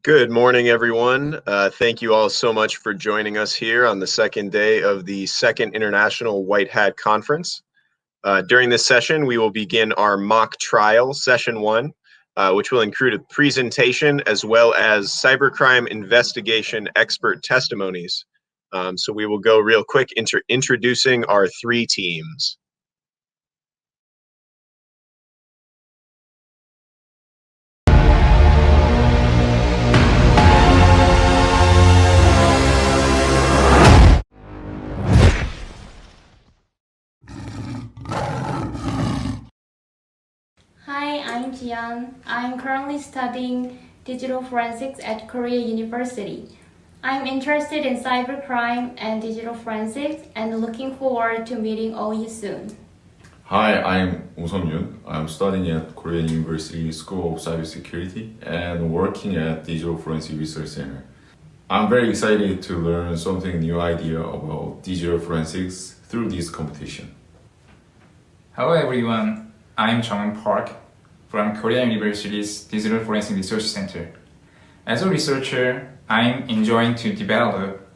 Good morning, everyone. Thank you all so much for joining us here on the second day of the Second International White Hat Conference. During this session, we will begin our mock trial, session one, which will include a presentation as well as cybercrime investigation expert testimonies. So we will go real quick into introducing our three teams. Hi, I'm Jian. I'm currently studying digital forensics at Korea University. I'm interested in cybercrime and digital forensics and looking forward to meeting all you soon. Hi, I'm Oh Seong-yoon. I'm studying at Korean University School of Cybersecurity and working at Digital Forensic Research Center. I'm very excited to learn something new idea about digital forensics through this competition. Hello everyone, I'm Jung Park from Korea University's Digital Forensic Research Center. As a researcher, I'm enjoying to develop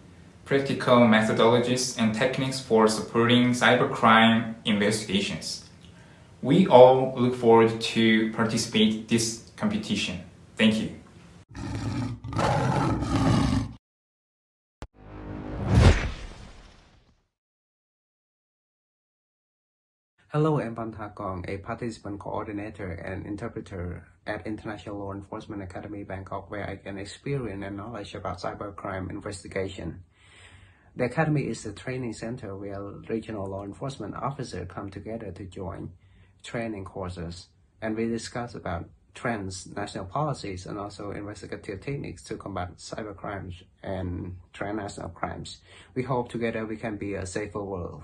practical methodologies and techniques for supporting cybercrime investigations. We all look forward to participate this competition. Thank you. Hello, I'm Banthakong, a participant coordinator and interpreter at International Law Enforcement Academy Bangkok, where I gain experience and knowledge about cybercrime investigation. The Academy is a training center where regional law enforcement officers come together to join training courses, and we discuss about trends, national policies, and also investigative techniques to combat cybercrimes and transnational crimes. We hope together we can be a safer world.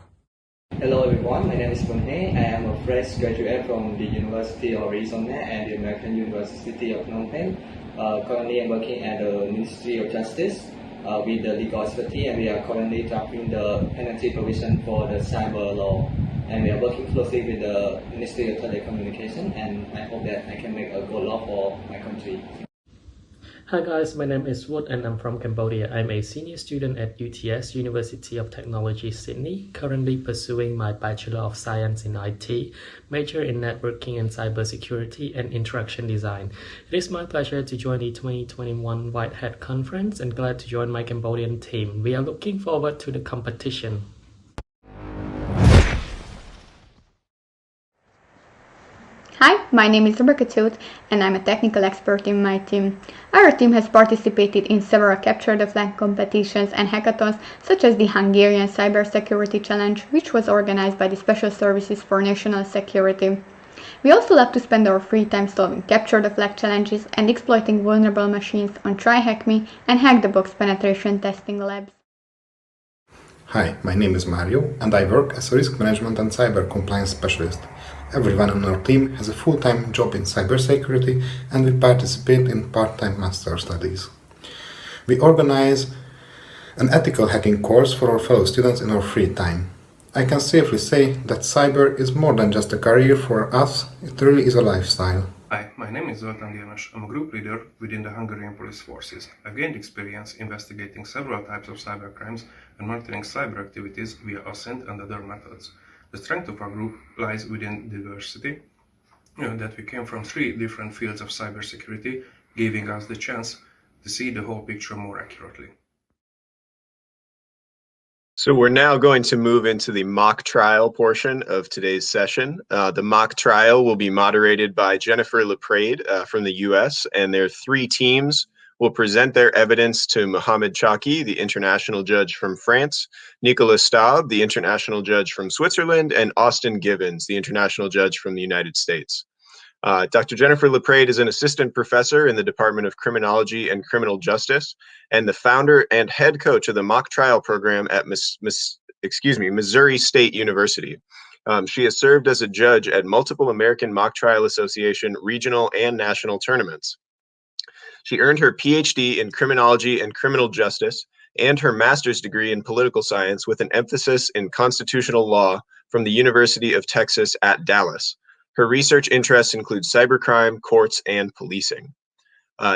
Hello everyone, my name is Bonhe. I am a fresh graduate from the University of Arizona and the American University of Phnom Penh. Currently I'm working at the Ministry of Justice with the legal expertise, and we are currently drafting the penalty provision for the cyber law. And we are working closely with the Ministry of Telecommunication, and I hope that I can make a good law for my country. Hi guys, my name is Wood and I'm from Cambodia. I'm a senior student at UTS, University of Technology, Sydney, currently pursuing my Bachelor of Science in IT, major in Networking and Cybersecurity and Interaction Design. It is my pleasure to join the 2021 White Hat Conference and glad to join my Cambodian team. We are looking forward to the competition. Hi, my name is Rebecca Toot and I'm a technical expert in my team. Our team has participated in several Capture the Flag competitions and hackathons, such as the Hungarian Cybersecurity Challenge, which was organized by the Special Services for National Security. We also love to spend our free time solving Capture the Flag challenges and exploiting vulnerable machines on TryHackMe and Hack the Box penetration testing labs. Hi, my name is Mario and I work as a risk management and cyber compliance specialist. Everyone on our team has a full-time job in cybersecurity and we participate in part-time master studies. We organize an ethical hacking course for our fellow students in our free time. I can safely say that cyber is more than just a career for us, it really is a lifestyle. Hi, my name is Zoltán János. I'm a group leader within the Hungarian police forces. I've gained experience investigating several types of cybercrimes and monitoring cyber activities via OSINT and other methods. The strength of our group lies within diversity, that we came from 3 different fields of cybersecurity, giving us the chance to see the whole picture more accurately. So we're now going to move into the mock trial portion of today's session. The mock trial will be moderated by Jennifer Leprade from the US, and their 3 teams will present their evidence to Mohamed Chaki, the international judge from France, Nicolas Staub, the international judge from Switzerland, and Austin Gibbons, the international judge from the United States. Dr. Jennifer Leprade is an assistant professor in the Department of Criminology and Criminal Justice and the founder and head coach of the mock trial program at Missouri State University. She has served as a judge at multiple American Mock Trial Association regional and national tournaments. She earned her PhD in criminology and criminal justice and her master's degree in political science with an emphasis in constitutional law from the University of Texas at Dallas. Her research interests include cybercrime, courts, and policing.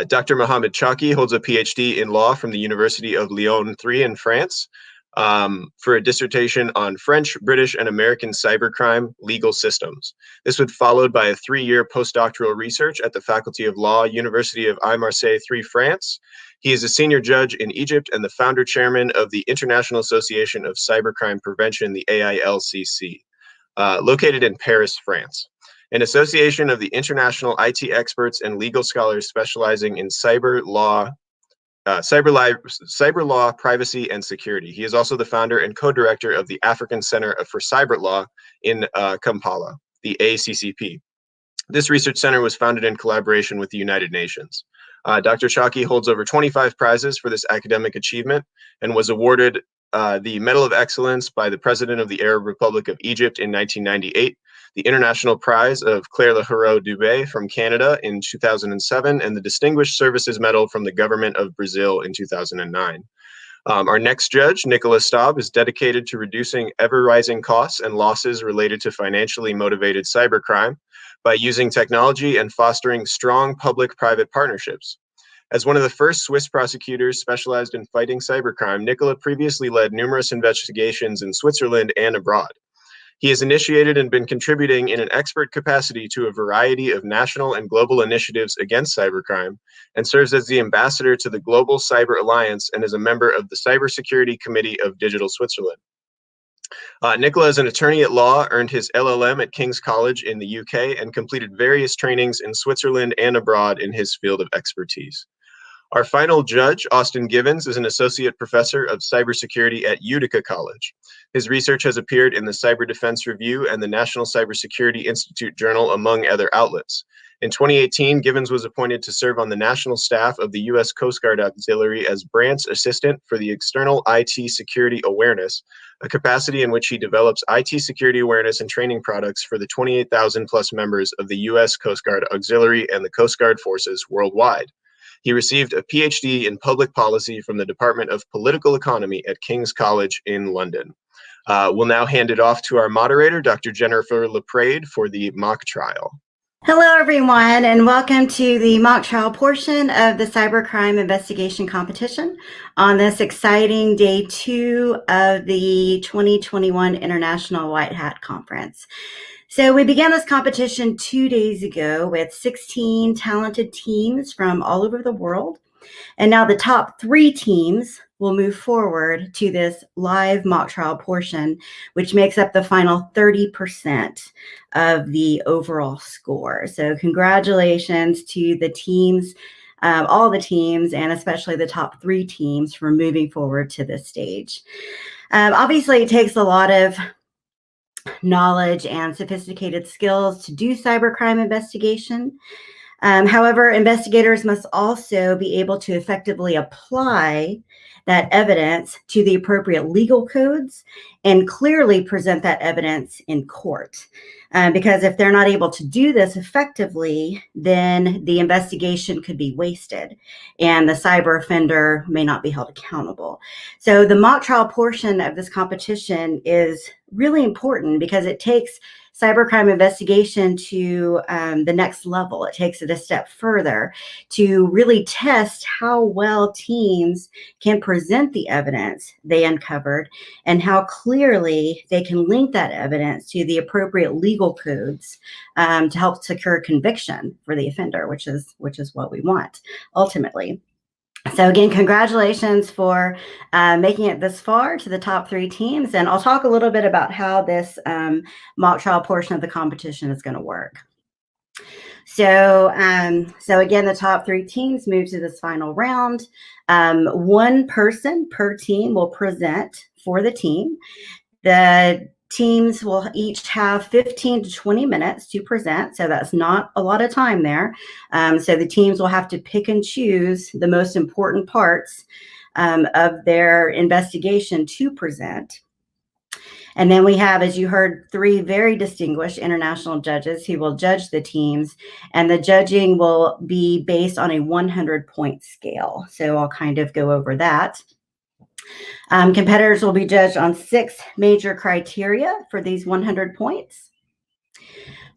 Dr. Mohamed Chaki holds a PhD in law from the University of Lyon 3 in France for a dissertation on French, British, and American cybercrime legal systems. This was followed by a 3-year postdoctoral research at the Faculty of Law, University of Aix-Marseille 3, France. He is a senior judge in Egypt and the founder chairman of the International Association of Cybercrime Prevention, the AILCC, located in Paris, France. An association of the international IT experts and legal scholars specializing in cyber law, privacy, and security. He is also the founder and co-director of the African Center for Cyber Law in Kampala, the ACCP. This research center was founded in collaboration with the United Nations. Dr. Chaki holds over 25 prizes for this academic achievement and was awarded the Medal of Excellence by the President of the Arab Republic of Egypt in 1998, the International Prize of Claire Leroux Dubé from Canada in 2007, and the Distinguished Services Medal from the Government of Brazil in 2009. Our next judge, Nicholas Staub, is dedicated to reducing ever-rising costs and losses related to financially motivated cybercrime by using technology and fostering strong public-private partnerships. As one of the first Swiss prosecutors specialized in fighting cybercrime, Nicola previously led numerous investigations in Switzerland and abroad. He has initiated and been contributing in an expert capacity to a variety of national and global initiatives against cybercrime, and serves as the ambassador to the Global Cyber Alliance and is a member of the Cybersecurity Committee of Digital Switzerland. Nicola is an attorney at law, earned his LLM at King's College in the UK, and completed various trainings in Switzerland and abroad in his field of expertise. Our final judge, Austin Givens, is an associate professor of cybersecurity at Utica College. His research has appeared in the Cyber Defense Review and the National Cybersecurity Institute Journal, among other outlets. In 2018, Givens was appointed to serve on the national staff of the U.S. Coast Guard Auxiliary as branch assistant for the External IT Security Awareness, a capacity in which he develops IT security awareness and training products for the 28,000 plus members of the U.S. Coast Guard Auxiliary and the Coast Guard forces worldwide. He received a PhD in public policy from the Department of Political Economy at King's College in London. We'll now hand it off to our moderator, Dr. Jennifer Leprade, for the mock trial. Hello, everyone, and welcome to the mock trial portion of the cybercrime investigation competition on this exciting day 2 of the 2021 International White Hat Conference. So we began this competition 2 days ago with 16 talented teams from all over the world. And now the top 3 teams will move forward to this live mock trial portion, which makes up the final 30% of the overall score. So congratulations to the teams, all the teams, and especially the top 3 teams for moving forward to this stage. Obviously, it takes a lot of knowledge and sophisticated skills to do cybercrime investigation. However, investigators must also be able to effectively apply that evidence to the appropriate legal codes and clearly present that evidence in court. Because if they're not able to do this effectively, then the investigation could be wasted and the cyber offender may not be held accountable. So the mock trial portion of this competition is really important because it takes cybercrime investigation to the next level. It takes it a step further to really test how well teams can present the evidence they uncovered and how clearly they can link that evidence to the appropriate legal codes to help secure conviction for the offender, which is what we want ultimately. So again, congratulations for making it this far to the top 3 teams. And I'll talk a little bit about how this mock trial portion of the competition is going to work. So again, the top 3 teams move to this final round. 1 person per team will present for the team. The teams will each have 15 to 20 minutes to present, so that's not a lot of time there. So the teams will have to pick and choose the most important parts of their investigation to present. And then we have, as you heard, 3 very distinguished international judges who will judge the teams, and the judging will be based on a 100-point scale. So I'll kind of go over that. Competitors will be judged on 6 major criteria for these 100 points.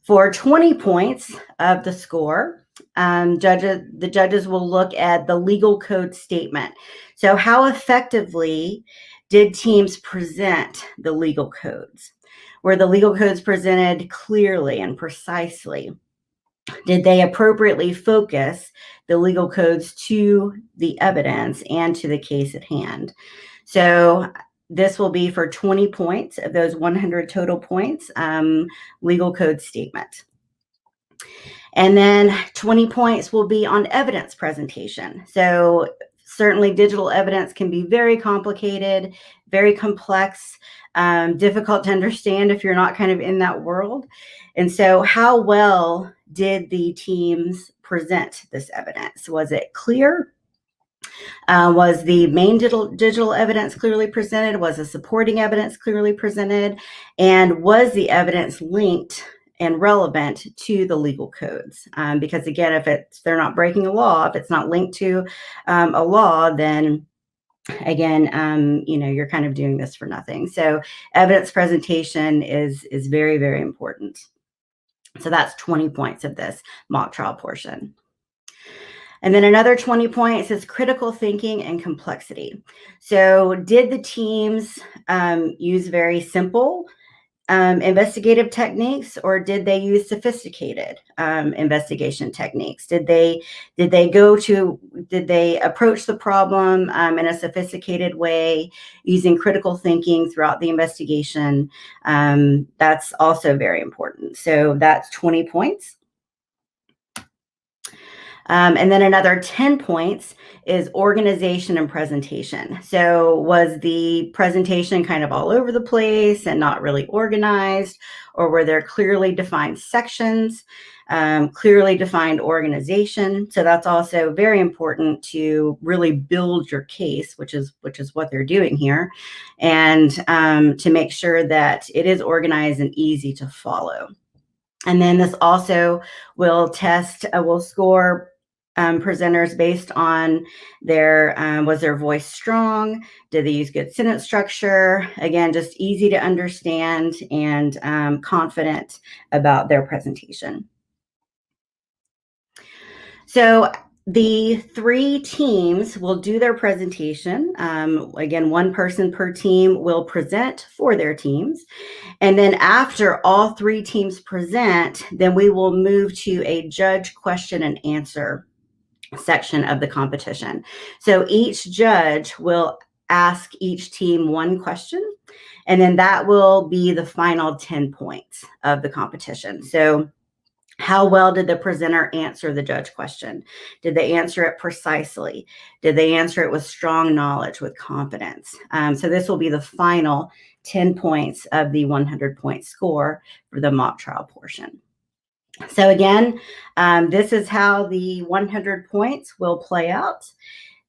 For 20 points of the score, the judges will look at the legal code statement. So how effectively did teams present the legal codes? Were the legal codes presented clearly and precisely? Did they appropriately focus the legal codes to the evidence and to the case at hand? So this will be for 20 points of those 100 total points, legal code statement. And then 20 points will be on evidence presentation. So certainly digital evidence can be very complicated, very complex, difficult to understand if you're not kind of in that world. And so how well did the teams present this evidence? Was it clear? Was the main digital evidence clearly presented? Was the supporting evidence clearly presented? And was the evidence linked and relevant to the legal codes? Because again, if they're not breaking a law, if it's not linked to a law, then again, you're kind of doing this for nothing. So evidence presentation is very, very important. So that's 20 points of this mock trial portion. And then another 20 points is critical thinking and complexity. So did the teams use very simple investigative techniques, or did they use sophisticated investigation techniques? Did they approach the problem in a sophisticated way using critical thinking throughout the investigation? That's also very important. So that's 20 points. And then another 10 points is organization and presentation. So was the presentation kind of all over the place and not really organized, or were there clearly defined sections, clearly defined organization? So that's also very important to really build your case, which is what they're doing here, and to make sure that it is organized and easy to follow. And then this also will score presenters based on was their voice strong? Did they use good sentence structure? Again, just easy to understand and confident about their presentation. So the 3 teams will do their presentation. Again, 1 person per team will present for their teams. And then after all 3 teams present, then we will move to a judge question and answer section of the competition. So each judge will ask each team 1 question, and then that will be the final 10 points of the competition. So how well did the presenter answer the judge question? Did they answer it precisely? Did they answer it with strong knowledge, with confidence? So this will be the final 10 points of the 100-point score for the mock trial portion. So again, this is how the 100 points will play out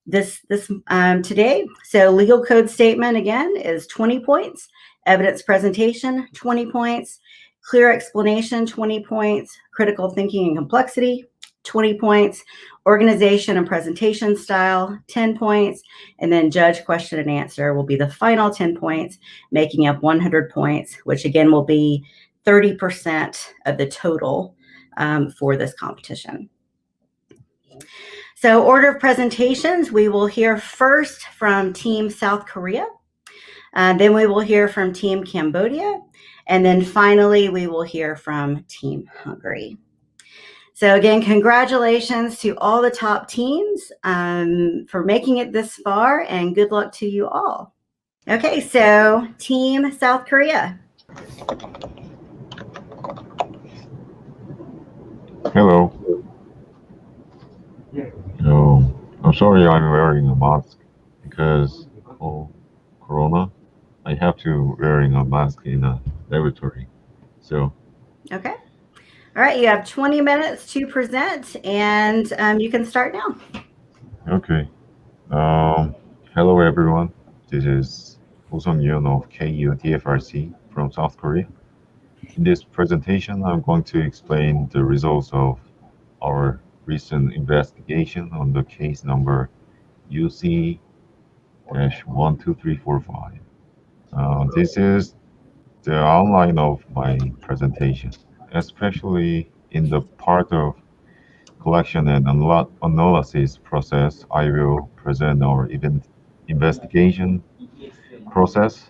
today. So legal code statement, again, is 20 points. Evidence presentation, 20 points. Clear explanation, 20 points. Critical thinking and complexity, 20 points. Organization and presentation style, 10 points. And then judge question and answer will be the final 10 points, making up 100 points, which again will be 30% of the total for this competition. So order of presentations, we will hear first from Team South Korea, then we will hear from Team Cambodia, and then finally we will hear from Team Hungary. So again, congratulations to all the top teams for making it this far, and good luck to you all. Okay, so Team South Korea. Hello. I'm sorry I'm wearing a mask because of Corona. I have to wearing a mask in a laboratory. So. Okay. All right, you have 20 minutes to present, and you can start now. Okay. Hello everyone. This is Oh Sung-yoon of KU DFRC from South Korea. In this presentation, I'm going to explain the results of our recent investigation on the case number UC-12345. This is the outline of my presentation, especially in the part of collection and analysis process, I will present our event investigation process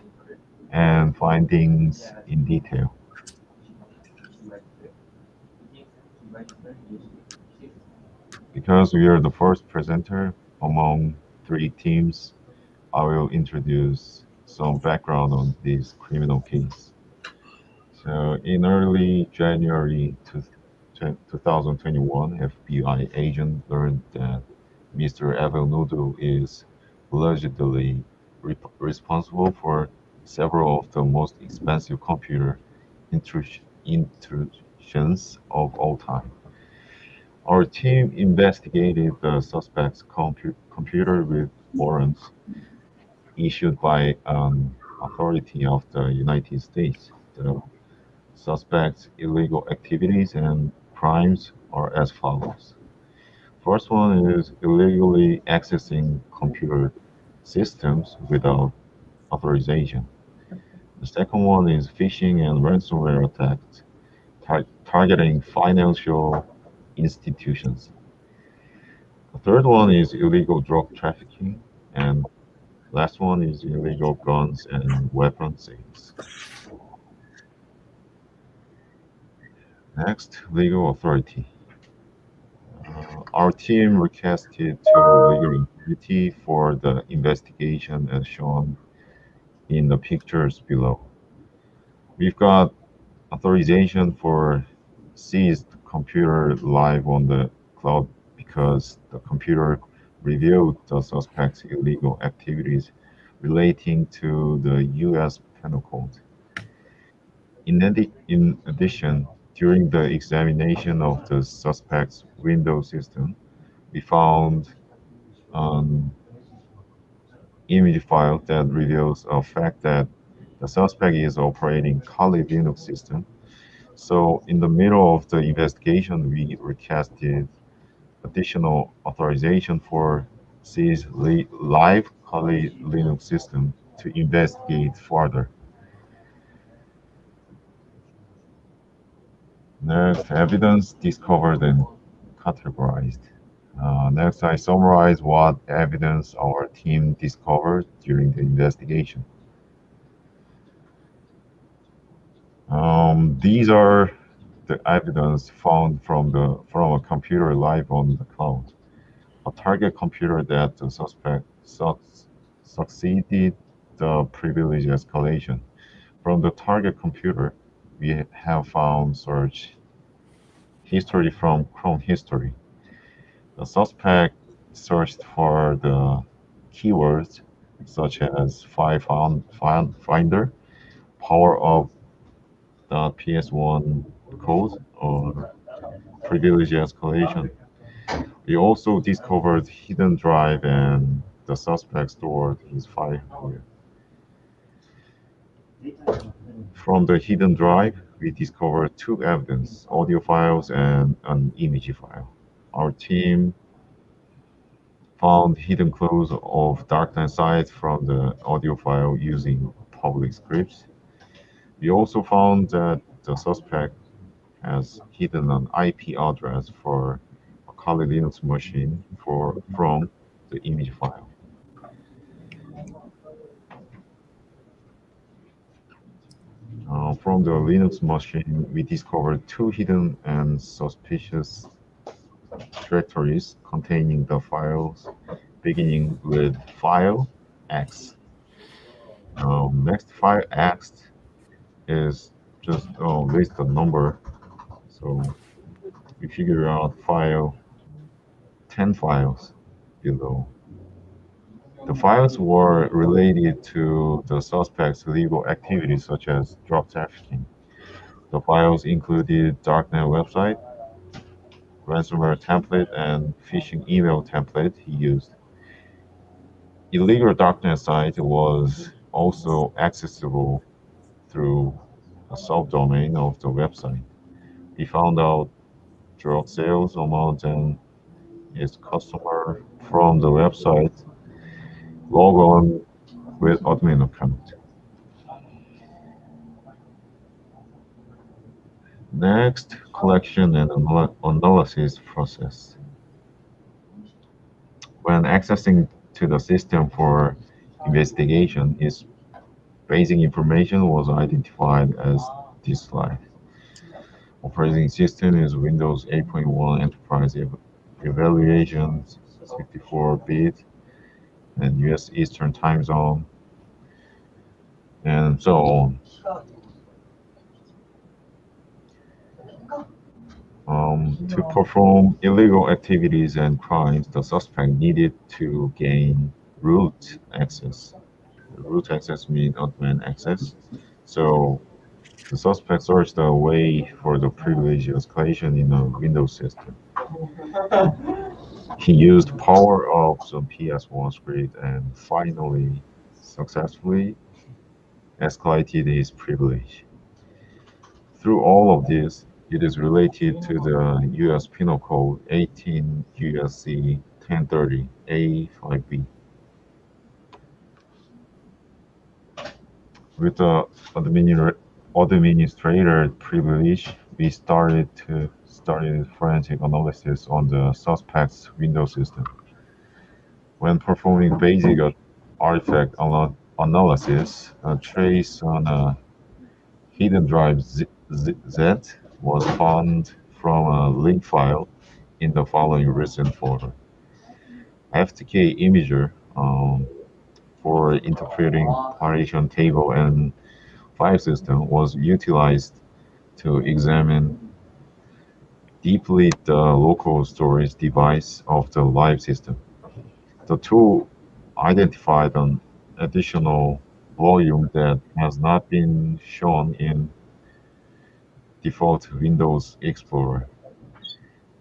and findings in detail. Because we are the first presenter among three teams, I will introduce some background on this criminal case. So, in early January 2021, FBI agent learned that Mr. Evan Nudo is allegedly responsible for several of the most expensive computer intrusions of all time. Our team investigated the suspect's computer with warrants issued by an authority of the United States. The suspect's illegal activities and crimes are as follows. First one is illegally accessing computer systems without authorization. The second one is phishing and ransomware attacks targeting financial institutions. The third one is illegal drug trafficking, and last one is illegal guns and weapon sales. Next, legal authority. Our team requested to legal authority for the investigation as shown in the pictures below. We've got authorization for seized computer live on the cloud because the computer revealed the suspect's illegal activities relating to the US Penal Code. In addition, during the examination of the suspect's Windows system, we found an image file that reveals a fact that the suspect is operating Kali Linux system. So in the middle of the investigation, we requested additional authorization for seize live Kali Linux system to investigate further. Next, evidence discovered and categorized. Next, I summarize what evidence our team discovered during the investigation. These are the evidence found from a computer live on the cloud. A target computer that the suspect succeeded the privilege escalation. From the target computer, we have found search history from Chrome history. The suspect searched for the keywords such as finder, power of the PS1 code, or privilege escalation. We also discovered hidden drive and the suspect stored his file here. From the hidden drive, we discovered two evidence, audio files and an image file. Our team found hidden clues of darknet sites from the audio file using public scripts. We also found that the suspect has hidden an IP address for a Kali Linux machine from the image file. From the Linux machine, we discovered two hidden and suspicious directories containing the files beginning with file X. Next, file X is just list a number. So we figure out file 10 files below. The files were related to the suspect's illegal activities such as drug trafficking. The files included darknet website, ransomware template, and phishing email template he used. Illegal darknet site was also accessible through a subdomain of the website. We found out drug sales amount and its customer from the website log on with admin account. Next, collection and analysis process. When accessing to the system for investigation, its basic information was identified as this slide. Operating system is Windows 8.1 Enterprise Evaluation, 64-bit, and US Eastern Time Zone, and so on. To perform illegal activities and crimes, the suspect needed to gain root access. Root access means admin access. So the suspect searched a way for the privilege escalation in a Windows system. He used power of some PS1 script and finally successfully escalated his privilege. Through all of this, it is related to the US Penal Code 18 USC 1030 A5B. With the administrator privilege, we started forensic analysis on the suspect's Windows system. When performing basic artifact analysis, a trace on a hidden drive Z was found from a link file in the following recent folder. FTK imager for interpreting partition table and file system was utilized to examine deeply the local storage device of the live system. The tool identified an additional volume that has not been shown in default Windows Explorer.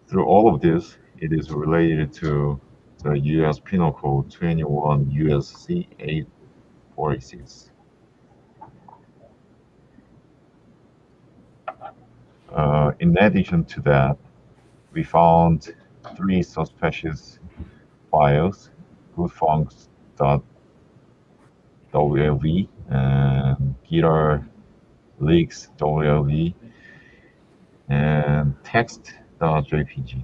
Through all of this, it is related to the US Penal Code 21 USC 846. In addition to that, we found three suspicious files, goodfunks.wlv and guitar leaks.wlv and text.jpg.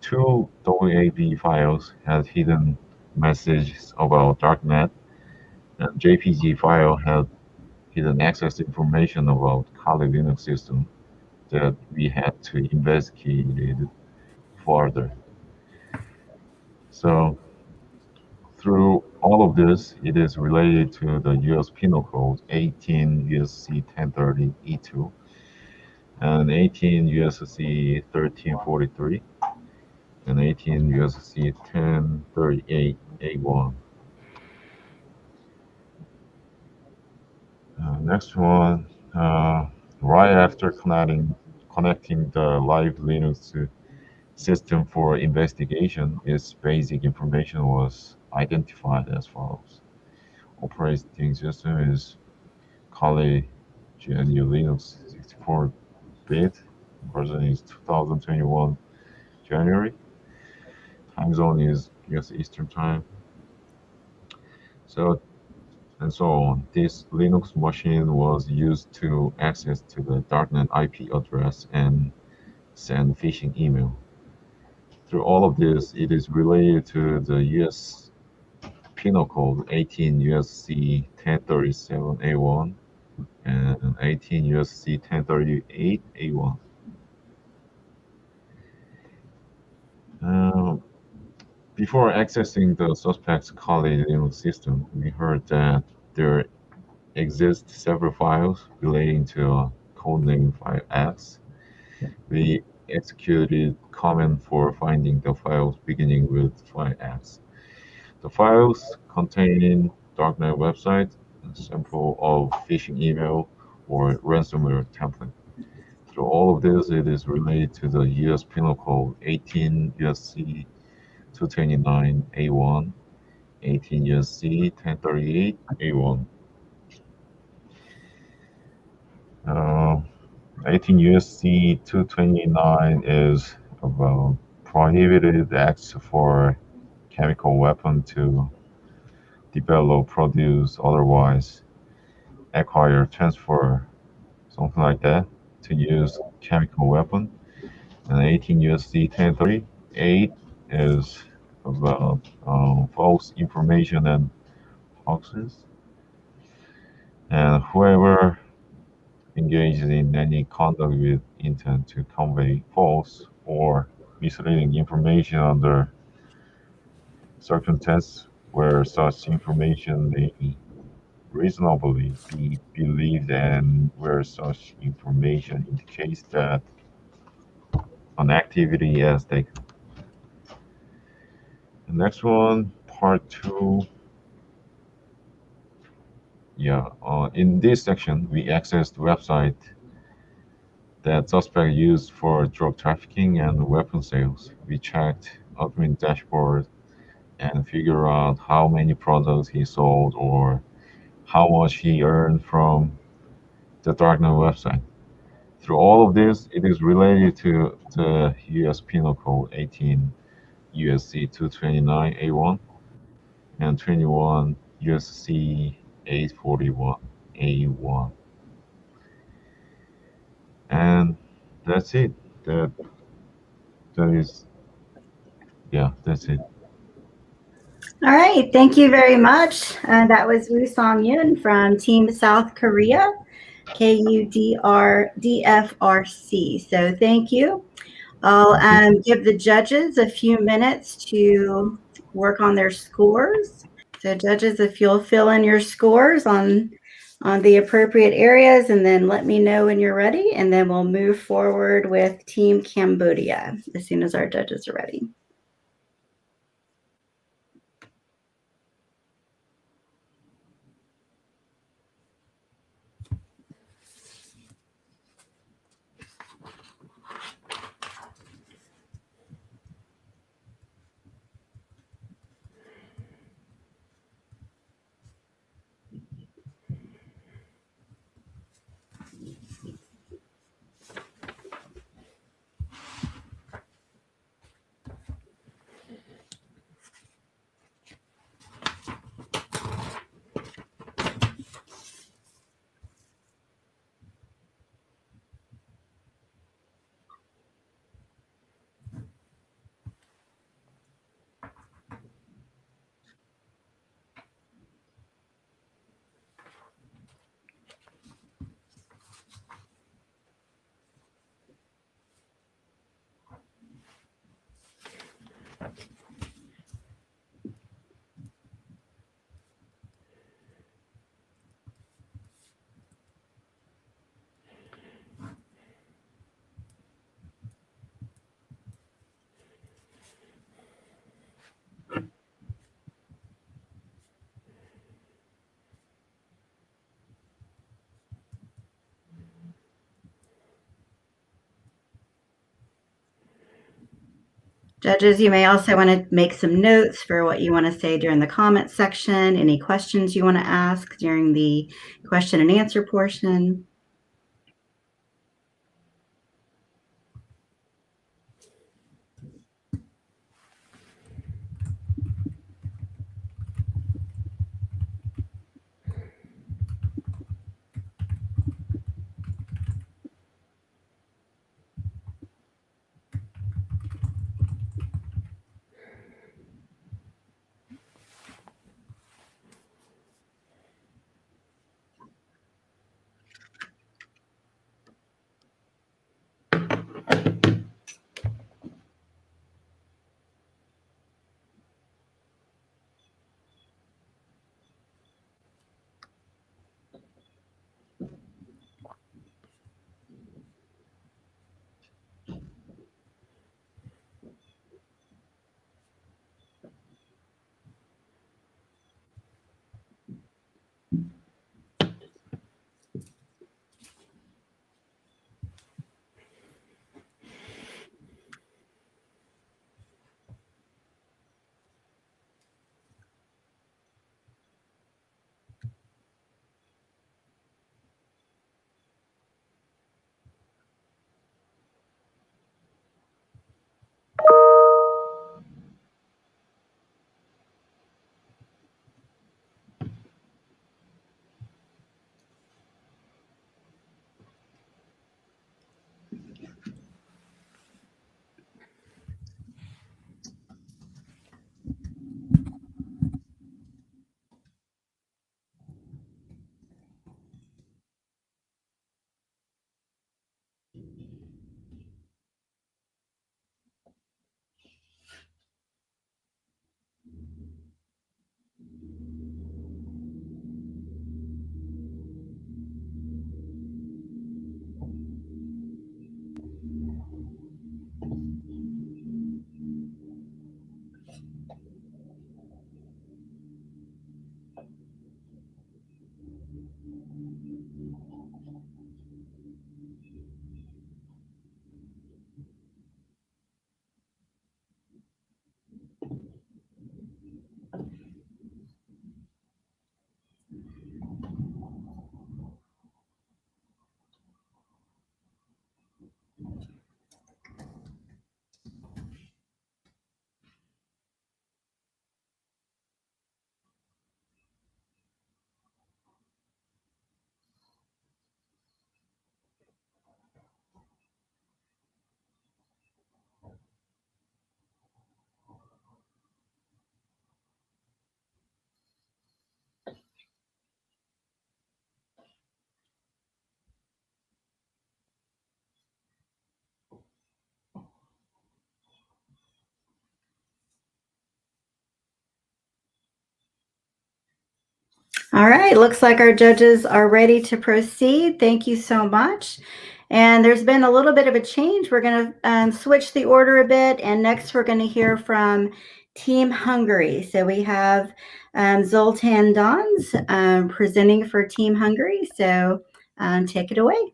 Two WAV files had hidden messages about darknet, and JPG file had hidden access information about Kali Linux system that we had to investigate further. So through all of this, it is related to the US Penal Code 18 USC 1030 E2 and 18 USC 1343 and 18 USC 1038 A1. Next one, right after connecting the live Linux system for investigation, its basic information was identified as follows. Operating system is Kali GNU Linux 64-bit, version is 2021 January. Time zone is US Eastern Time. So and so on. This Linux machine was used to access to the darknet IP address and send phishing email. Through all of this, it is related to the US Penal Code 18 USC 1037 A1 and 18 USC 1038 A1. Before accessing the suspect's Kali Linux system, we heard that there exist several files relating to a codename file X. We executed command for finding the files beginning with file X. The files contain darknet website, a sample of phishing email, or ransomware template. Through all of this, it is related to the US Penal Code 18 USC 229 A1, 18 USC 1038 A1. 18 USC 229 is about prohibited acts for chemical weapon to develop, produce, otherwise acquire, transfer, something like that. to use chemical weapon, and 18 USC 1038 is about false information and hoaxes. And whoever engages in any conduct with intent to convey false or misleading information under circumstances where such information may reasonably be believed and where such information indicates that an activity has taken. The next one, part two. Yeah, in this section, we accessed the website that suspect used for drug trafficking and weapon sales. We checked admin dashboard and figure out how many products he sold or how much he earned from the darknet website. Through all of this, it is related to the US Penal Code 18 USC 229A1 and 21 USC 841A1. And that's it. That that is that's it. All right, thank you very much. That was Woo Song Yoon from Team South Korea, KUDRDFRC. So thank you. I'll give the judges a few minutes to work on their scores. So judges, if you'll fill in your scores on the appropriate areas and then let me know when you're ready, and then we'll move forward with Team Cambodia as soon as our judges are ready. Judges, you may also want to make some notes for what you want to say during the comment section, any questions you want to ask during the question and answer portion. All right, looks like our judges are ready to proceed. Thank you so much. And there's been a little bit of a change. We're going to switch the order a bit. And next, we're going to hear from Team Hungary. So we have Zoltán Dons presenting for Team Hungary. So take it away.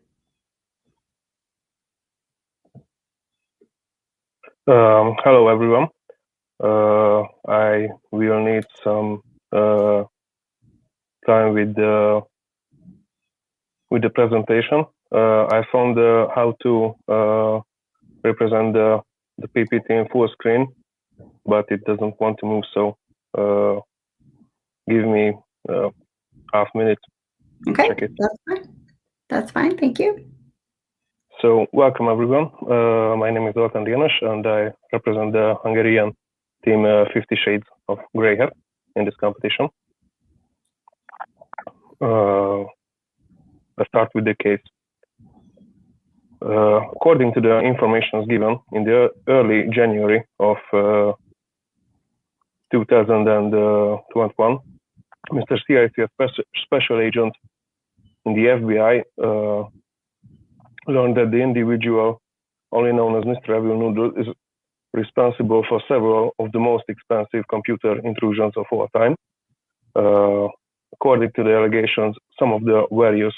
Hello, everyone. I will need some time with the presentation. I found how to represent the PPT in full screen, but it doesn't want to move. So give me half minute. Okay, check it. that's fine. That's fine. Thank you. So welcome, everyone. My name is Zoltán Dons, and I represent the Hungarian team 50 Shades of Grey Hair in this competition. Let's start with the case. According to the information given in the early January of 2021, Mr. CIC, a special agent in the FBI, learned that the individual, only known as Mr. Evil Noodle, is responsible for several of the most expensive computer intrusions of all time. According to the allegations, some of the various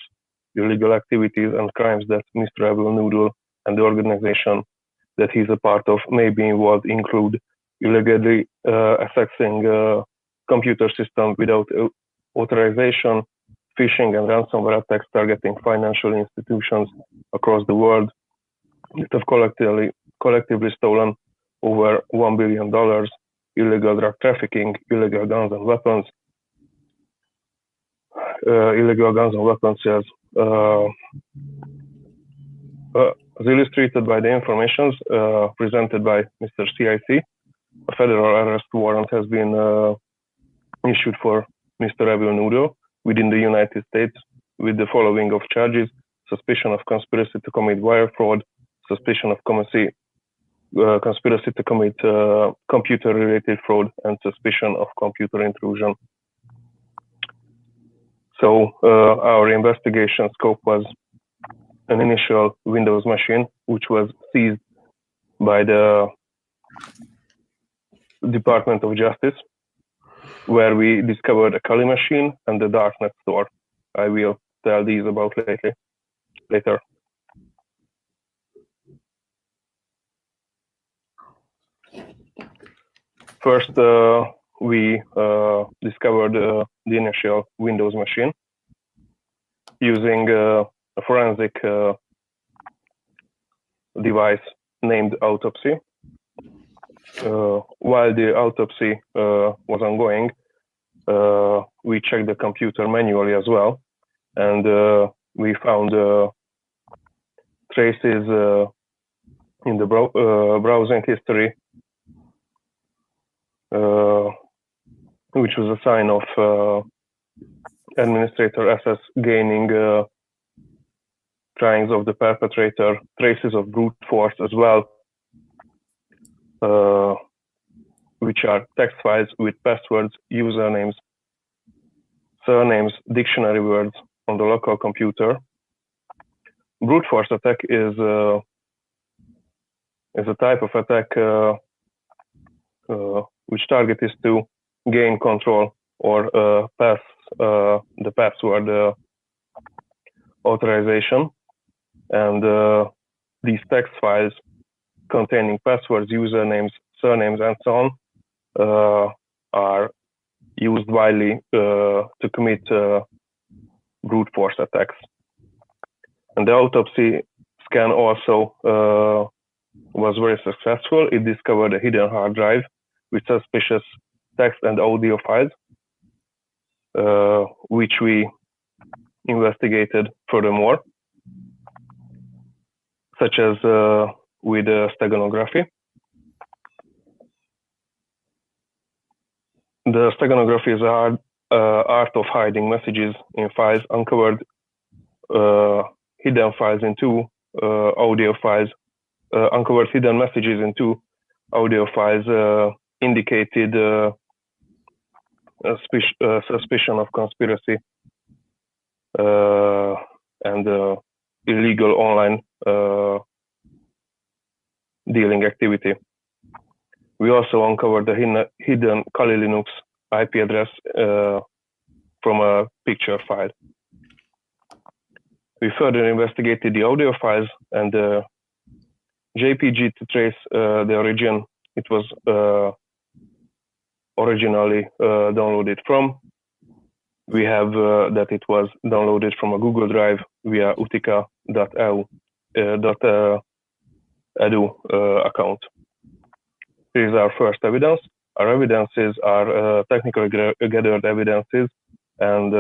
illegal activities and crimes that Mr. Evil Noodle and the organization that he's a part of may be involved include illegally accessing computer systems without authorization, phishing and ransomware attacks targeting financial institutions across the world that have collectively stolen over $1 billion, illegal drug trafficking, illegal guns and weapons sales. As illustrated by the information presented by Mr. CIC, a federal arrest warrant has been issued for Mr. Evil Noodle within the United States with the following of charges: suspicion of conspiracy to commit wire fraud, suspicion of conspiracy to commit computer-related fraud, and suspicion of computer intrusion. So our investigation scope was an initial Windows machine, which was seized by the Department of Justice, where we discovered a Kali machine and the darknet store. I will tell these about later. First, we discovered the initial Windows machine using a forensic device named Autopsy. While the autopsy was ongoing, we checked the computer manually as well, and we found traces in the browsing history, which was a sign of administrator SS gaining tryings of the perpetrator, traces of brute force as well, which are text files with passwords, usernames, surnames, dictionary words on the local computer. Brute force attack is a type of attack which target is to gain control or pass the password authorization, and these text files containing passwords, usernames, surnames, and so on are used widely to commit brute force attacks. And the autopsy scan also was very successful. It discovered a hidden hard drive with suspicious text and audio files, which we investigated furthermore, such as with steganography. The steganography is an art of hiding messages in files, uncovered hidden files into audio files, uncovered hidden messages into audio files, indicated suspicion of conspiracy and illegal online dealing activity. We also uncovered the hidden Kali Linux IP address from a picture file. We further investigated the audio files and the JPG to trace the origin it was originally downloaded from. We have that it was downloaded from a Google Drive via utica.edu account. Here is our first evidence. Our evidences are technically gathered evidences, and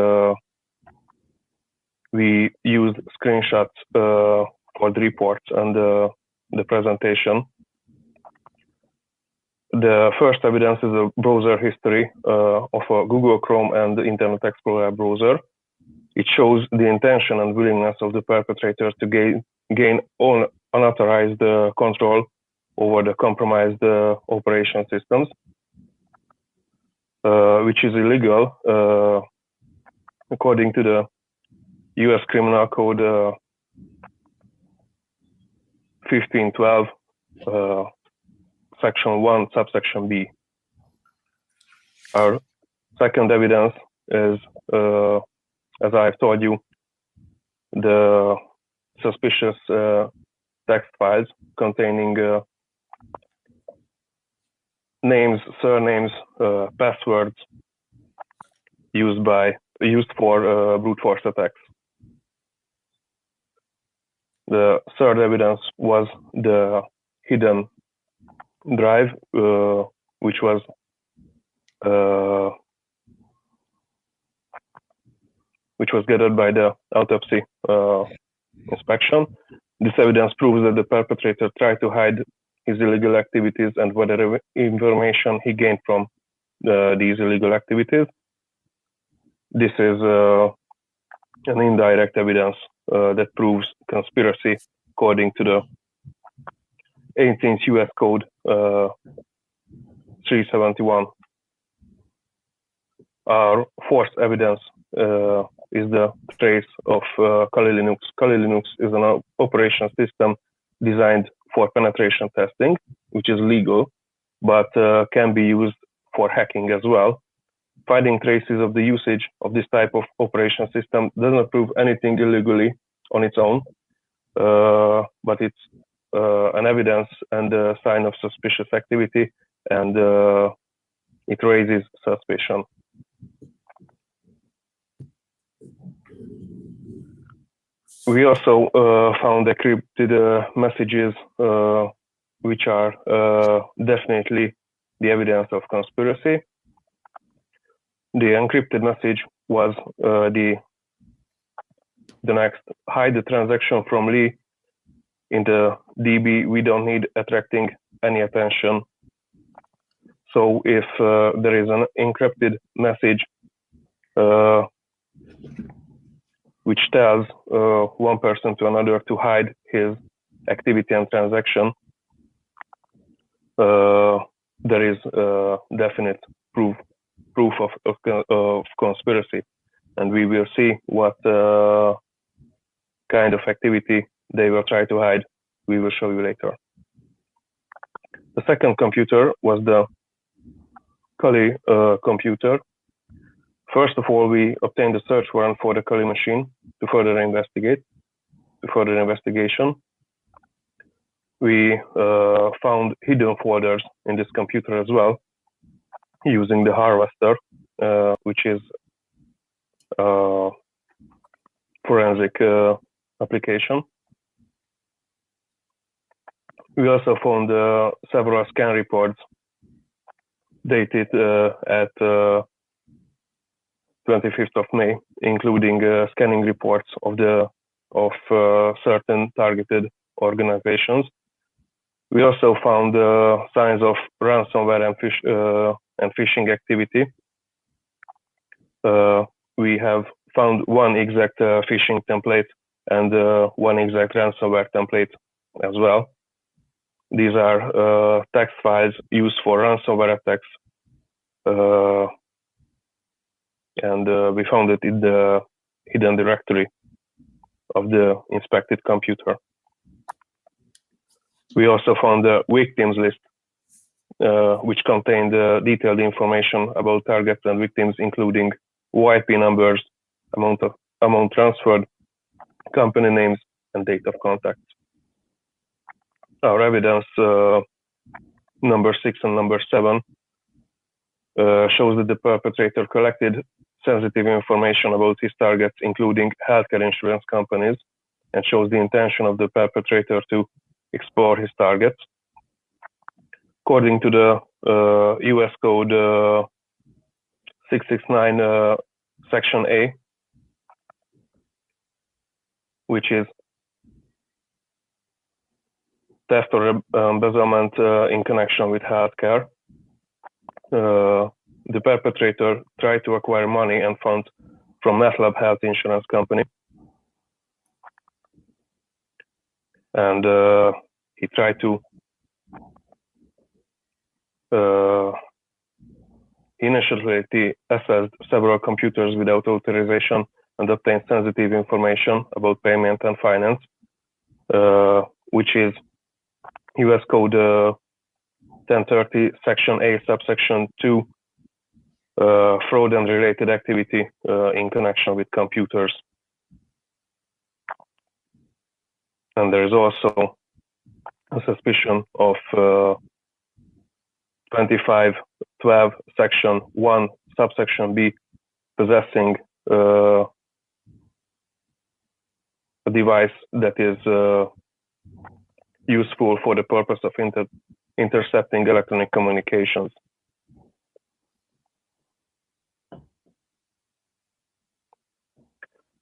we used screenshots for the reports and the presentation. The first evidence is a browser history of a Google Chrome and the Internet Explorer browser. It shows the intention and willingness of the perpetrators to gain unauthorized control over the compromised operation systems, which is illegal according to the US Criminal Code 1512, Section 1, subsection B. Our second evidence is, as I've told you, the suspicious text files containing names, surnames, passwords used for brute force attacks. The third evidence was the hidden drive, which was gathered by the autopsy inspection. This evidence proves that the perpetrator tried to hide his illegal activities and whatever information he gained from these illegal activities. This is an indirect evidence that proves conspiracy according to the 18th US Code 371. Our fourth evidence is the trace of Kali Linux. Kali Linux is an operation system designed for penetration testing, which is legal, but can be used for hacking as well. Finding traces of the usage of this type of operation system does not prove anything illegally on its own, but it's an evidence and a sign of suspicious activity, and it raises suspicion. We also found encrypted messages, which are definitely the evidence of conspiracy. The encrypted message was the next: hide the transaction from Lee in the DB, we don't need attracting any attention. So if there is an encrypted message which tells one person to another to hide his activity and transaction, there is definite proof of conspiracy, and we will see what kind of activity they will try to hide. We will show you later. The second computer was the Kali computer. First of all, we obtained a search warrant for the Kali machine to further investigation. We found hidden folders in this computer as well, using the harvester, which is a forensic application. We also found several scan reports dated at 25th of May, including scanning reports of certain targeted organizations. We also found signs of ransomware and phishing activity. We have found one exact phishing template and one exact ransomware template as well. These are text files used for ransomware attacks, and we found it in the hidden directory of the inspected computer. We also found the victims list, which contained detailed information about targets and victims, including YP numbers, amount transferred, company names, and date of contact. Our evidence number 6 and number 7 shows that the perpetrator collected sensitive information about his targets, including healthcare insurance companies, and shows the intention of the perpetrator to explore his targets. According to the US Code 669 Section A, which is theft or embezzlement in connection with healthcare, the perpetrator tried to acquire money and funds from MedLab Health Insurance Company, and he tried to initially assessed several computers without authorization and obtained sensitive information about payment and finance, which is US Code 1030 Section A, subsection 2, fraud and related activity in connection with computers. And there is also a suspicion of 2512 Section 1, subsection B, possessing a device that is useful for the purpose of intercepting electronic communications.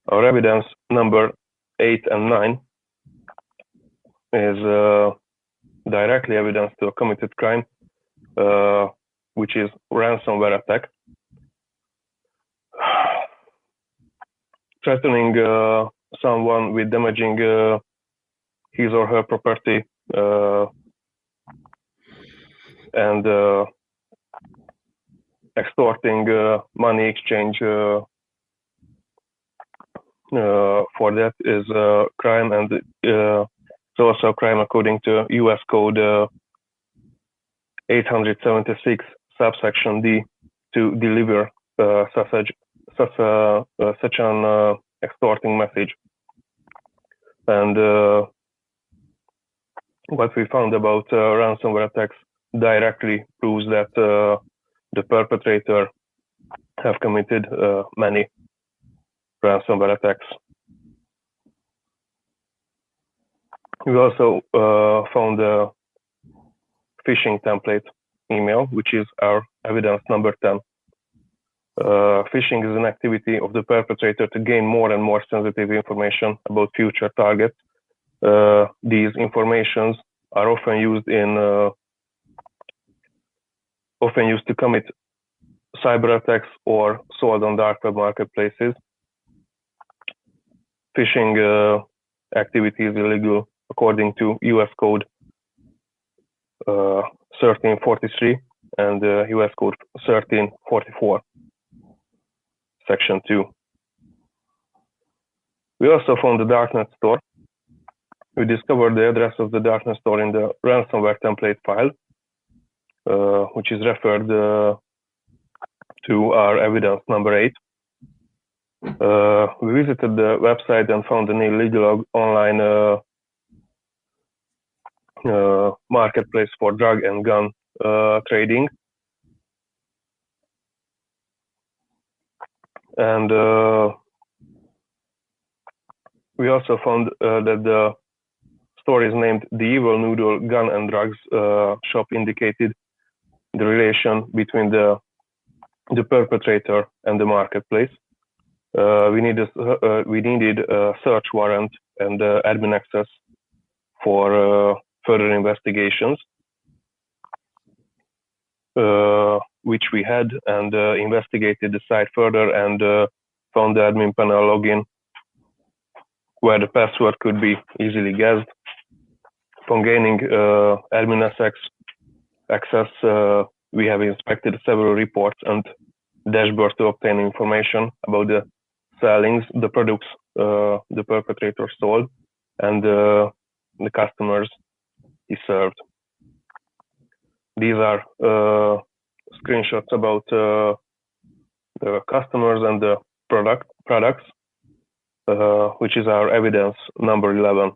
Our evidence number 8 and 9 is directly evidence to a committed crime, which is ransomware attack. Threatening someone with damaging his or her property and extorting money exchange for that is a crime, and it's also a crime according to US Code 876 subsection D to deliver such an extorting message. And what we found about ransomware attacks directly proves that the perpetrator have committed many ransomware attacks. We also found a phishing template email, which is our evidence number 10. Phishing is an activity of the perpetrator to gain more and more sensitive information about future targets These informations are often used to commit cyber attacks or sold on dark web marketplaces. Phishing activity is illegal according to US Code 1343 and US Code 1344, Section 2. We also found the darknet store. We discovered the address of the darknet store in the ransomware template file, which is referred to our evidence number 8. We visited the website and found an illegal online marketplace for drug and gun trading. And we also found that the store is named The Evil Noodle Gun and Drugs Shop, indicated the relation between the perpetrator and the marketplace. We needed a search warrant and admin access for further investigations, which we had, and investigated the site further and found the admin panel login where the password could be easily guessed. Upon gaining admin access, we have inspected several reports and dashboards to obtain information about the sellings, the products the perpetrator sold, and the customers he served. These are screenshots about the customers and the products, which is our evidence number 11.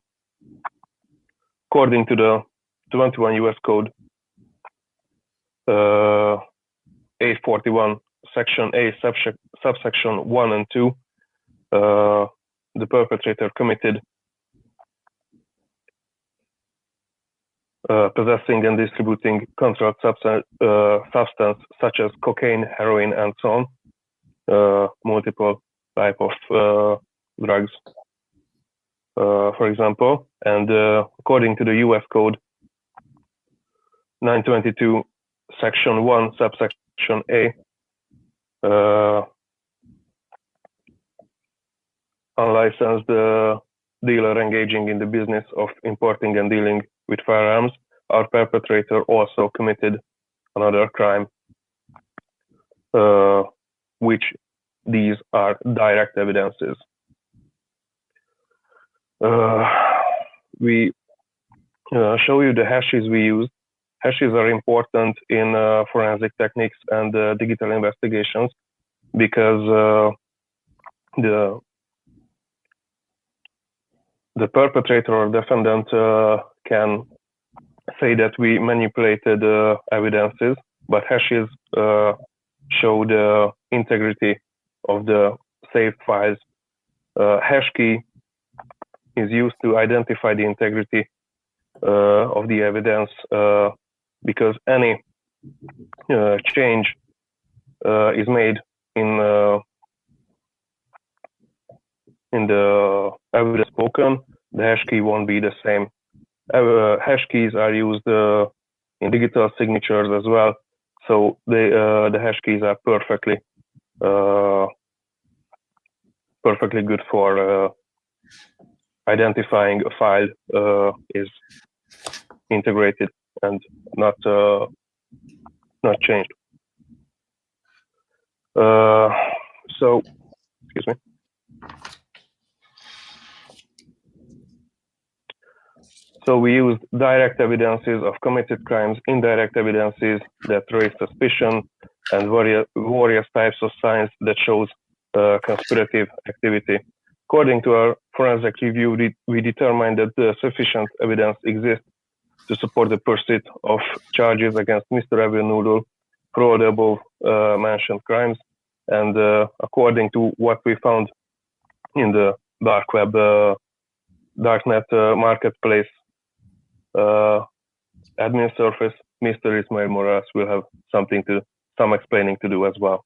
According to the 21 US Code 841, Section A, subsection 1 and 2, the perpetrator committed possessing and distributing controlled substance such as cocaine, heroin, and so on, multiple type of drugs, for example. And according to the US Code 922, Section 1, subsection A, unlicensed dealer engaging in the business of importing and dealing with firearms, our perpetrator also committed another crime, which these are direct evidences. We show you the hashes we use. Hashes are important in forensic techniques and digital investigations because the perpetrator or defendant can say that we manipulated evidences, but hashes show the integrity of the saved files. Hash key is used to identify the integrity of the evidence because any change is made in the evidence spoken, the hash key won't be the same. Hash keys are used in digital signatures as well, so the hash keys are perfectly good for identifying a file is integrated and not changed. So, excuse me. So we used direct evidences of committed crimes, indirect evidences that raise suspicion, and various types of signs that shows conspirative activity. According to our forensic review, we determined that sufficient evidence exists to support the pursuit of charges against Mr. Evil Noodle for all the above mentioned crimes. And according to what we found in the dark web, darknet marketplace admin surface, Mr. Ismail Morales will have some explaining to do as well.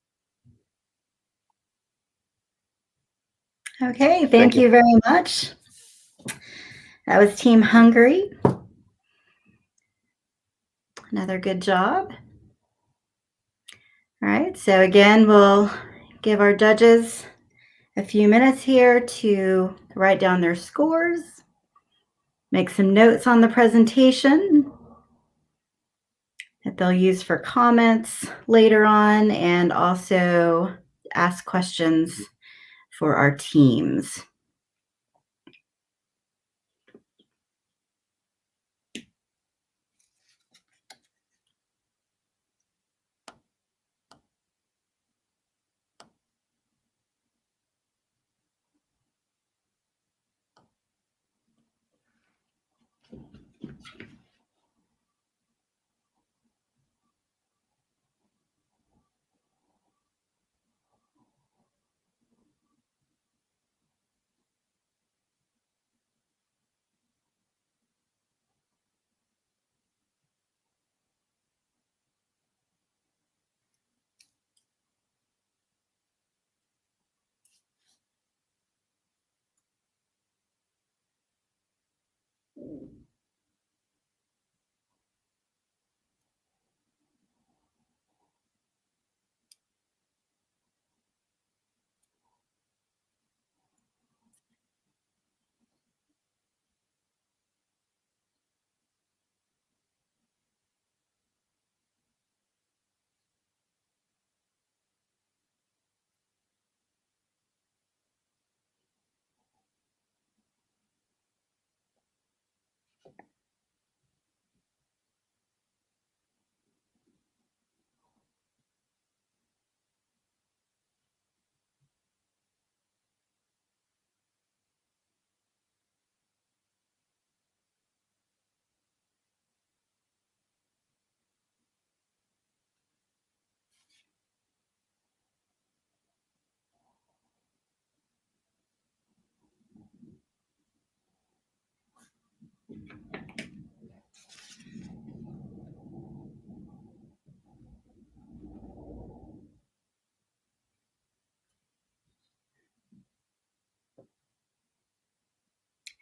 Okay, thank you very much. That was Team Hungary. Another good job. All right, so again, we'll give our judges a few minutes here to write down their scores, make some notes on the presentation that they'll use for comments later on, and also ask questions for our teams.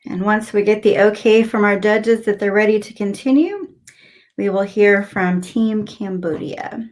And once we get the okay from our judges that they're ready to continue, we will hear from Team Cambodia.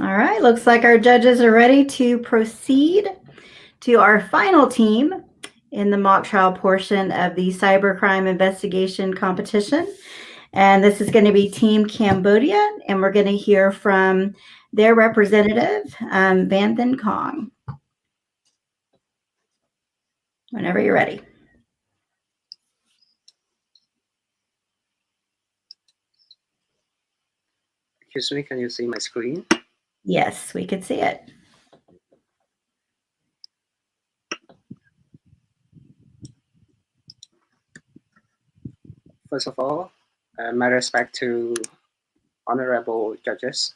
All right, looks like our judges are ready to proceed to our final team in the mock trial portion of the cybercrime investigation competition. And this is going to be Team Cambodia, and we're going to hear from their representative, Van Thin Kong. Whenever you're ready. Excuse me, can you see my screen? Yes, we could see it. First of all, my respect to honorable judges.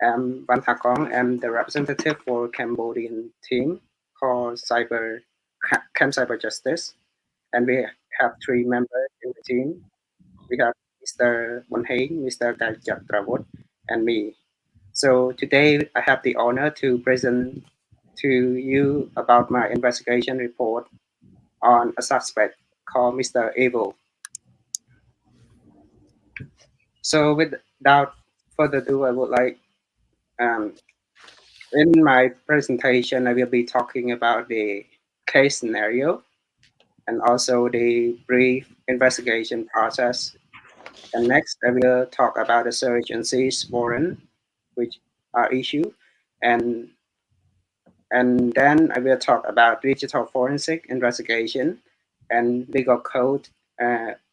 I'm Van Tha Kong. I'm the representative for Cambodian team called Camp Cyber Justice. And we have 3 members in the team. We have Mr. Mon Hae, Mr. Gajat Rawat, and me. So today I have the honor to present to you about my investigation report on a suspect called Mr. Evil. So without further ado, I would like, in my presentation, I will be talking about the case scenario and also the brief investigation process. And next, I will talk about the search and seize warrant, which are issued, and And then I will talk about digital forensic investigation and legal code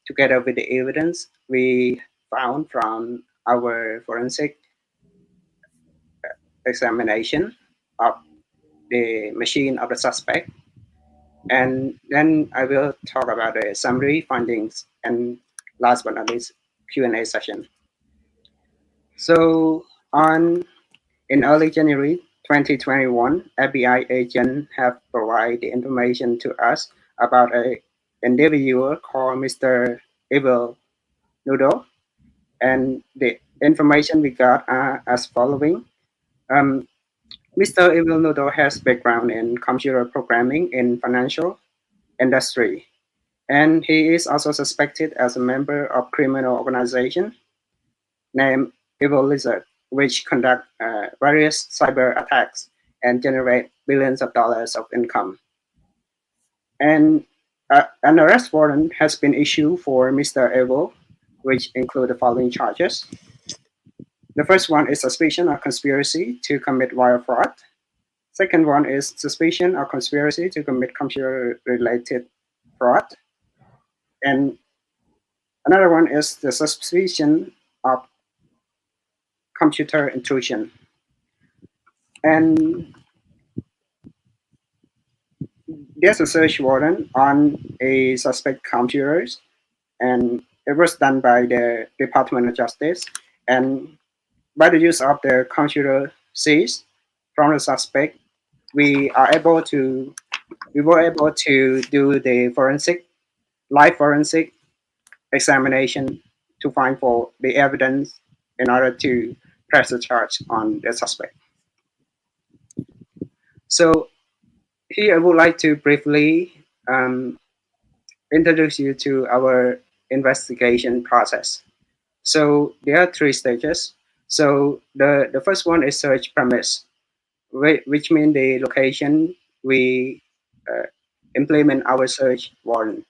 together with the evidence we found from our forensic examination of the machine of the suspect. And then I will talk about the summary findings and last but not least, Q&A session. So in early January 2021, FBI agents have provided information to us about an individual called Mr. Evil Noodle, and the information we got are as following. Mr. Evil Noodle has background in computer programming in financial industry, and he is also suspected as a member of criminal organization named Evil Lizard, which conduct various cyber attacks and generate billions of dollars of income. And an arrest warrant has been issued for Mr. Evil, which include the following charges. The first one is suspicion of conspiracy to commit wire fraud. Second one is suspicion of conspiracy to commit computer-related fraud. And another one is the suspicion of computer intrusion. And there's a search warrant on a suspect computers, and it was done by the Department of Justice. And by the use of the computer seized from the suspect, we were able to do the live forensic examination to find for the evidence in order to press the charge on the suspect. So here I would like to briefly introduce you to our investigation process. So there are 3 stages. So the first one is search premise, which means the location we implement our search warrant.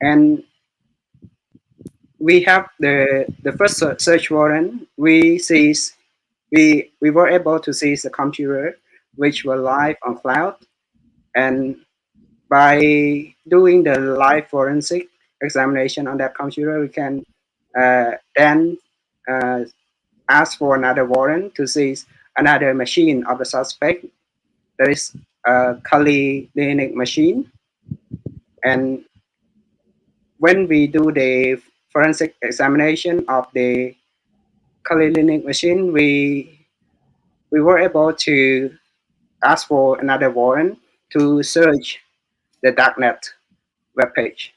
And we have the first search warrant. We were able to seize the computer which were live on cloud, and by doing the live forensic examination on that computer, we can then ask for another warrant to seize another machine of the suspect, that is a Kali Linux machine. And when we do the forensic examination of the Kali Linux machine, we were able to ask for another warrant to search the darknet webpage.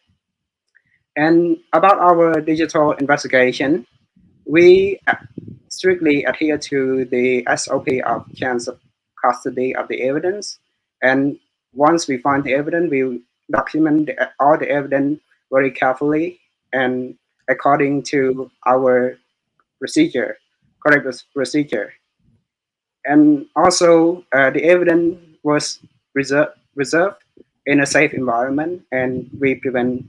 And about our digital investigation, we strictly adhere to the SOP of chains of custody of the evidence. And once we find the evidence, we document all the evidence very carefully and according to our correct procedure. And also, the evidence was reserved in a safe environment, and we prevent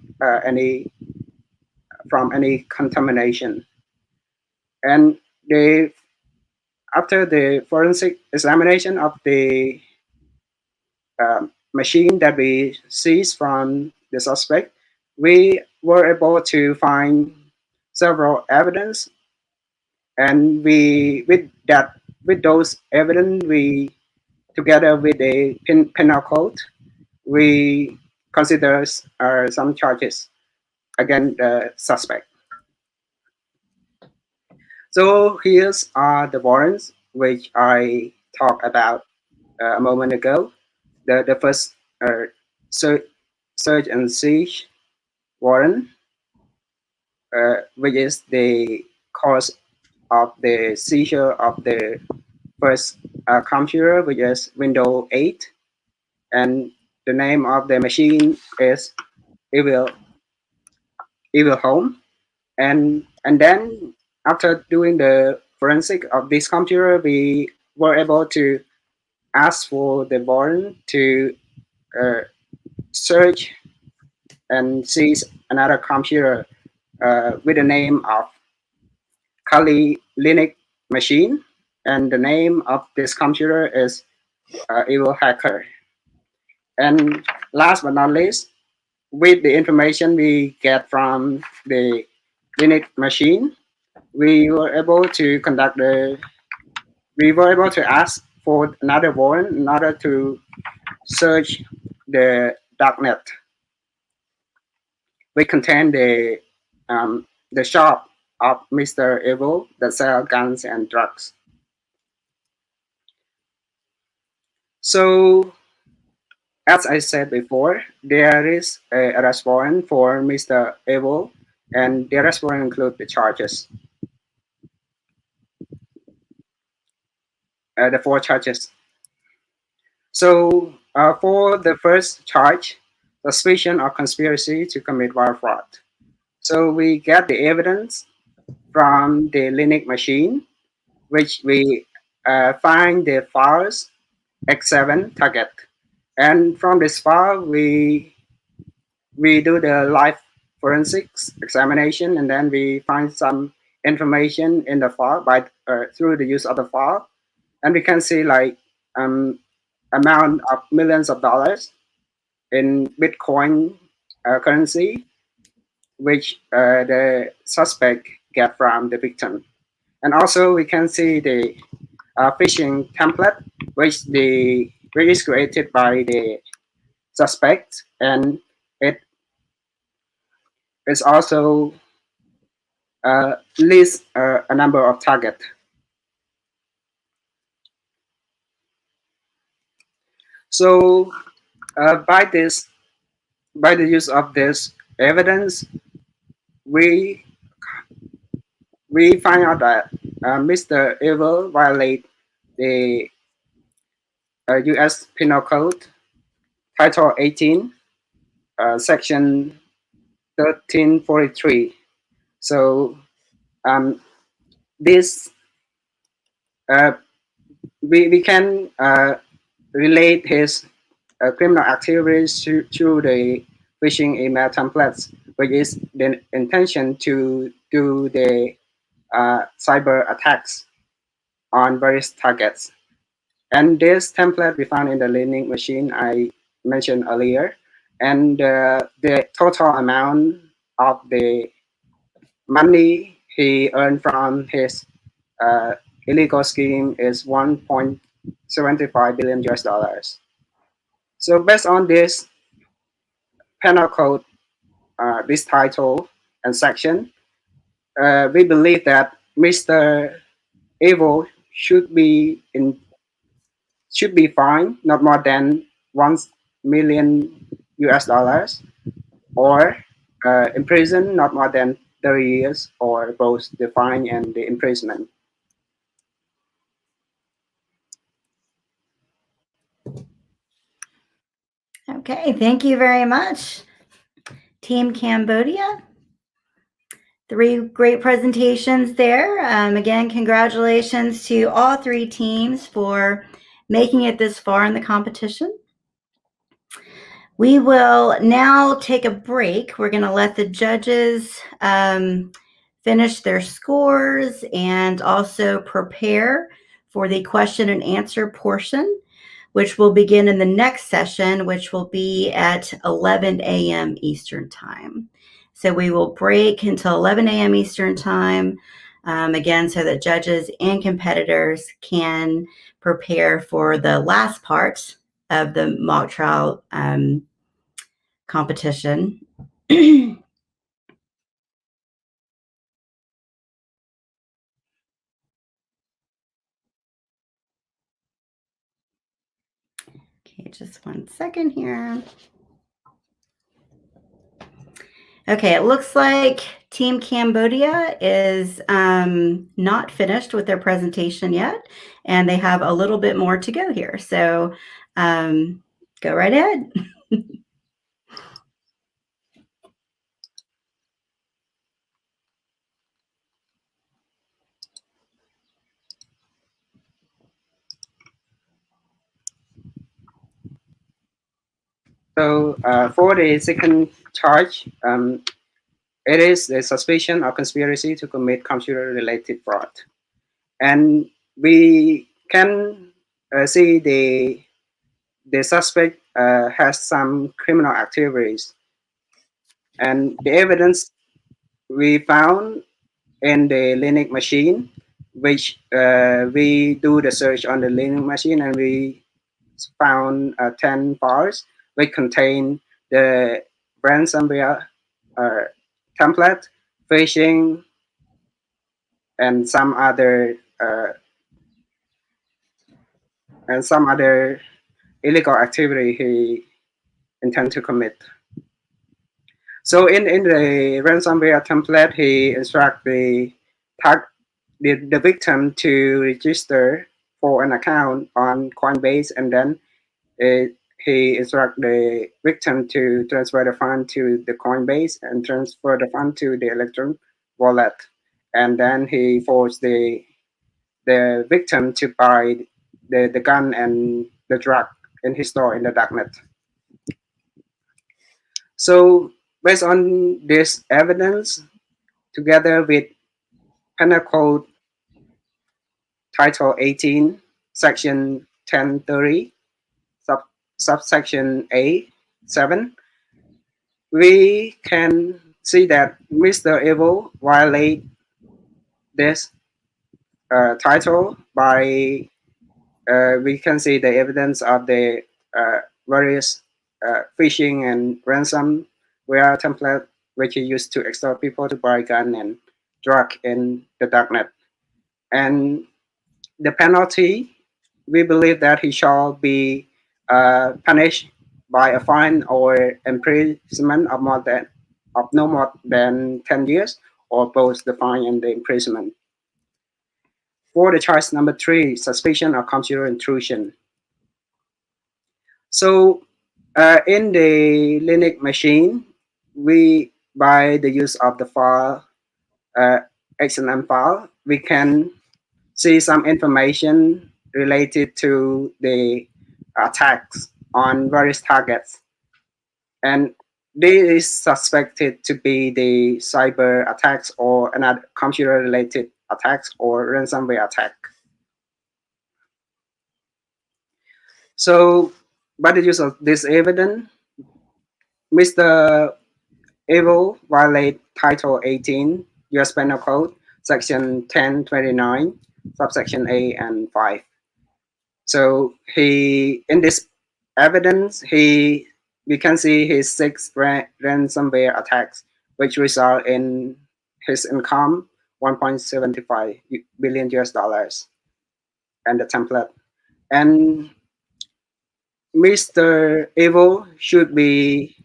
from any contamination. And after the forensic examination of the machine that we seized from the suspect, we were able to find several evidence, and with those evidence, we together with the penal code, we consider some charges against the suspect. So here's the warrants which I talked about a moment ago. The first search and seize warrant, which is the cause of the seizure of the first computer, which is Windows 8, and the name of the machine is Evil Home. And then after doing the forensic of this computer, we were able to ask for the warrant to search and seize another computer with the name of Kali Linux machine, and the name of this computer is evil hacker. And last but not least, with the information we get from the Linux machine, we were able to ask for another warrant in order to search the darknet, which contained the shop of Mr. Evil that sell guns and drugs. So, as I said before, there is a arrest warrant for Mr. Evil, and the arrest warrant includes the charges, the 4 charges. So, for the first charge, suspicion of conspiracy to commit wire fraud. So we get the evidence from the Linux machine, which we find the files X7 target, and from this file we do the live forensics examination, and then we find some information in the file by through the use of the file, and we can see like amount of millions of dollars in Bitcoin currency, which the suspect get from the victim. And also we can see the phishing template, which is created by the suspect, and it is also lists a number of targets. So by the use of this evidence, we find out that Mr. Evil violate the U.S. Penal Code, Title 18, Section 1343. So this we can relate his criminal activities to the phishing email templates, which is the intention to do the cyber attacks on various targets. And this template we found in the Linux machine I mentioned earlier, and the total amount of the money he earned from his illegal scheme is 1.75 billion US dollars. So based on this penal code, this title and section, we believe that Mr. Evil should be fined not more than 1 million US dollars, or imprisoned not more than 30 years, or both the fine and the imprisonment. Okay, thank you very much, Team Cambodia. 3 great presentations there. Again, congratulations to all 3 teams for making it this far in the competition. We will now take a break. We're going to let the judges finish their scores and also prepare for the question and answer portion, which will begin in the next session, which will be at 11 a.m. Eastern Time. So we will break until 11 a.m. Eastern Time, again, so that judges and competitors can prepare for the last part of the mock trial competition. Okay, just 1 second here. Okay, it looks like Team Cambodia is not finished with their presentation yet, and they have a little bit more to go here. So go right ahead. So for the second charge, it is the suspicion of conspiracy to commit computer-related fraud. And we can see the the suspect has some criminal activities. And the evidence we found in the Linux machine, which we do the search on the Linux machine, and we found 10 files which contain the ransomware uh, template, phishing, and some other illegal activity he intend to commit. So in the ransomware template, he instruct the victim to register for an account on Coinbase, and then uh, he instruct the victim to transfer the fund to the Coinbase and transfer the fund to the Electron wallet, and then he forced the victim to buy the gun and the drug in his store in the darknet. So based on this evidence, together with Penal Code Title 18, Section 1030, subsection A 7, we can see that Mr. Evil violate this title by we can see the evidence of the various phishing and ransomware template which he used to extort people to buy gun and drug in the darknet. And the penalty, we believe that he shall be punished by a fine or imprisonment of no more than 10 years, or both the fine and the imprisonment. For the charge number 3, suspicion of computer intrusion. So in the Linux machine, we, by the use of the file XML file, we can see some information related to the attacks on various targets. And this is suspected to be the cyber attacks or another computer related attacks or ransomware attack. So by the use of this evidence, Mr. Evil violate Title 18 US Penal Code, Section 1029, subsection A and 5. So he, in this evidence, we can see his 6 ransomware attacks, which result in his income 1.75 billion US dollars and the template. And Mr. Evil should be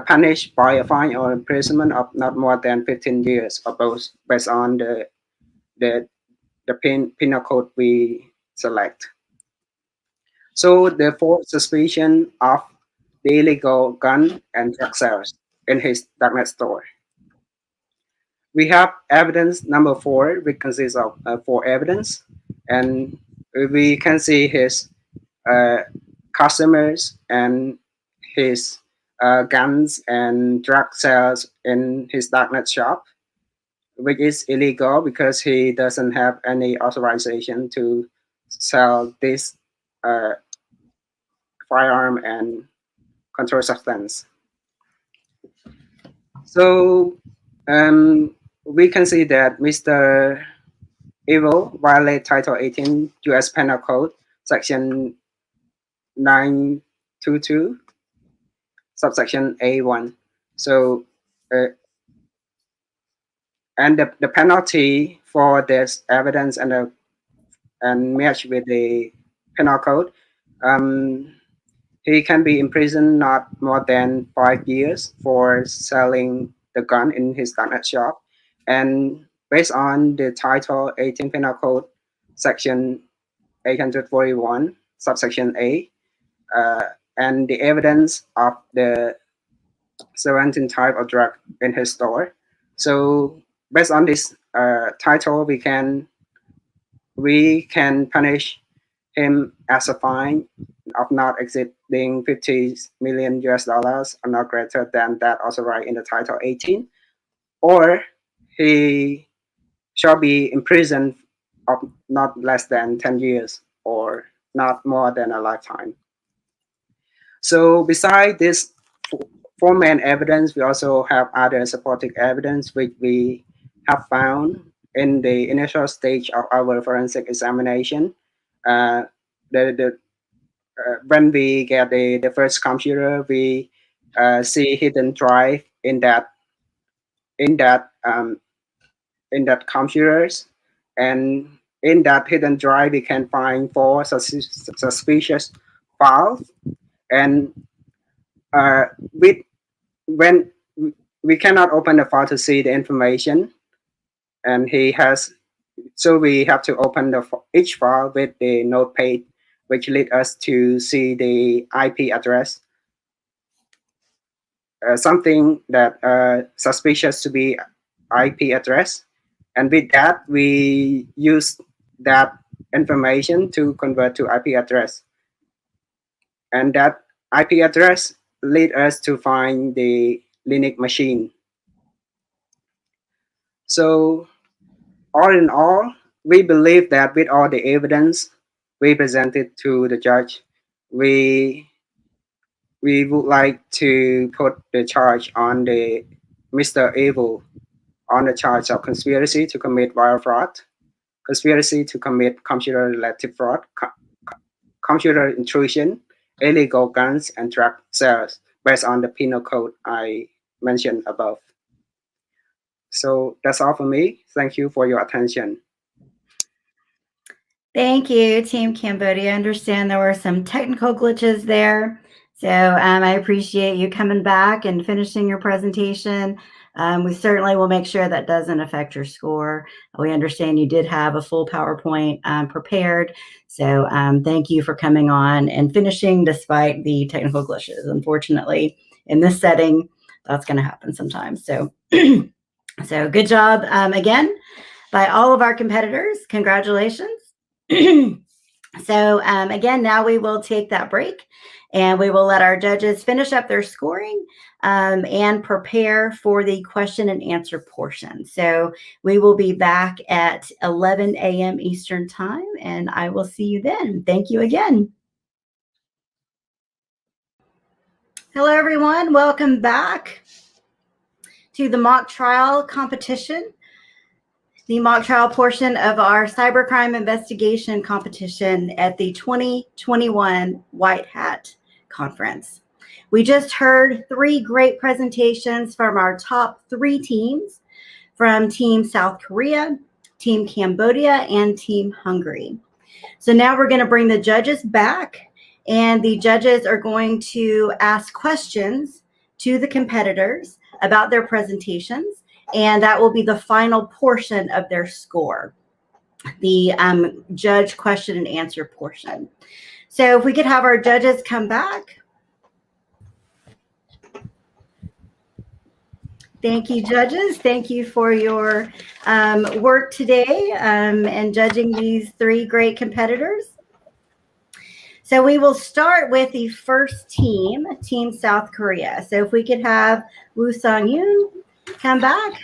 punished by a fine or imprisonment of not more than 15 years, or both, based on the penal code we select. So therefore, suspicion of the illegal gun and drug sales in his darknet store. We have evidence number 4, which consists of 4 evidence, and we can see his customers and his guns and drug sales in his darknet shop, which is illegal because he doesn't have any authorization to sell this firearm and controlled substance. So we can see that Mr. Evil violate Title 18 U.S. Penal Code, Section 922, subsection A1. So, and the penalty for this evidence and match with the penal code, he can be imprisoned not more than 5 years for selling the gun in his darknet shop. And based on the Title 18 Penal Code, Section 841, subsection A, and the evidence of the 17 type of drug in his store. So based on this title, we can punish him as a fine of not exceeding 50 million US dollars or not greater than that authorized in the Title 18, or he shall be imprisoned of not less than 10 years or not more than a lifetime. So beside this four main evidence, we also have other supporting evidence which we have found in the initial stage of our forensic examination. When we get the first computer, we see hidden drive in that in that um, in that computers, and in that hidden drive we can find four suspicious files, and with when we cannot open the file to see the information, and he has so we have to open each file with the notepad, which lead us to see the IP address, something that suspicious to be IP address, and with that we use that information to convert to IP address, and that IP address lead us to find the Linux machine. So all in all, we believe that with all the evidence we presented to the judge, we would like to put the charge on the Mr. Evil on the charge of conspiracy to commit wire fraud, conspiracy to commit computer-related fraud, computer intrusion, illegal guns, and drug sales based on the penal code I mentioned above. So that's all for me. Thank you for your attention. Thank you, Team Cambodia. I understand there were some technical glitches there. So I appreciate you coming back and finishing your presentation. We certainly will make sure that doesn't affect your score. We understand you did have a full PowerPoint prepared. So thank you for coming on and finishing despite the technical glitches. Unfortunately, in this setting, that's going to happen sometimes. So, so good job again by all of our competitors. Congratulations. So again, now we will take that break and we will let our judges finish up their scoring and prepare for the question and answer portion. So we will be back at 11 a.m. Eastern time, and I will see you then. Thank you again. Hello, everyone. Welcome back to the mock trial competition, the mock trial portion of our cybercrime investigation competition at the 2021 White Hat Conference. We just heard three great presentations from our top three teams, from Team South Korea, Team Cambodia, and Team Hungary. So now we're going to bring the judges back, and the judges are going to ask questions to the competitors about their presentations, and that will be the final portion of their score, the judge question and answer portion. So if we could have our judges come back. Thank you, judges. Thank you for your work today and judging these three great competitors. So we will start with the first team, Team South Korea. So if we could have Woo Sung-yoon come back.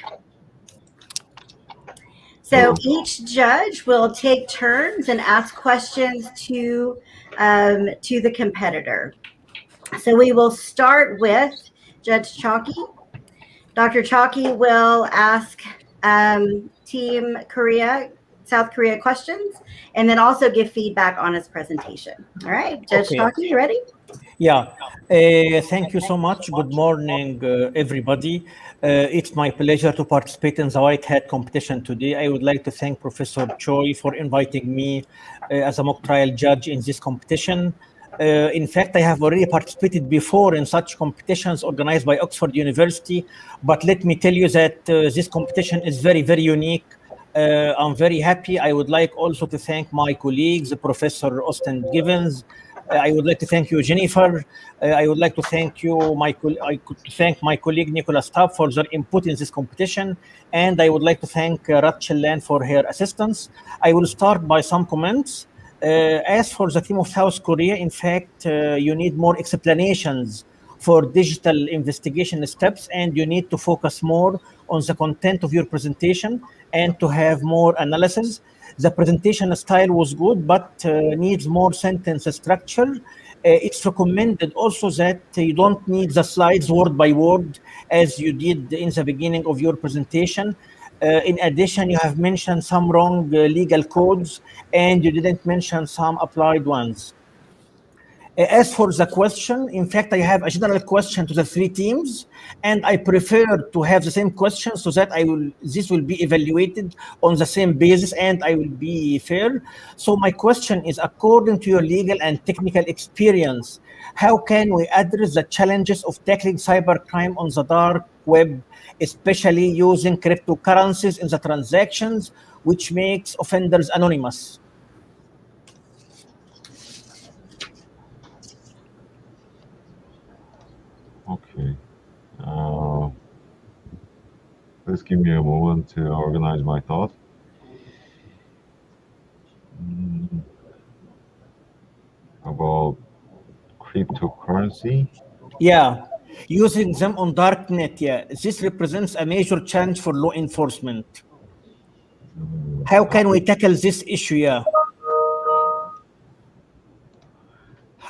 So each judge will take turns and ask questions to the competitor. So we will start with Judge Chalky. Dr. Chalky will ask Team South Korea questions, and then also give feedback on his presentation. All right, Judge Chalky, you ready? Yeah, thank you so much. Good morning, everybody. It's my pleasure to participate in the White Hat competition today. I would like to thank Professor Choi for inviting me as a mock trial judge in this competition. In fact, I have already participated before in such competitions organized by Oxford University, but let me tell you that this competition is very, very unique. I'm very happy. I would like also to thank my colleagues, Professor Austin Givens. I would like to thank you, Jennifer. I would like to thank you, my colleague Nicola Staub for their input in this competition, and I would like to thank Rachel Land for her assistance. I will start by some comments. As for the team of South Korea, in fact, you need more explanations for digital investigation steps, and you need to focus more on the content of your presentation and to have more analysis. The presentation style was good, but needs more sentence structure. It's recommended also that you don't need the slides word by word as you did in the beginning of your presentation. In addition, you have mentioned some wrong legal codes and you didn't mention some applied ones. As for the question, in fact, I have a general question to the three teams, and I prefer to have the same question so that this will be evaluated on the same basis and I will be fair. So my question is, according to your legal and technical experience, how can we address the challenges of tackling cybercrime on the dark web, especially using cryptocurrencies in the transactions, which makes offenders anonymous? Okay. Please give me a moment to organize my thoughts. About cryptocurrency? Yeah, using them on darknet. Yeah, this represents a major challenge for law enforcement. How can we tackle this issue? Yeah,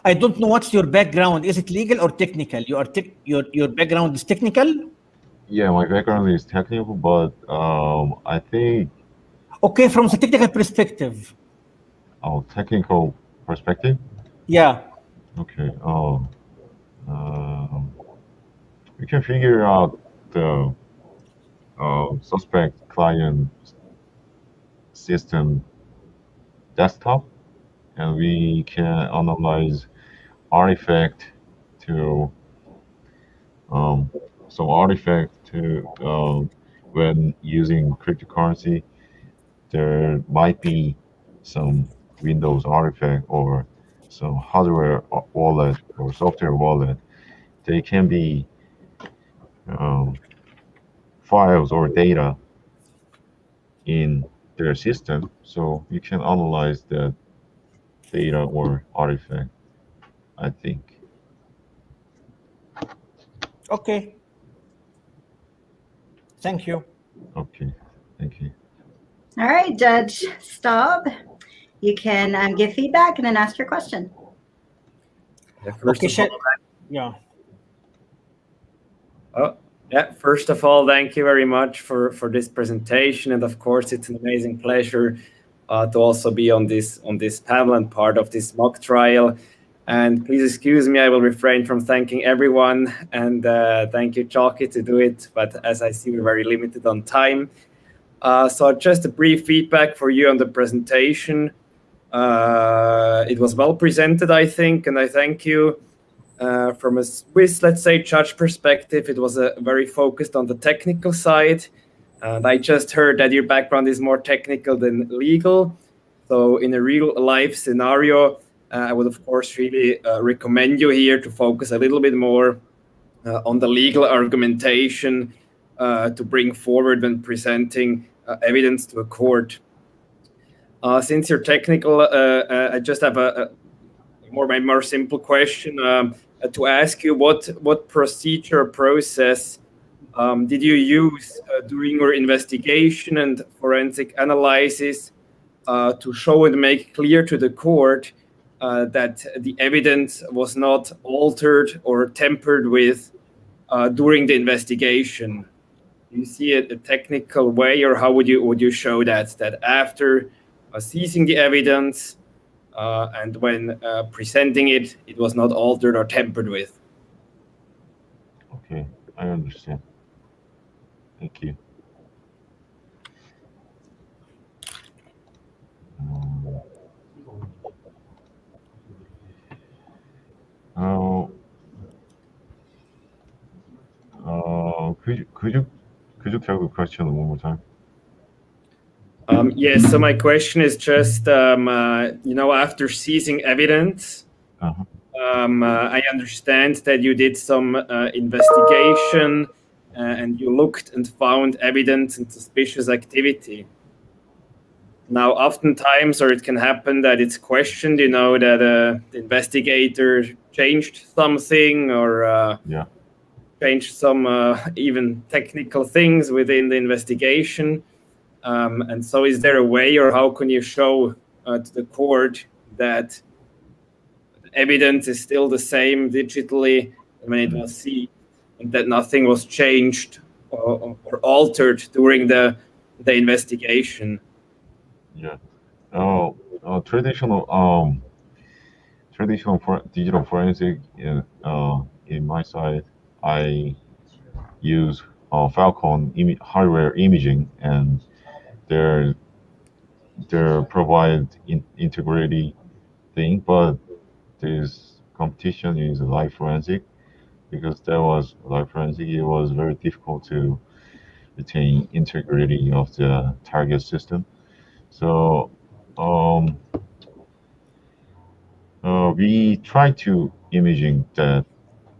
I don't know what's your background. Is it legal or technical? Your background is technical. Yeah, my background is technical, but I think. Okay, from the technical perspective. Oh, technical perspective. Yeah. Okay. We can figure out the suspect client system desktop, and we can analyze artifact to some artifact to when using cryptocurrency. There might be some Windows artifact or some hardware wallet or software wallet. They can be files or data in their system, so you can analyze the data or artifact, I think. Okay. Thank you. Okay, thank you. All right, Judge Staub, you can give feedback and then ask your question. First of all, yeah. Oh, yeah. First of all, thank you very much for this presentation, and of course, it's an amazing pleasure to also be on this panel and part of this mock trial. And please excuse me, I will refrain from thanking everyone, and thank you, Chalky, to do it. But as I see, we're very limited on time. So just a brief feedback for you on the presentation. It was well presented, I think, and I thank you. From a Swiss, let's say, judge perspective, it was very focused on the technical side. And I just heard that your background is more technical than legal. So in a real life scenario, I would, of course, really recommend you here to focus a little bit more on the legal argumentation to bring forward when presenting evidence to a court. Since you're technical, I just have a more simple question to ask you. What procedure or process did you use during your investigation and forensic analysis to show and make clear to the court that the evidence was not altered or tampered with during the investigation? Do you see it a technical way, or how would you show that after seizing the evidence and when presenting it, it was not altered or tampered with? Okay, I understand. Thank you. Could you tell the question one more time? Yes. So my question is just, after seizing evidence, I understand that you did some investigation and you looked and found evidence and suspicious activity. Now, oftentimes, or it can happen that it's questioned, that the investigator changed something or changed some even technical things within the investigation. And so is there a way, or how can you show to the court that evidence is still the same digitally when it was seen, and that nothing was changed or altered during the investigation. Yeah. Traditional digital forensic in my side, I use Falcon hardware imaging, and they're provide integrity thing, but this competition is live forensic. Because there was live forensic, it was very difficult to retain integrity of the target system. So we try to imaging that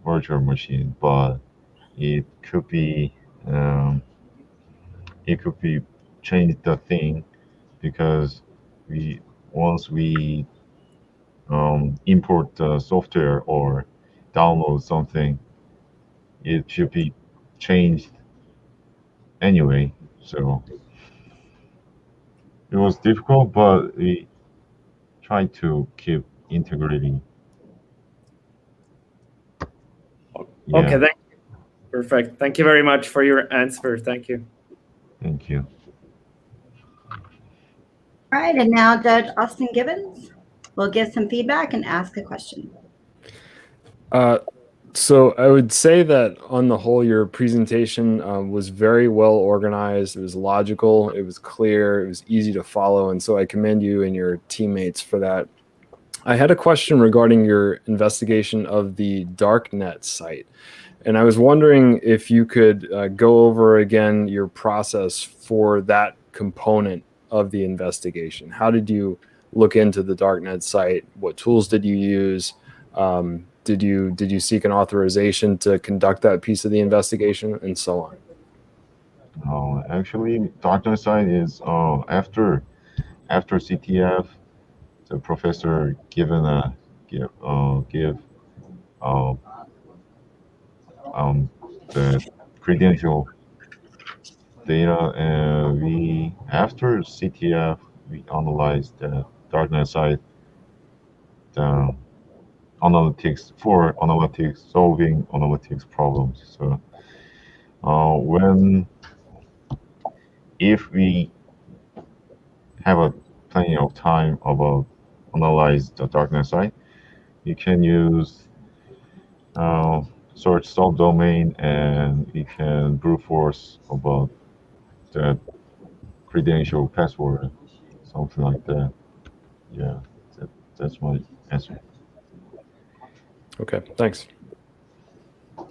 virtual machine, but it could be um, change the thing, because we once we import the software or download something, it should be changed anyway. So it was difficult, but we tried to keep integrity. Yeah. Okay, thank you. Perfect. Thank you very much for your answer. Thank you. Thank you. All right, and now Judge Austin Gibbons will give some feedback and ask a question. So I would say that on the whole, your presentation was very well organized. It was logical. It was clear. It was easy to follow. And so I commend you and your teammates for that. I had a question regarding your investigation of the darknet site. And I was wondering if you could go over again your process for that component of the investigation. How did you look into the darknet site? What tools did you use? Did you seek an authorization to conduct that piece of the investigation, and so on? Actually, darknet site is after CTF, the professor give the credential data, and we after CTF we analyzed the darknet site, the solving analytics problems. So if we have plenty of time about analyze the darknet site, you can use search subdomain, and you can brute force about the credential password, something like that. Yeah, that's my answer. Okay, thanks. All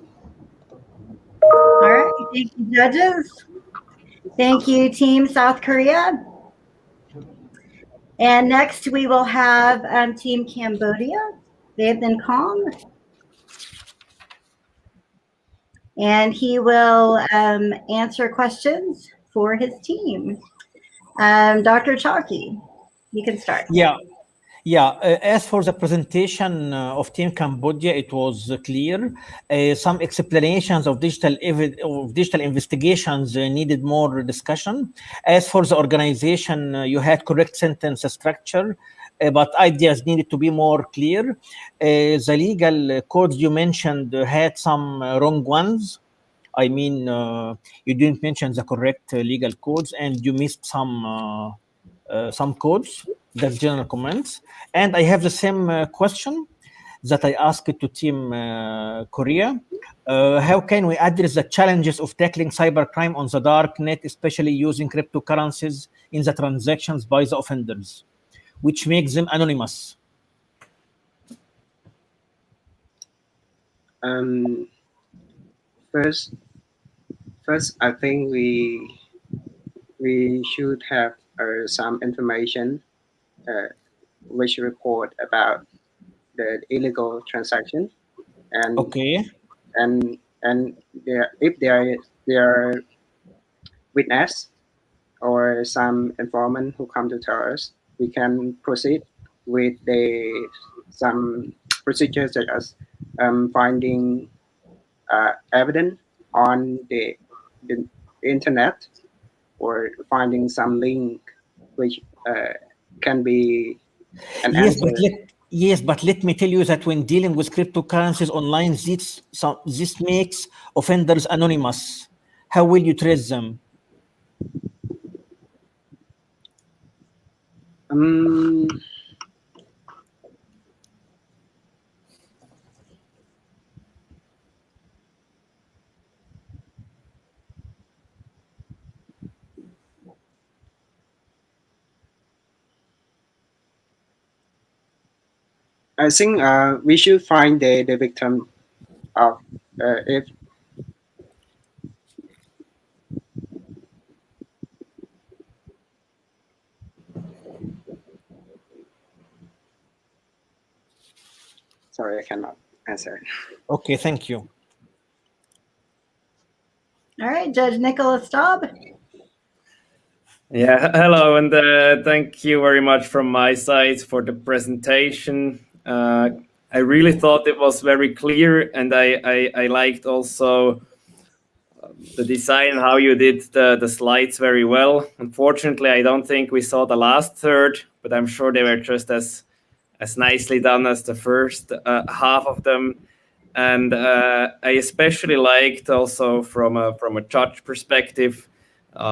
right, thank you, judges. Thank you, Team South Korea. And next we will have Team Cambodia, Nathan Kong. And he will answer questions for his team. Dr. Chalky, you can start. Yeah, as for the presentation of Team Cambodia, it was clear. Some explanations of digital investigations needed more discussion. As for the organization, you had correct sentence structure, but ideas needed to be more clear. The legal codes you mentioned had some wrong ones. I mean, you didn't mention the correct legal codes, and you missed some codes. That's general comments. And I have the same question that I asked to Team Korea. How can we address the challenges of tackling cybercrime on the dark net, especially using cryptocurrencies in the transactions by the offenders, which makes them anonymous? First, I think we should have some information which report about the illegal transaction, and if there are witness or some informant who come to tell us, we can proceed with some procedures such as finding evidence on the internet, or finding some link which can be an answer. Yes, but let me tell you that when dealing with cryptocurrencies online, this makes offenders anonymous. How will you trace them? I think we should find the victim of if sorry, I cannot answer. Okay, thank you. All right, Judge Nicholas Staub. Yeah, hello, and thank you very much from my side for the presentation. I really thought it was very clear, and I liked also the design, how you did the slides very well. Unfortunately, I don't think we saw the last third, but I'm sure they were just as nicely done as the first half of them. And I especially liked also from a judge perspective,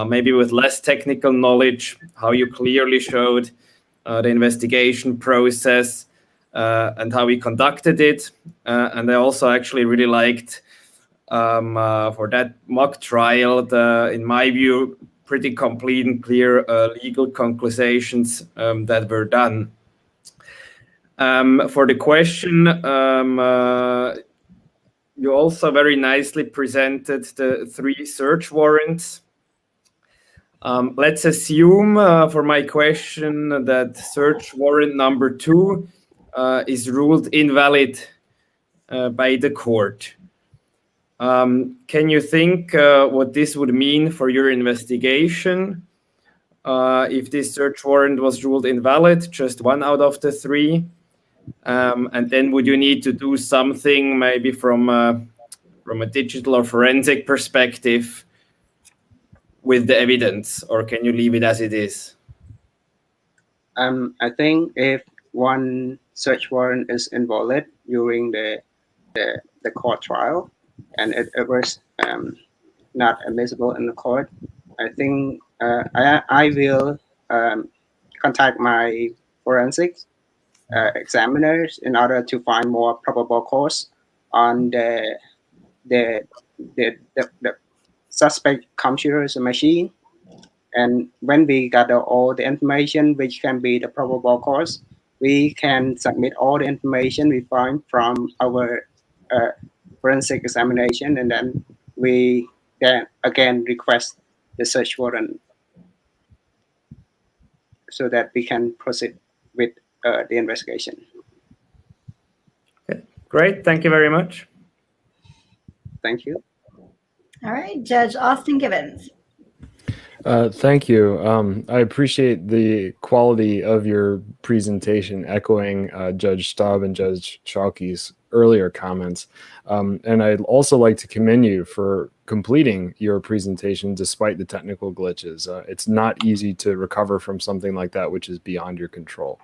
maybe with less technical knowledge, how you clearly showed the investigation process and how we conducted it. And I also actually really liked for that mock trial, in my view, pretty complete and clear legal conclusions that were done. For the question, you also very nicely presented the 3 search warrants. Let's assume for my question that search warrant number 2 is ruled invalid by the court. Can you think what this would mean for your investigation? If this search warrant was ruled invalid, just 1 out of the 3, and then would you need to do something maybe from a digital or forensic perspective with the evidence, or can you leave it as it is? I think if one search warrant is invalid during the court trial, and it was not admissible in the court, I think I will contact my forensics examiners in order to find more probable cause on the suspect computers and machine. And when we gather all the information which can be the probable cause, we can submit all the information we find from our forensic examination, and then we can again request the search warrant so that we can proceed with the investigation. Okay, great. Thank you very much. Thank you. All right, Judge Austin Gibbons. Thank you. I appreciate the quality of your presentation, echoing Judge Staub and Judge Chalky's earlier comments. And I'd also like to commend you for completing your presentation despite the technical glitches. It's not easy to recover from something like that, which is beyond your control.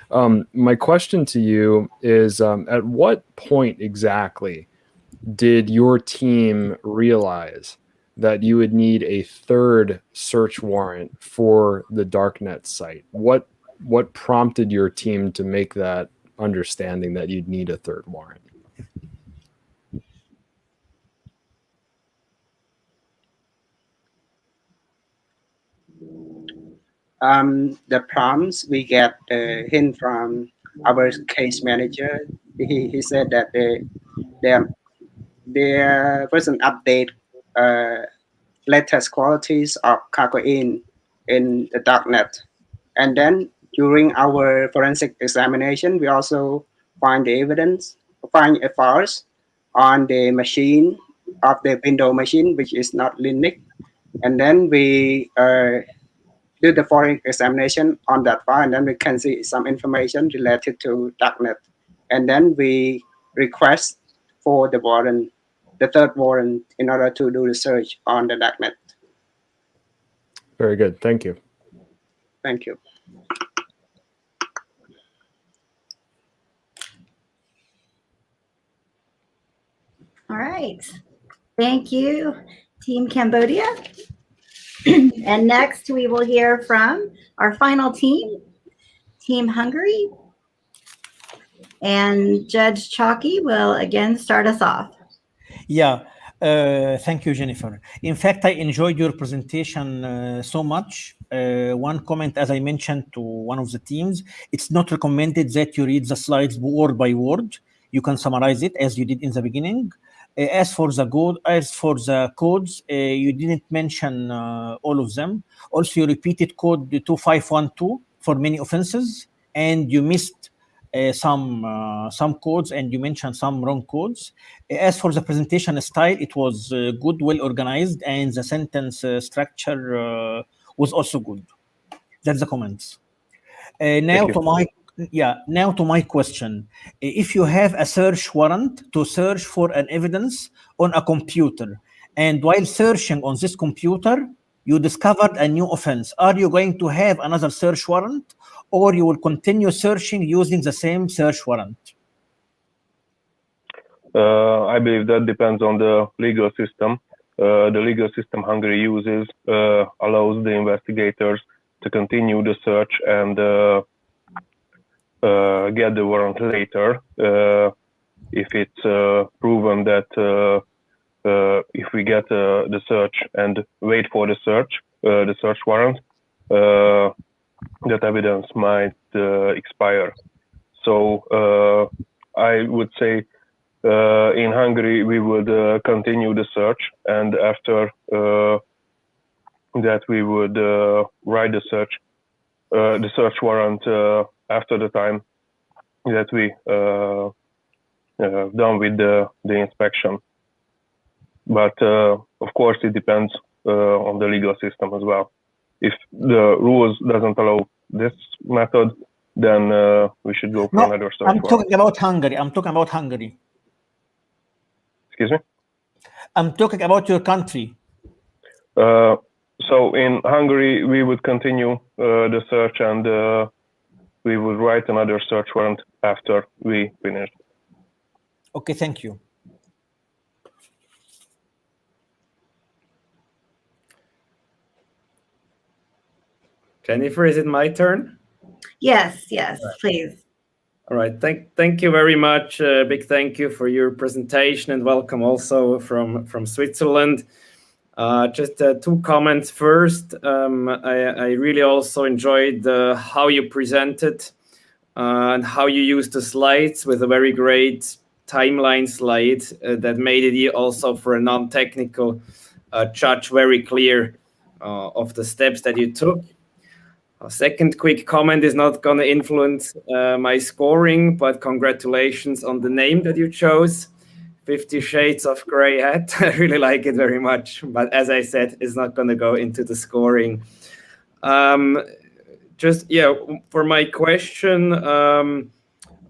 My question to you is, at what point exactly did your team realize that you would need a 3rd search warrant for the darknet site? What prompted your team to make that understanding that you'd need a 3rd warrant? The prompts we get the hint from our case manager. He said that there was an update latest qualities of cocaine in the darknet. And then during our forensic examination, we also find the evidence, find files on the machine of the Windows machine, which is not Linux. And then we do the forensic examination on that file, and then we can see some information related to darknet. And then we request for the warrant, the 3rd warrant, in order to do research on the darknet. Very good. Thank you. Thank you. All right. Thank you, Team Cambodia. And next we will hear from our final team, Team Hungary. And Judge Chalky will again start us off. Yeah, thank you, Jennifer. In fact, I enjoyed your presentation so much. One comment, as I mentioned to one of the teams, it's not recommended that you read the slides word by word. You can summarize it as you did in the beginning. As for the codes, you didn't mention all of them. Also, you repeated code 2512 for many offenses, and you missed some codes, and you mentioned some wrong codes. As for the presentation style, it was good, well organized, and the sentence structure was also good. That's the comments. Now to my question. If you have a search warrant to search for an evidence on a computer, and while searching on this computer, you discovered a new offense, are you going to have another search warrant, or you will continue searching using the same search warrant? I believe that depends on the legal system. The legal system Hungary uses allows the investigators to continue the search and get the warrant later if it's proven that if we get the search and wait for the search warrant, that evidence might expire. So I would say in Hungary we would continue the search, and after that we would write the search warrant after the time that we done with the inspection. But of course it depends on the legal system as well. If the rules doesn't allow this method, then we should go for another search warrant. I'm talking about Hungary. Excuse me? I'm talking about your country. So in Hungary, we would continue the search, and we would write another search warrant after we finish. Okay, thank you. Jennifer, is it my turn? Yes, please. All right, thank you very much. Big thank you for your presentation, and welcome also from Switzerland. Just two comments. First, I really also enjoyed how you presented and how you used the slides with a very great timeline slide that made it also for a non-technical judge very clear of the steps that you took. A second quick comment is not going to influence my scoring, but congratulations on the name that you chose, 50 Shades of Grey Hat. I really like it very much, but as I said, it's not going to go into the scoring. For my question, and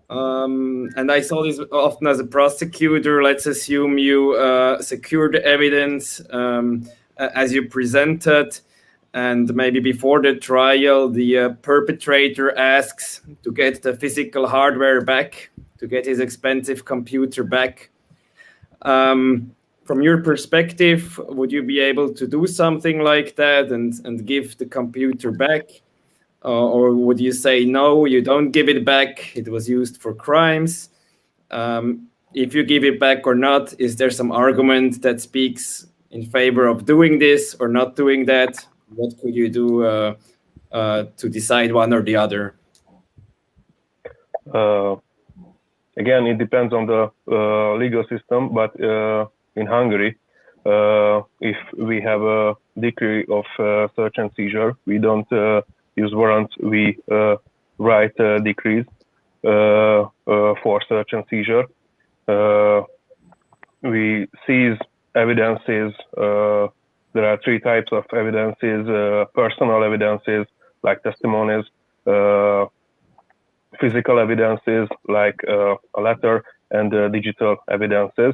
I saw this often as a prosecutor, let's assume you secured the evidence as you presented, and maybe before the trial, the perpetrator asks to get the physical hardware back, to get his expensive computer back. From your perspective, would you be able to do something like that and give the computer back? Or would you say, no, you don't give it back, it was used for crimes? If you give it back or not, is there some argument that speaks in favor of doing this or not doing that? What could you do to decide one or the other? Again, it depends on the legal system, but in Hungary, if we have a decree of search and seizure, we don't use warrants, we write decrees for search and seizure. We seize evidences. There are three types of evidences: personal evidences, like testimonies, physical evidences, like a letter, and digital evidences.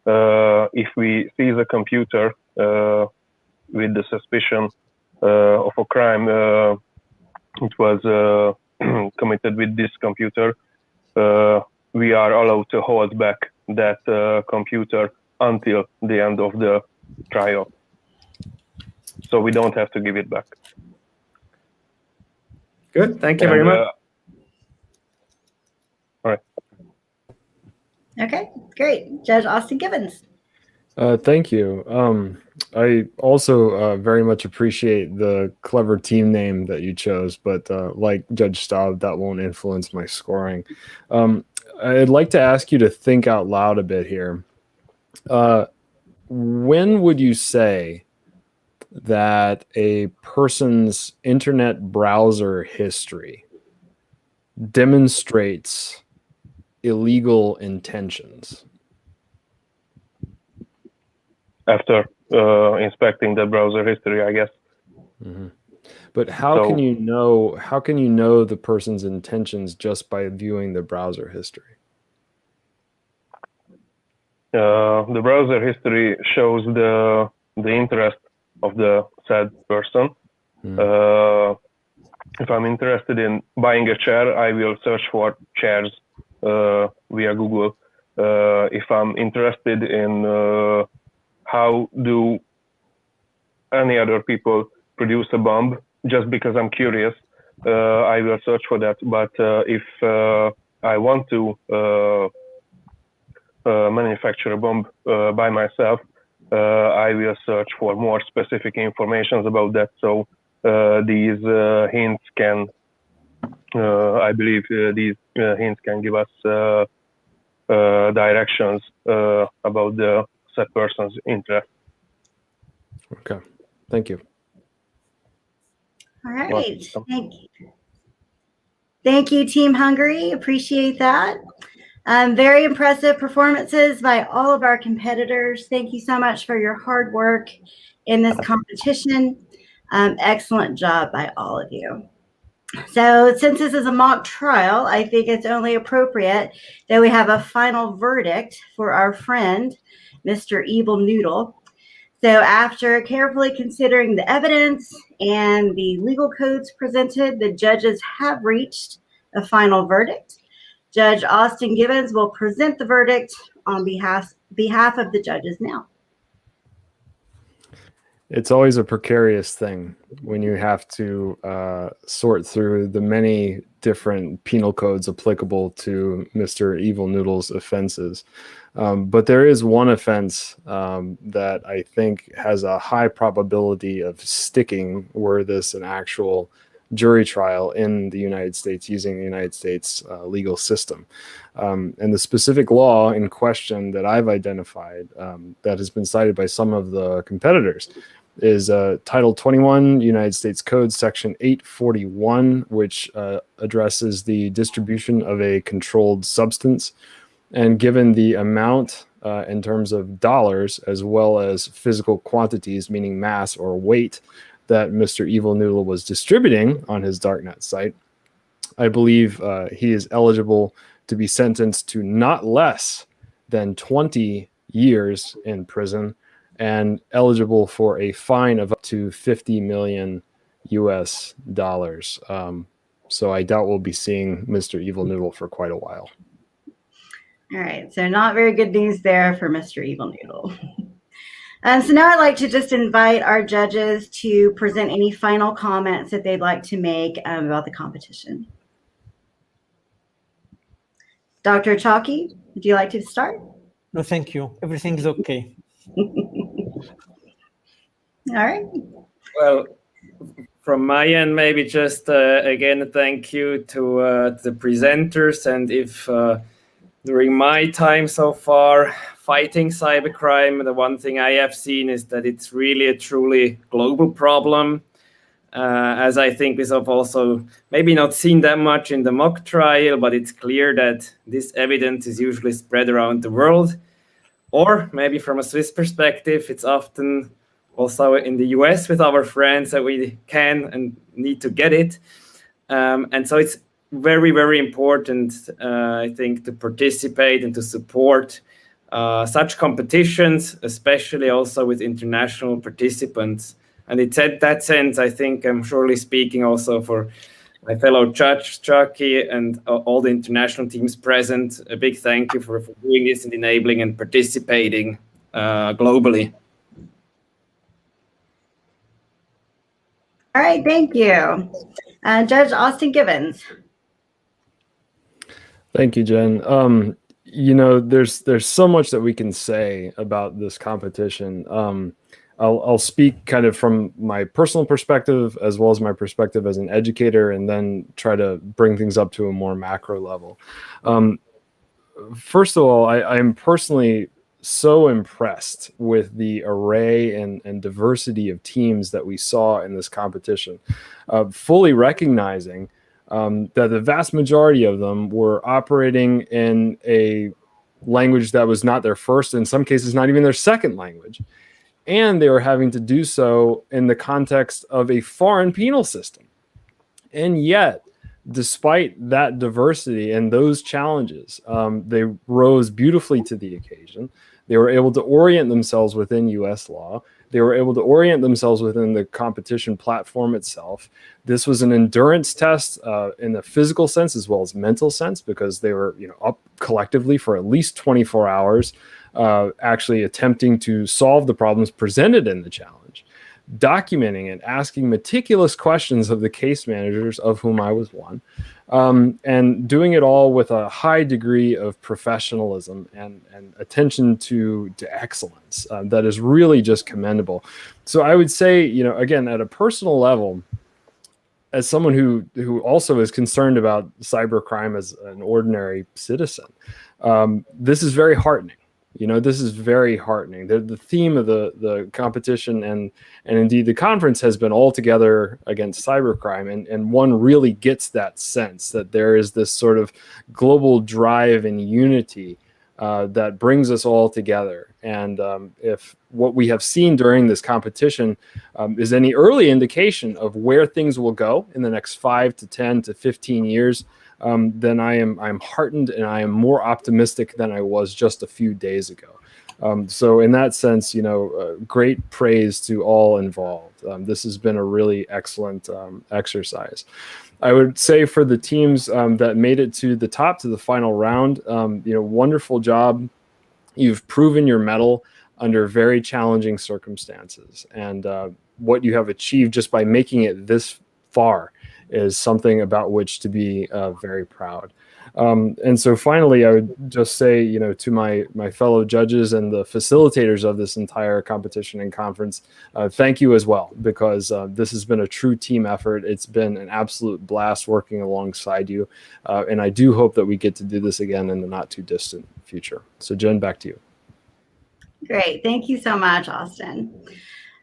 If we seize a computer with the suspicion of a crime, it was committed with this computer, we are allowed to hold back that computer until the end of the trial. So we don't have to give it back. Good, thank you very much. All right. Okay, great. Judge Austin Gibbons. Thank you. I also very much appreciate the clever team name that you chose, but like Judge Staub, that won't influence my scoring. I'd like to ask you to think out loud a bit here. When would you say that a person's internet browser history demonstrates illegal intentions? After inspecting the browser history, I guess. Mm-hmm. But how can you know? How can you know the person's intentions just by viewing the browser history? The browser history shows the interest of the said person. If I'm interested in buying a chair, I will search for chairs via Google. If I'm interested in how do any other people produce a bomb, just because I'm curious, I will search for that. But if I want to manufacture a bomb by myself, I will search for more specific information about that. So these hints can, I believe, these hints can give us directions about the said person's interest. Okay, thank you. All right, thank you, Team Hungary. Appreciate that. Very impressive performances by all of our competitors. Thank you so much for your hard work in this competition. Excellent job by all of you. So since this is a mock trial, I think it's only appropriate that we have a final verdict for our friend, Mr. Evil Noodle. So after carefully considering the evidence and the legal codes presented, the judges have reached a final verdict. Judge Austin Gibbons will present the verdict on behalf of the judges now. It's always a precarious thing when you have to sort through the many different penal codes applicable to Mr. Evil Noodle's offenses. But there is one offense that I think has a high probability of sticking were this an actual jury trial in the United States using the United States legal system. And the specific law in question that I've identified that has been cited by some of the competitors is Title 21 United States Code Section 841, which addresses the distribution of a controlled substance. And given the amount in terms of dollars as well as physical quantities, meaning mass or weight, that Mr. Evil Noodle was distributing on his darknet site, I believe he is eligible to be sentenced to not less than 20 years in prison and eligible for a fine of up to $50 million US. So I doubt we'll be seeing Mr. Evil Noodle for quite a while. All right, so not very good news there for Mr. Evil Noodle. So now I'd like to just invite our judges to present any final comments that they'd like to make about the competition. Dr. Chalky, would you like to start? No, thank you. Everything's okay. All right. Well, from my end, maybe just again, thank you to the presenters. And if during my time so far fighting cybercrime, the one thing I have seen is that it's really a truly global problem. As I think we have also maybe not seen that much in the mock trial, but it's clear that this evidence is usually spread around the world. Or maybe from a Swiss perspective, it's often also in the US with our friends that we can and need to get it. And so it's very, very important, I think, to participate and to support such competitions, especially also with international participants. And it's at that sense, I think I'm surely speaking also for my fellow judge, Chucky, and all the international teams present. A big thank you for doing this and enabling and participating globally. All right, thank you. Judge Austin Gibbons. Thank you, Jen. You know, there's so much that we can say about this competition. I'll speak kind of from my personal perspective as well as my perspective as an educator, and then try to bring things up to a more macro level. First of all, I'm personally so impressed with the array and diversity of teams that we saw in this competition, fully recognizing that the vast majority of them were operating in a language that was not their first, in some cases not even their second language. And they were having to do so in the context of a foreign penal system. And yet, despite that diversity and those challenges, they rose beautifully to the occasion. They were able to orient themselves within US law. They were able to orient themselves within the competition platform itself. This was an endurance test in the physical sense as well as mental sense, because they were up collectively for at least 24 hours, actually attempting to solve the problems presented in the challenge, documenting and asking meticulous questions of the case managers, of whom I was one, and doing it all with a high degree of professionalism and attention to excellence that is really just commendable. So I would say, again, at a personal level, as someone who also is concerned about cybercrime as an ordinary citizen, this is very heartening. This is very heartening. The theme of the competition and indeed the conference has been all together against cybercrime, and one really gets that sense that there is this sort of global drive and unity that brings us all together. And if what we have seen during this competition is any early indication of where things will go in the next 5 to 10 to 15 years, then I'm heartened, and I am more optimistic than I was just a few days ago. So in that sense, great praise to all involved. This has been a really excellent exercise. I would say for the teams that made it to the top, to the final round, wonderful job. You've proven your mettle under very challenging circumstances, and what you have achieved just by making it this far is something about which to be very proud. And so finally, I would just say, to my fellow judges and the facilitators of this entire competition and conference, thank you as well, because this has been a true team effort. It's been an absolute blast working alongside you. And I do hope that we get to do this again in the not too distant future. So Jen, back to you. Great. Thank you so much, Austin.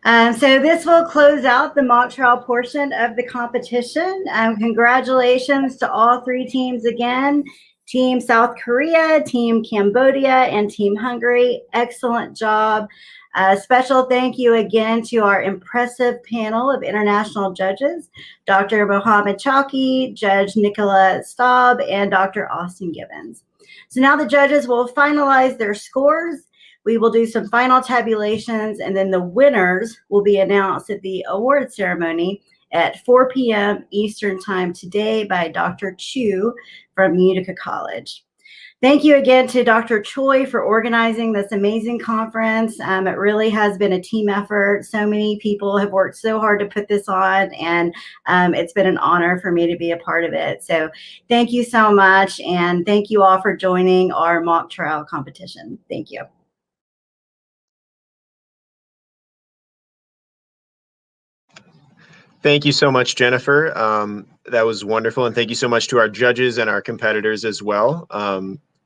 So this will close out the mock trial portion of the competition. Congratulations to all three teams again. Team South Korea, Team Cambodia, and Team Hungary. Excellent job. Special thank you again to our impressive panel of international judges, Dr. Mohammed Chowki, Judge Nicola Staub, and Dr. Austin Gibbons. So now the judges will finalize their scores. We will do some final tabulations, and then the winners will be announced at the award ceremony at 4 p.m. Eastern Time today by Dr. Chu from Utica College. Thank you again to Dr. Choi for organizing this amazing conference. It really has been a team effort. So many people have worked so hard to put this on, and it's been an honor for me to be a part of it. So thank you so much, and thank you all for joining our mock trial competition. Thank you. Thank you so much, Jennifer. That was wonderful. And thank you so much to our judges and our competitors as well.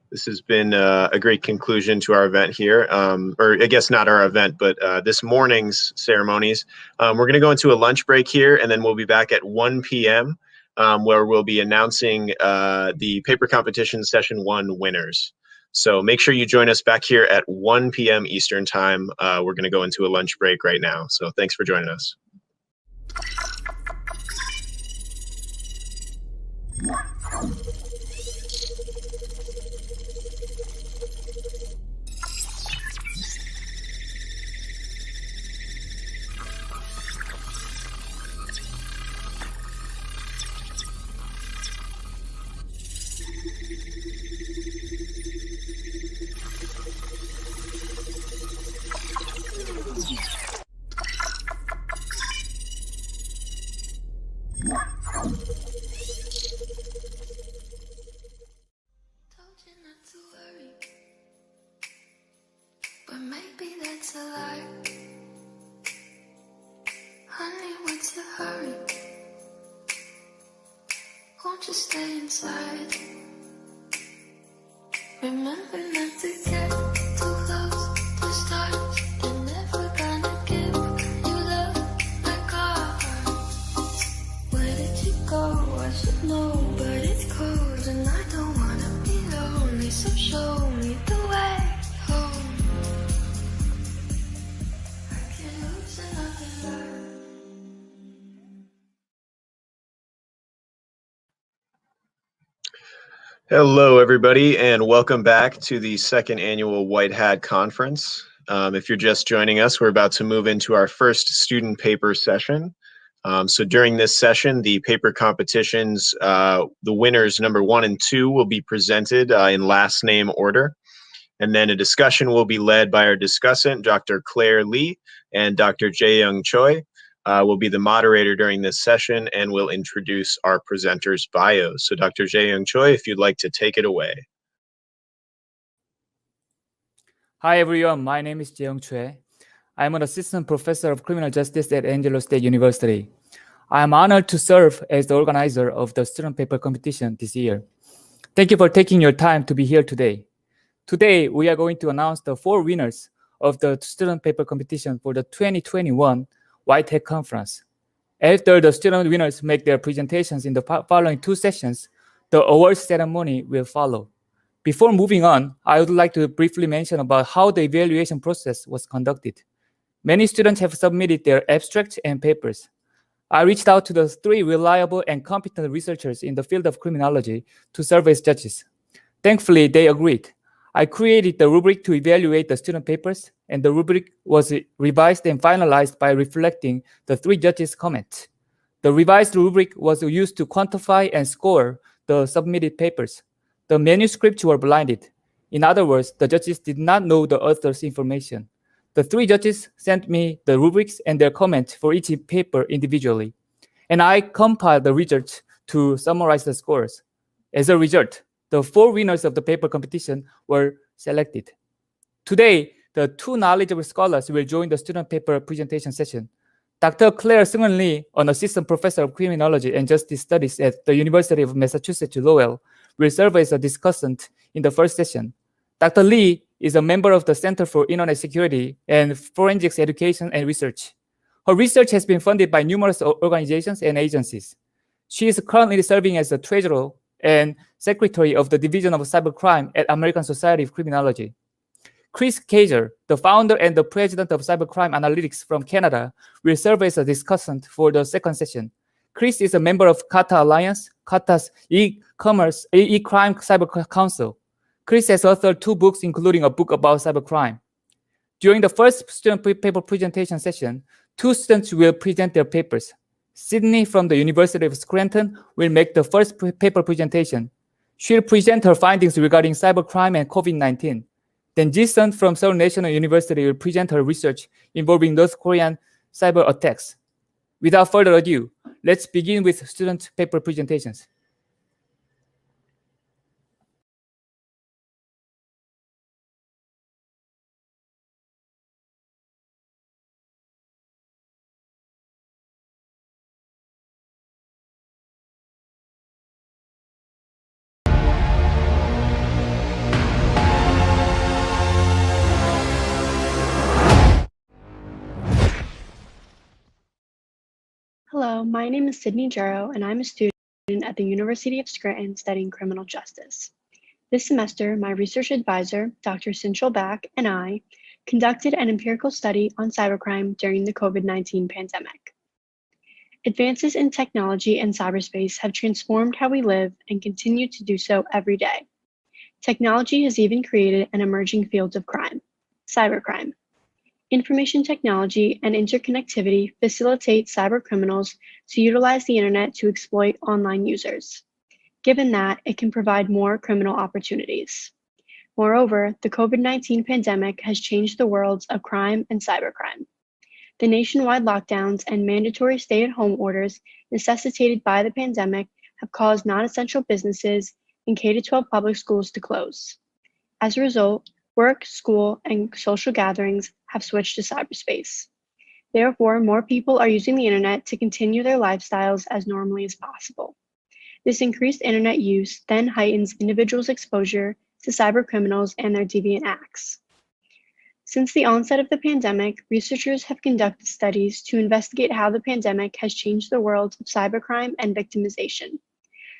This has been a great conclusion to our event here, or I guess not our event, but this morning's ceremonies. We're going to go into a lunch break here, and then we'll be back at 1 p.m. Where we'll be announcing the paper competition session 1 winners. So make sure you join us back here at 1 p.m. Eastern Time. We're going to go into a lunch break right now. So thanks for joining us. to worry, but maybe that's a lie. Honey, what's the hurry? Won't you stay inside? Remember not to get too close to stars. They're never gonna give you love like ours. Where did you go? I should know, but it's cold and I don't wanna be lonely. So show me the way home. I can't lose another love. Hello, everybody, and welcome back to the second annual White Hat Conference. If you're just joining us, we're about to move into our first student paper session. So during this session, the paper competitions, the winners number 1 and 2 will be presented in last name order. And then a discussion will be led by our discussant, Dr. Claire Lee, and Dr. Jae-Young Choi. Will be the moderator during this session and will introduce our presenters' bios. So Dr. Jae-Young Choi, if you'd like to take it away. Hi everyone, my name is Jae-Young Choi. I'm an assistant professor of criminal justice at Angelo State University. I am honored to serve as the organizer of the student paper competition this year. Thank you for taking your time to be here today. Today, we are going to announce the 4 winners of the student paper competition for the 2021 White Hat Conference. After the student winners make their presentations in the following 2 sessions, the awards ceremony will follow. Before moving on, I would like to briefly mention about how the evaluation process was conducted. Many students have submitted their abstracts and papers. I reached out to the 3 reliable and competent researchers in the field of criminology to serve as judges. Thankfully, they agreed. I created the rubric to evaluate the student papers, and the rubric was revised and finalized by reflecting the 3 judges' comments. The revised rubric was used to quantify and score the submitted papers. The manuscripts were blinded. In other words, the judges did not know the author's information. The 3 judges sent me the rubrics and their comments for each paper individually, and I compiled the results to summarize the scores. As a result, the 4 winners of the paper competition were selected. Today, the 2 knowledgeable scholars will join the student paper presentation session. Dr. Claire Seung Lee, an assistant professor of criminology and justice studies at the University of Massachusetts Lowell, will serve as a discussant in the first session. Dr. Lee is a member of the Center for Internet Security and Forensics Education and Research. Her research has been funded by numerous organizations and agencies. She is currently serving as the treasurer and secretary of the Division of Cybercrime at American Society of Criminology. Chris Kaiser, the founder and the president of Cybercrime Analytics from Canada, will serve as a discussant for the second session. Chris is a member of Kata Alliance, Kata's e-crime cyber council. Chris has authored 2 books, including a book about cybercrime. During the first student paper presentation session, 2 students will present their papers. Sydney from the University of Scranton will make the first paper presentation. She'll present her findings regarding cybercrime and COVID-19. Then Ji-sun from Seoul National University will present her research involving North Korean cyber attacks. Without further ado, let's begin with student paper presentations. Hello, my name is Sydney Jarrow, and I'm a student at the University of Scranton studying criminal justice. This semester, my research advisor, Dr. Sinchol Back, and I conducted an empirical study on cybercrime during the COVID-19 pandemic. Advances in technology and cyberspace have transformed how we live and continue to do so every day. Technology has even created an emerging field of crime, cybercrime. Information technology and interconnectivity facilitate cybercriminals to utilize the internet to exploit online users. Given that, it can provide more criminal opportunities. Moreover, the COVID-19 pandemic has changed the worlds of crime and cybercrime. The nationwide lockdowns and mandatory stay-at-home orders necessitated by the pandemic have caused non-essential businesses and K-12 public schools to close. As a result, work, school, and social gatherings have switched to cyberspace. Therefore, more people are using the internet to continue their lifestyles as normally as possible. This increased internet use then heightens individuals' exposure to cybercriminals and their deviant acts. Since the onset of the pandemic, researchers have conducted studies to investigate how the pandemic has changed the world of cybercrime and victimization.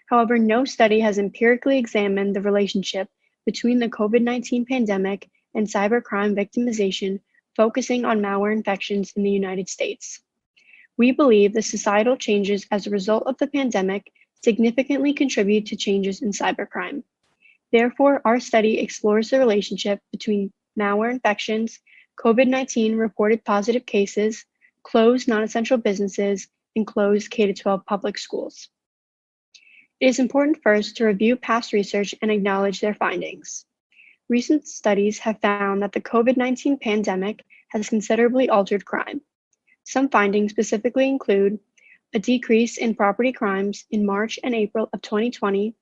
However, no study has empirically examined the relationship between the COVID-19 pandemic and cybercrime victimization, focusing on malware infections in the United States. We believe the societal changes as a result of the pandemic significantly contribute to changes in cybercrime. Therefore, our study explores the relationship between malware infections, COVID-19 reported positive cases, closed non-essential businesses, and closed K-12 public schools. It is important first to review past research and acknowledge their findings. Recent studies have found that the COVID-19 pandemic has considerably altered crime. Some findings specifically include a decrease in property crimes in March and April of 2020,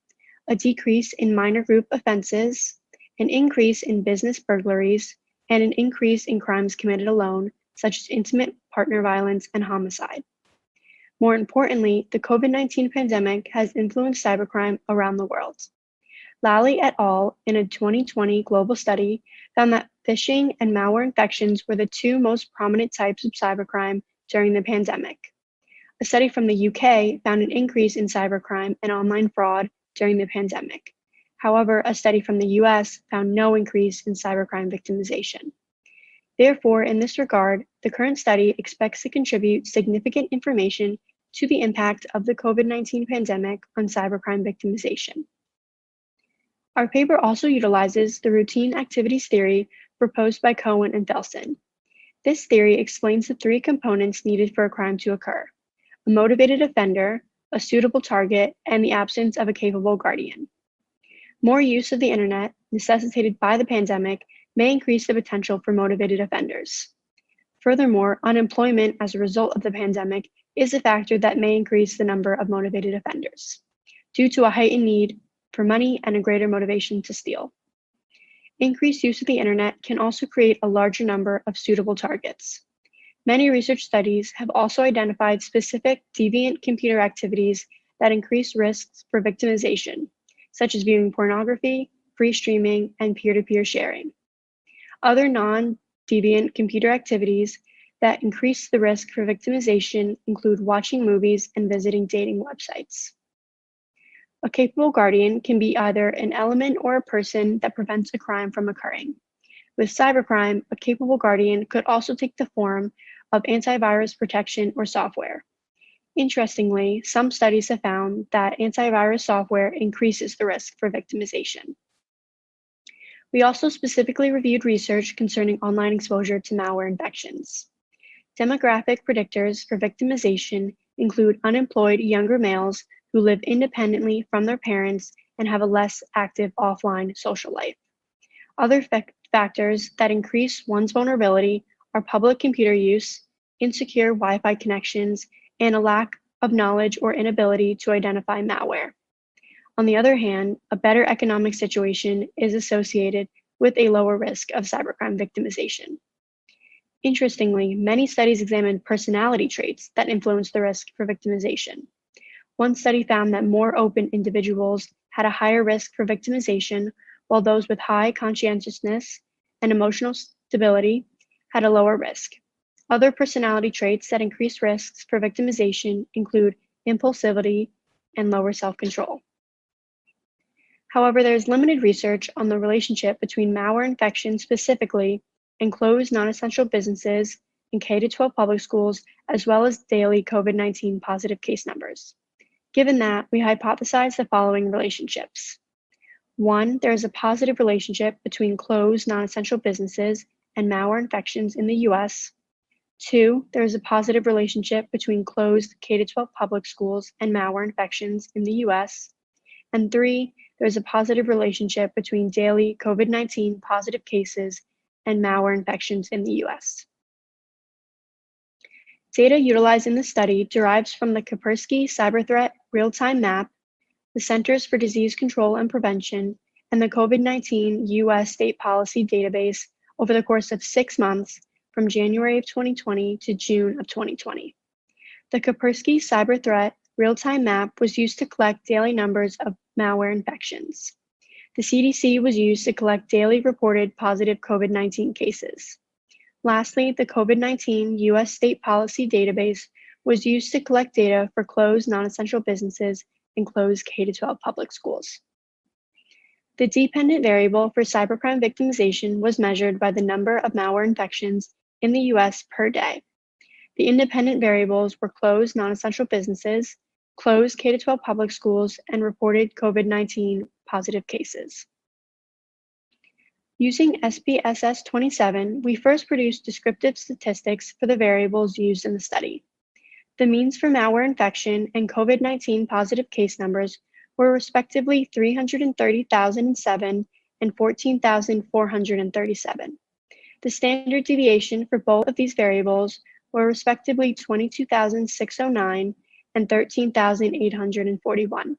a decrease in minor group offenses, an increase in business burglaries, and an increase in crimes committed alone, such as intimate partner violence and homicide. More importantly, the COVID-19 pandemic has influenced cybercrime around the world. Lally et al. In a 2020 global study found that phishing and malware infections were the two most prominent types of cybercrime during the pandemic. A study from the UK found an increase in cybercrime and online fraud during the pandemic. However, a study from the US found no increase in cybercrime victimization. Therefore, in this regard, the current study expects to contribute significant information to the impact of the COVID-19 pandemic on cybercrime victimization. Our paper also utilizes the routine activities theory proposed by Cohen and Felsen. This theory explains the three components needed for a crime to occur: a motivated offender, a suitable target, and the absence of a capable guardian. More use of the internet, necessitated by the pandemic, may increase the potential for motivated offenders. Furthermore, unemployment as a result of the pandemic is a factor that may increase the number of motivated offenders, due to a heightened need for money and a greater motivation to steal. Increased use of the internet can also create a larger number of suitable targets. Many research studies have also identified specific deviant computer activities that increase risks for victimization, such as viewing pornography, free streaming, and peer-to-peer sharing. Other non-deviant computer activities that increase the risk for victimization include watching movies and visiting dating websites. A capable guardian can be either an element or a person that prevents a crime from occurring. With cybercrime, a capable guardian could also take the form of antivirus protection or software. Interestingly, some studies have found that antivirus software increases the risk for victimization. We also specifically reviewed research concerning online exposure to malware infections. Demographic predictors for victimization include unemployed younger males who live independently from their parents and have a less active offline social life. Other factors that increase one's vulnerability are public computer use, insecure Wi-Fi connections, and a lack of knowledge or inability to identify malware. On the other hand, a better economic situation is associated with a lower risk of cybercrime victimization. Interestingly, many studies examined personality traits that influence the risk for victimization. One study found that more open individuals had a higher risk for victimization, while those with high conscientiousness and emotional stability had a lower risk. Other personality traits that increase risks for victimization include impulsivity and lower self-control. However, there is limited research on the relationship between malware infection specifically and closed non-essential businesses in K-12 public schools, as well as daily COVID-19 positive case numbers. Given that, we hypothesize the following relationships. 1, there is a positive relationship between closed non-essential businesses and malware infections in the US. 2, there is a positive relationship between closed K-12 public schools and malware infections in the US. And 3, there is a positive relationship between daily COVID-19 positive cases and malware infections in the US. Data utilized in the study derives from the Kaspersky Cyber Threat Real-Time Map, the Centers for Disease Control and Prevention, and the COVID-19 US State Policy Database over the course of 6 months from January of 2020 to June of 2020. The Kaspersky Cyber Threat Real-Time Map was used to collect daily numbers of malware infections. The CDC was used to collect daily reported positive COVID-19 cases. Lastly, the COVID-19 US State Policy Database was used to collect data for closed non-essential businesses and closed K-12 public schools. The dependent variable for cybercrime victimization was measured by the number of malware infections in the US per day. The independent variables were closed non-essential businesses, closed K-12 public schools, and reported COVID-19 positive cases. Using SPSS 27, we first produced descriptive statistics for the variables used in the study. The means for malware infection and COVID-19 positive case numbers were respectively 330,007 and 14,437. The standard deviation for both of these variables were respectively 22,609 and 13,841.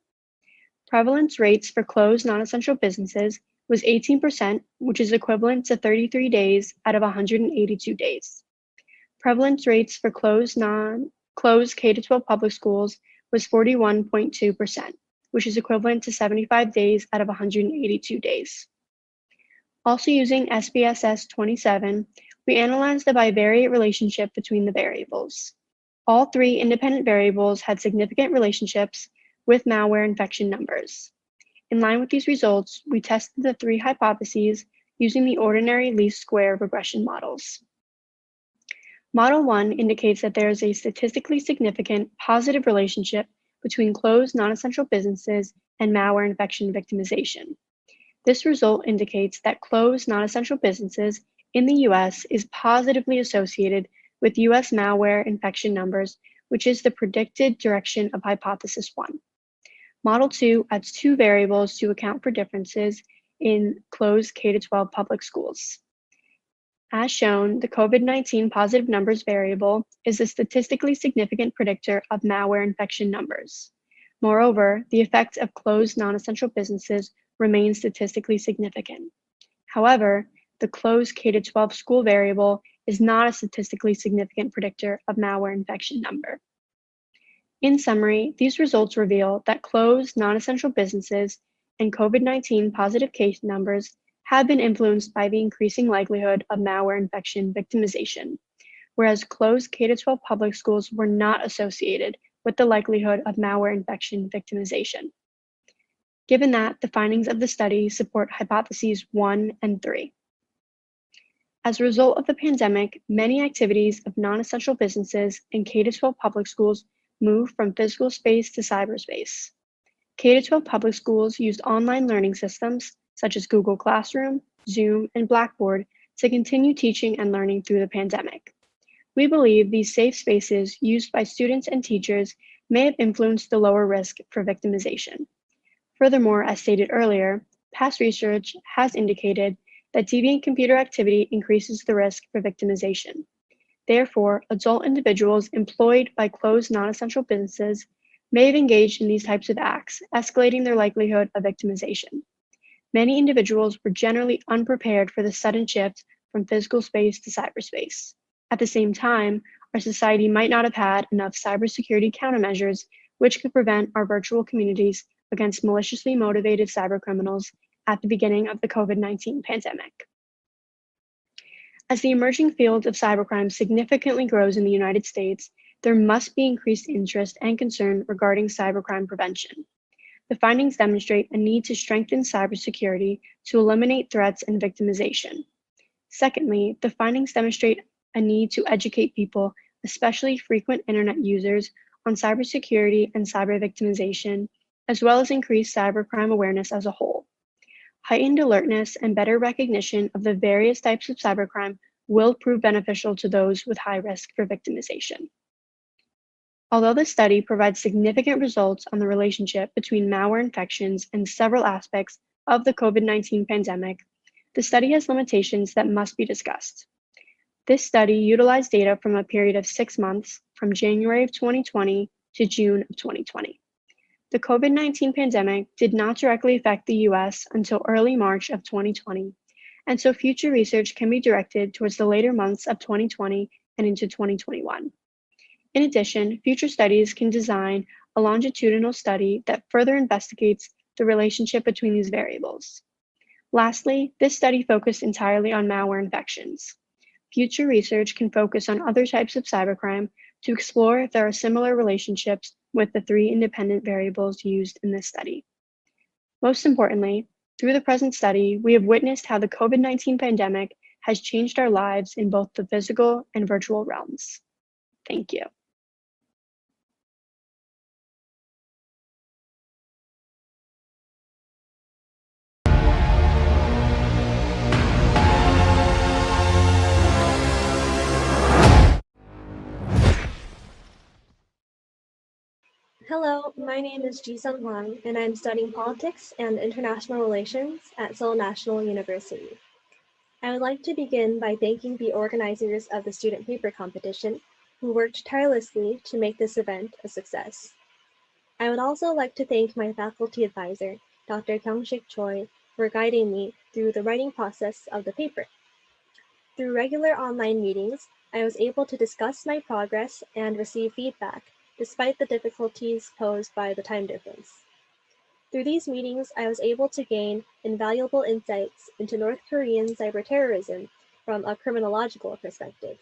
Prevalence rates for closed non-essential businesses was 18%, which is equivalent to 33 days out of 182 days. Prevalence rates for closed K-12 public schools was 41.2%, which is equivalent to 75 days out of 182 days. Also using SPSS 27, we analyzed the bivariate relationship between the variables. All three independent variables had significant relationships with malware infection numbers. In line with these results, we tested the three hypotheses using the ordinary least square regression models. Model 1 indicates that there is a statistically significant positive relationship between closed non-essential businesses and malware infection victimization. This result indicates that closed non-essential businesses in the US is positively associated with US malware infection numbers, which is the predicted direction of hypothesis 1. Model 2 adds two variables to account for differences in closed K-12 public schools. As shown, the COVID-19 positive numbers variable is a statistically significant predictor of malware infection numbers. Moreover, the effect of closed non-essential businesses remains statistically significant. However, the closed K-12 school variable is not a statistically significant predictor of malware infection number. In summary, these results reveal that closed non-essential businesses and COVID-19 positive case numbers have been influenced by the increasing likelihood of malware infection victimization, whereas closed K-12 public schools were not associated with the likelihood of malware infection victimization. Given that, the findings of the study support hypotheses 1 and 3. As a result of the pandemic, many activities of non-essential businesses and K-12 public schools moved from physical space to cyberspace. K-12 public schools used online learning systems such as Google Classroom, Zoom, and Blackboard to continue teaching and learning through the pandemic. We believe these safe spaces used by students and teachers may have influenced the lower risk for victimization. Furthermore, as stated earlier, past research has indicated that deviant computer activity increases the risk for victimization. Therefore, adult individuals employed by closed non-essential businesses may have engaged in these types of acts, escalating their likelihood of victimization. Many individuals were generally unprepared for the sudden shift from physical space to cyberspace. At the same time, our society might not have had enough cybersecurity countermeasures which could prevent our virtual communities against maliciously motivated cybercriminals at the beginning of the COVID-19 pandemic. As the emerging field of cybercrime significantly grows in the United States, there must be increased interest and concern regarding cybercrime prevention. The findings demonstrate a need to strengthen cybersecurity to eliminate threats and victimization. Secondly, the findings demonstrate a need to educate people, especially frequent internet users, on cybersecurity and cyber victimization, as well as increase cybercrime awareness as a whole. Heightened alertness and better recognition of the various types of cybercrime will prove beneficial to those with high risk for victimization. Although the study provides significant results on the relationship between malware infections and several aspects of the COVID-19 pandemic, the study has limitations that must be discussed. This study utilized data from a period of 6 months from January of 2020 to June of 2020. The COVID-19 pandemic did not directly affect the US until early March of 2020, and so future research can be directed towards the later months of 2020 and into 2021. In addition, future studies can design a longitudinal study that further investigates the relationship between these variables. Lastly, this study focused entirely on malware infections. Future research can focus on other types of cybercrime to explore if there are similar relationships with the three independent variables used in this study. Most importantly, through the present study, we have witnessed how the COVID-19 pandemic has changed our lives in both the physical and virtual realms. Thank you. Hello, my name is Jisung Hwang, and I'm studying politics and international relations at Seoul National University. I would like to begin by thanking the organizers of the student paper competition, who worked tirelessly to make this event a success. I would also like to thank my faculty advisor, Dr. Kyung-Sik Choi, for guiding me through the writing process of the paper. Through regular online meetings, I was able to discuss my progress and receive feedback, despite the difficulties posed by the time difference. Through these meetings, I was able to gain invaluable insights into North Korean cyberterrorism from a criminological perspective.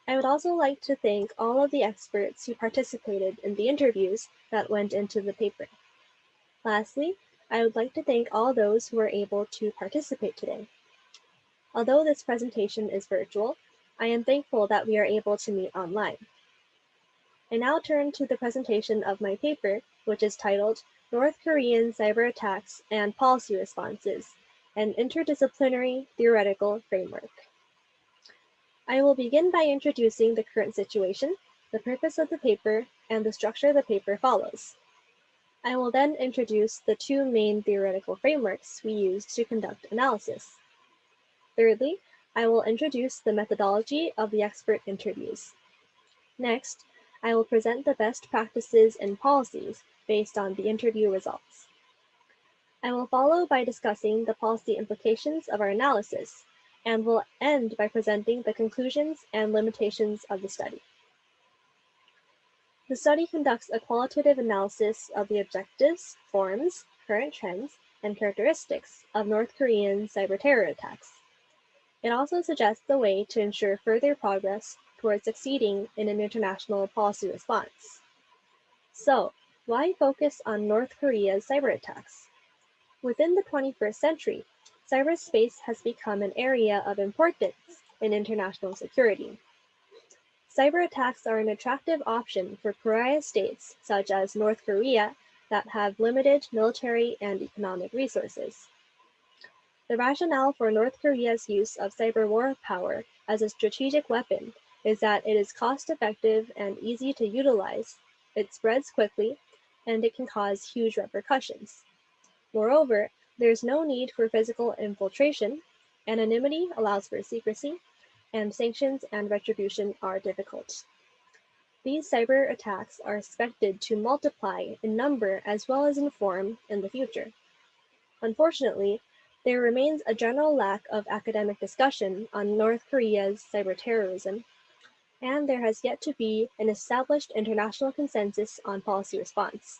I would also like to thank all of the experts who participated in the interviews that went into the paper. Lastly, I would like to thank all those who were able to participate today. Although this presentation is virtual, I am thankful that we are able to meet online. I now turn to the presentation of my paper, which is titled North Korean Cyber Attacks and Policy Responses, an Interdisciplinary Theoretical Framework. I will begin by introducing the current situation, the purpose of the paper, and the structure the paper follows. I will then introduce the two main theoretical frameworks we use to conduct analysis. Thirdly, I will introduce the methodology of the expert interviews. Next, I will present the best practices and policies based on the interview results. I will follow by discussing the policy implications of our analysis, and will end by presenting the conclusions and limitations of the study. The study conducts a qualitative analysis of the objectives, forms, current trends, and characteristics of North Korean cyber terror attacks. It also suggests the way to ensure further progress towards succeeding in an international policy response. So, why focus on North Korea's cyber attacks? Within the 21st century, cyberspace has become an area of importance in international security. Cyber attacks are an attractive option for pariah states such as North Korea that have limited military and economic resources. The rationale for North Korea's use of cyber war power as a strategic weapon is that it is cost-effective and easy to utilize, it spreads quickly, and it can cause huge repercussions. Moreover, there is no need for physical infiltration, anonymity allows for secrecy, and sanctions and retribution are difficult. These cyber attacks are expected to multiply in number as well as in form in the future. Unfortunately, there remains a general lack of academic discussion on North Korea's cyber terrorism, and there has yet to be an established international consensus on policy response.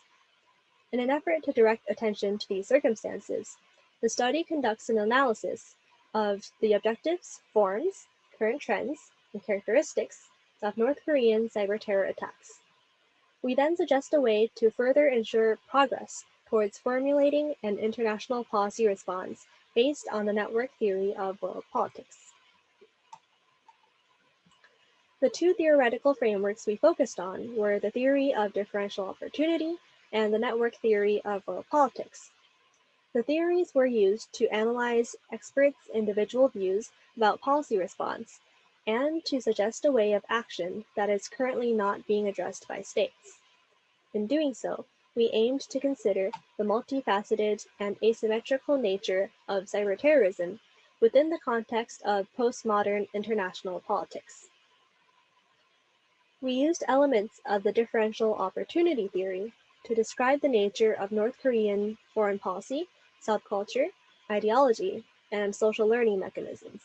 In an effort to direct attention to these circumstances, the study conducts an analysis of the objectives, forms, current trends, and characteristics of North Korean cyber terror attacks. We then suggest a way to further ensure progress towards formulating an international policy response based on the network theory of world politics. The two theoretical frameworks we focused on were the theory of differential opportunity and the network theory of world politics. The theories were used to analyze experts' individual views about policy response and to suggest a way of action that is currently not being addressed by states. In doing so, we aimed to consider the multifaceted and asymmetrical nature of cyber terrorism within the context of postmodern international politics. We used elements of the differential opportunity theory to describe the nature of North Korean foreign policy, subculture, ideology, and social learning mechanisms.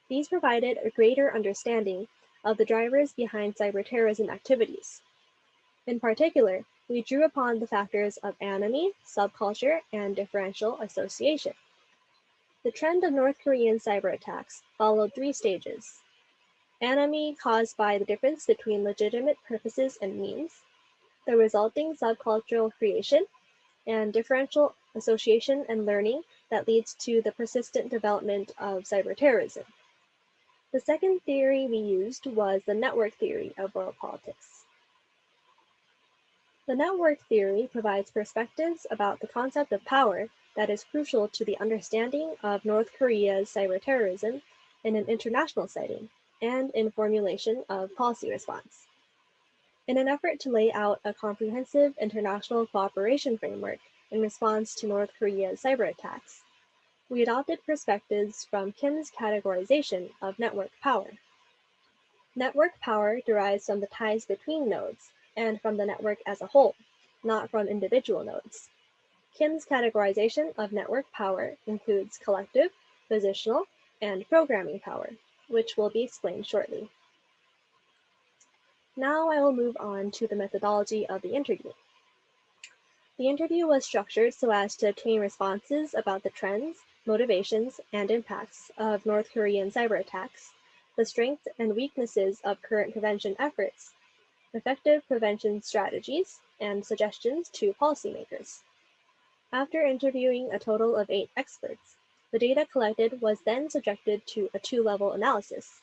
These provided a greater understanding of the drivers behind cyberterrorism activities. In particular, we drew upon the factors of enemy, subculture, and differential association. The trend of North Korean cyber attacks followed three stages. Enemy caused by the difference between legitimate purposes and means, the resulting subcultural creation, and differential association and learning that leads to the persistent development of cyberterrorism. The second theory we used was the network theory of world politics. The network theory provides perspectives about the concept of power that is crucial to the understanding of North Korea's cyberterrorism in an international setting and in formulation of policy response. In an effort to lay out a comprehensive international cooperation framework in response to North Korea's cyber attacks, we adopted perspectives from Kim's categorization of network power. Network power derives from the ties between nodes and from the network as a whole, not from individual nodes. Kim's categorization of network power includes collective, positional, and programming power, which will be explained shortly. Now I will move on to the methodology of the interview. The interview was structured so as to obtain responses about the trends, motivations, and impacts of North Korean cyber attacks, the strengths and weaknesses of current prevention efforts, effective prevention strategies, and suggestions to policymakers. After interviewing a total of 8 experts, the data collected was then subjected to a 2-level analysis.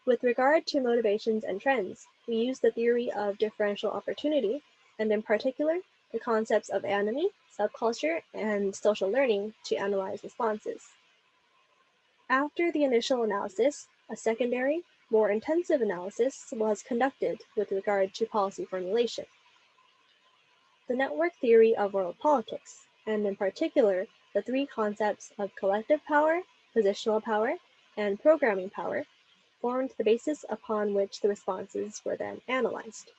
With regard to motivations and trends, we used the theory of differential opportunity, and in particular, the concepts of enemy, subculture, and social learning to analyze responses. After the initial analysis, a secondary, more intensive analysis was conducted with regard to policy formulation. The network theory of world politics, and in particular, the three concepts of collective power, positional power, and programming power, formed the basis upon which the responses were then analyzed.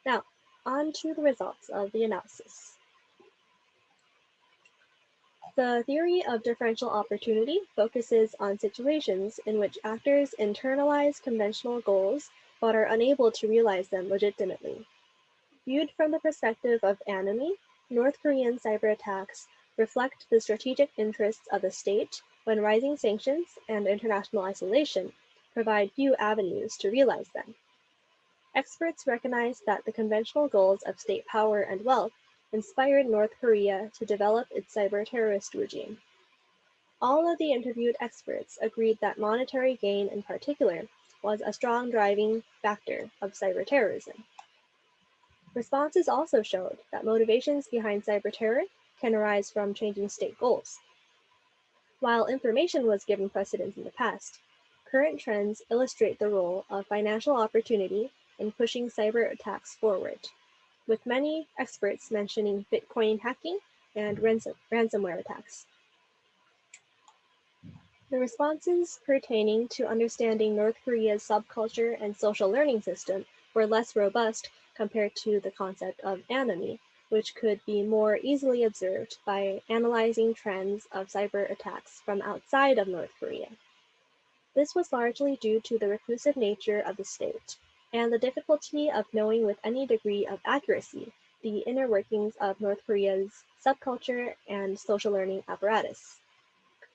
Now, on to the results of the analysis. The theory of differential opportunity focuses on situations in which actors internalize conventional goals but are unable to realize them legitimately. Viewed from the perspective of enemy, North Korean cyber attacks reflect the strategic interests of the state when rising sanctions and international isolation provide few avenues to realize them. Experts recognize that the conventional goals of state power and wealth inspired North Korea to develop its cyber-terrorist regime. All of the interviewed experts agreed that monetary gain in particular was a strong driving factor of cyber-terrorism. Responses also showed that motivations behind cyber terror can arise from changing state goals. While information was given precedence in the past, current trends illustrate the role of financial opportunity in pushing cyber attacks forward, with many experts mentioning Bitcoin hacking and ransomware attacks. The responses pertaining to understanding North Korea's subculture and social learning system were less robust compared to the concept of enemy, which could be more easily observed by analyzing trends of cyber attacks from outside of North Korea. This was largely due to the reclusive nature of the state and the difficulty of knowing with any degree of accuracy the inner workings of North Korea's subculture and social learning apparatus.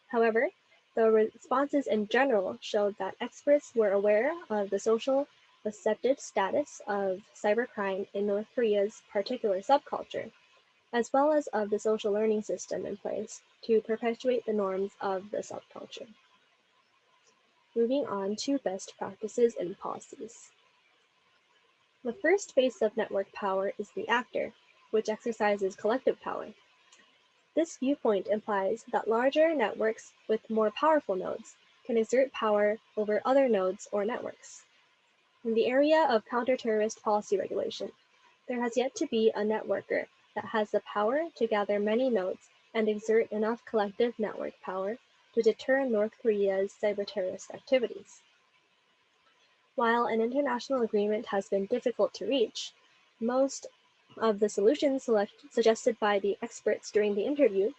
However, the responses in general showed that experts were aware of the social accepted status of cybercrime in North Korea's particular subculture, as well as of the social learning system in place to perpetuate the norms of the subculture. Moving on to best practices and policies. The first base of network power is the actor, which exercises collective power. This viewpoint implies that larger networks with more powerful nodes can exert power over other nodes or networks. In the area of counter-terrorist policy regulation, there has yet to be a networker that has the power to gather many nodes and exert enough collective network power to deter North Korea's cyber-terrorist activities. While an international agreement has been difficult to reach, most of the solutions suggested by the experts during the interview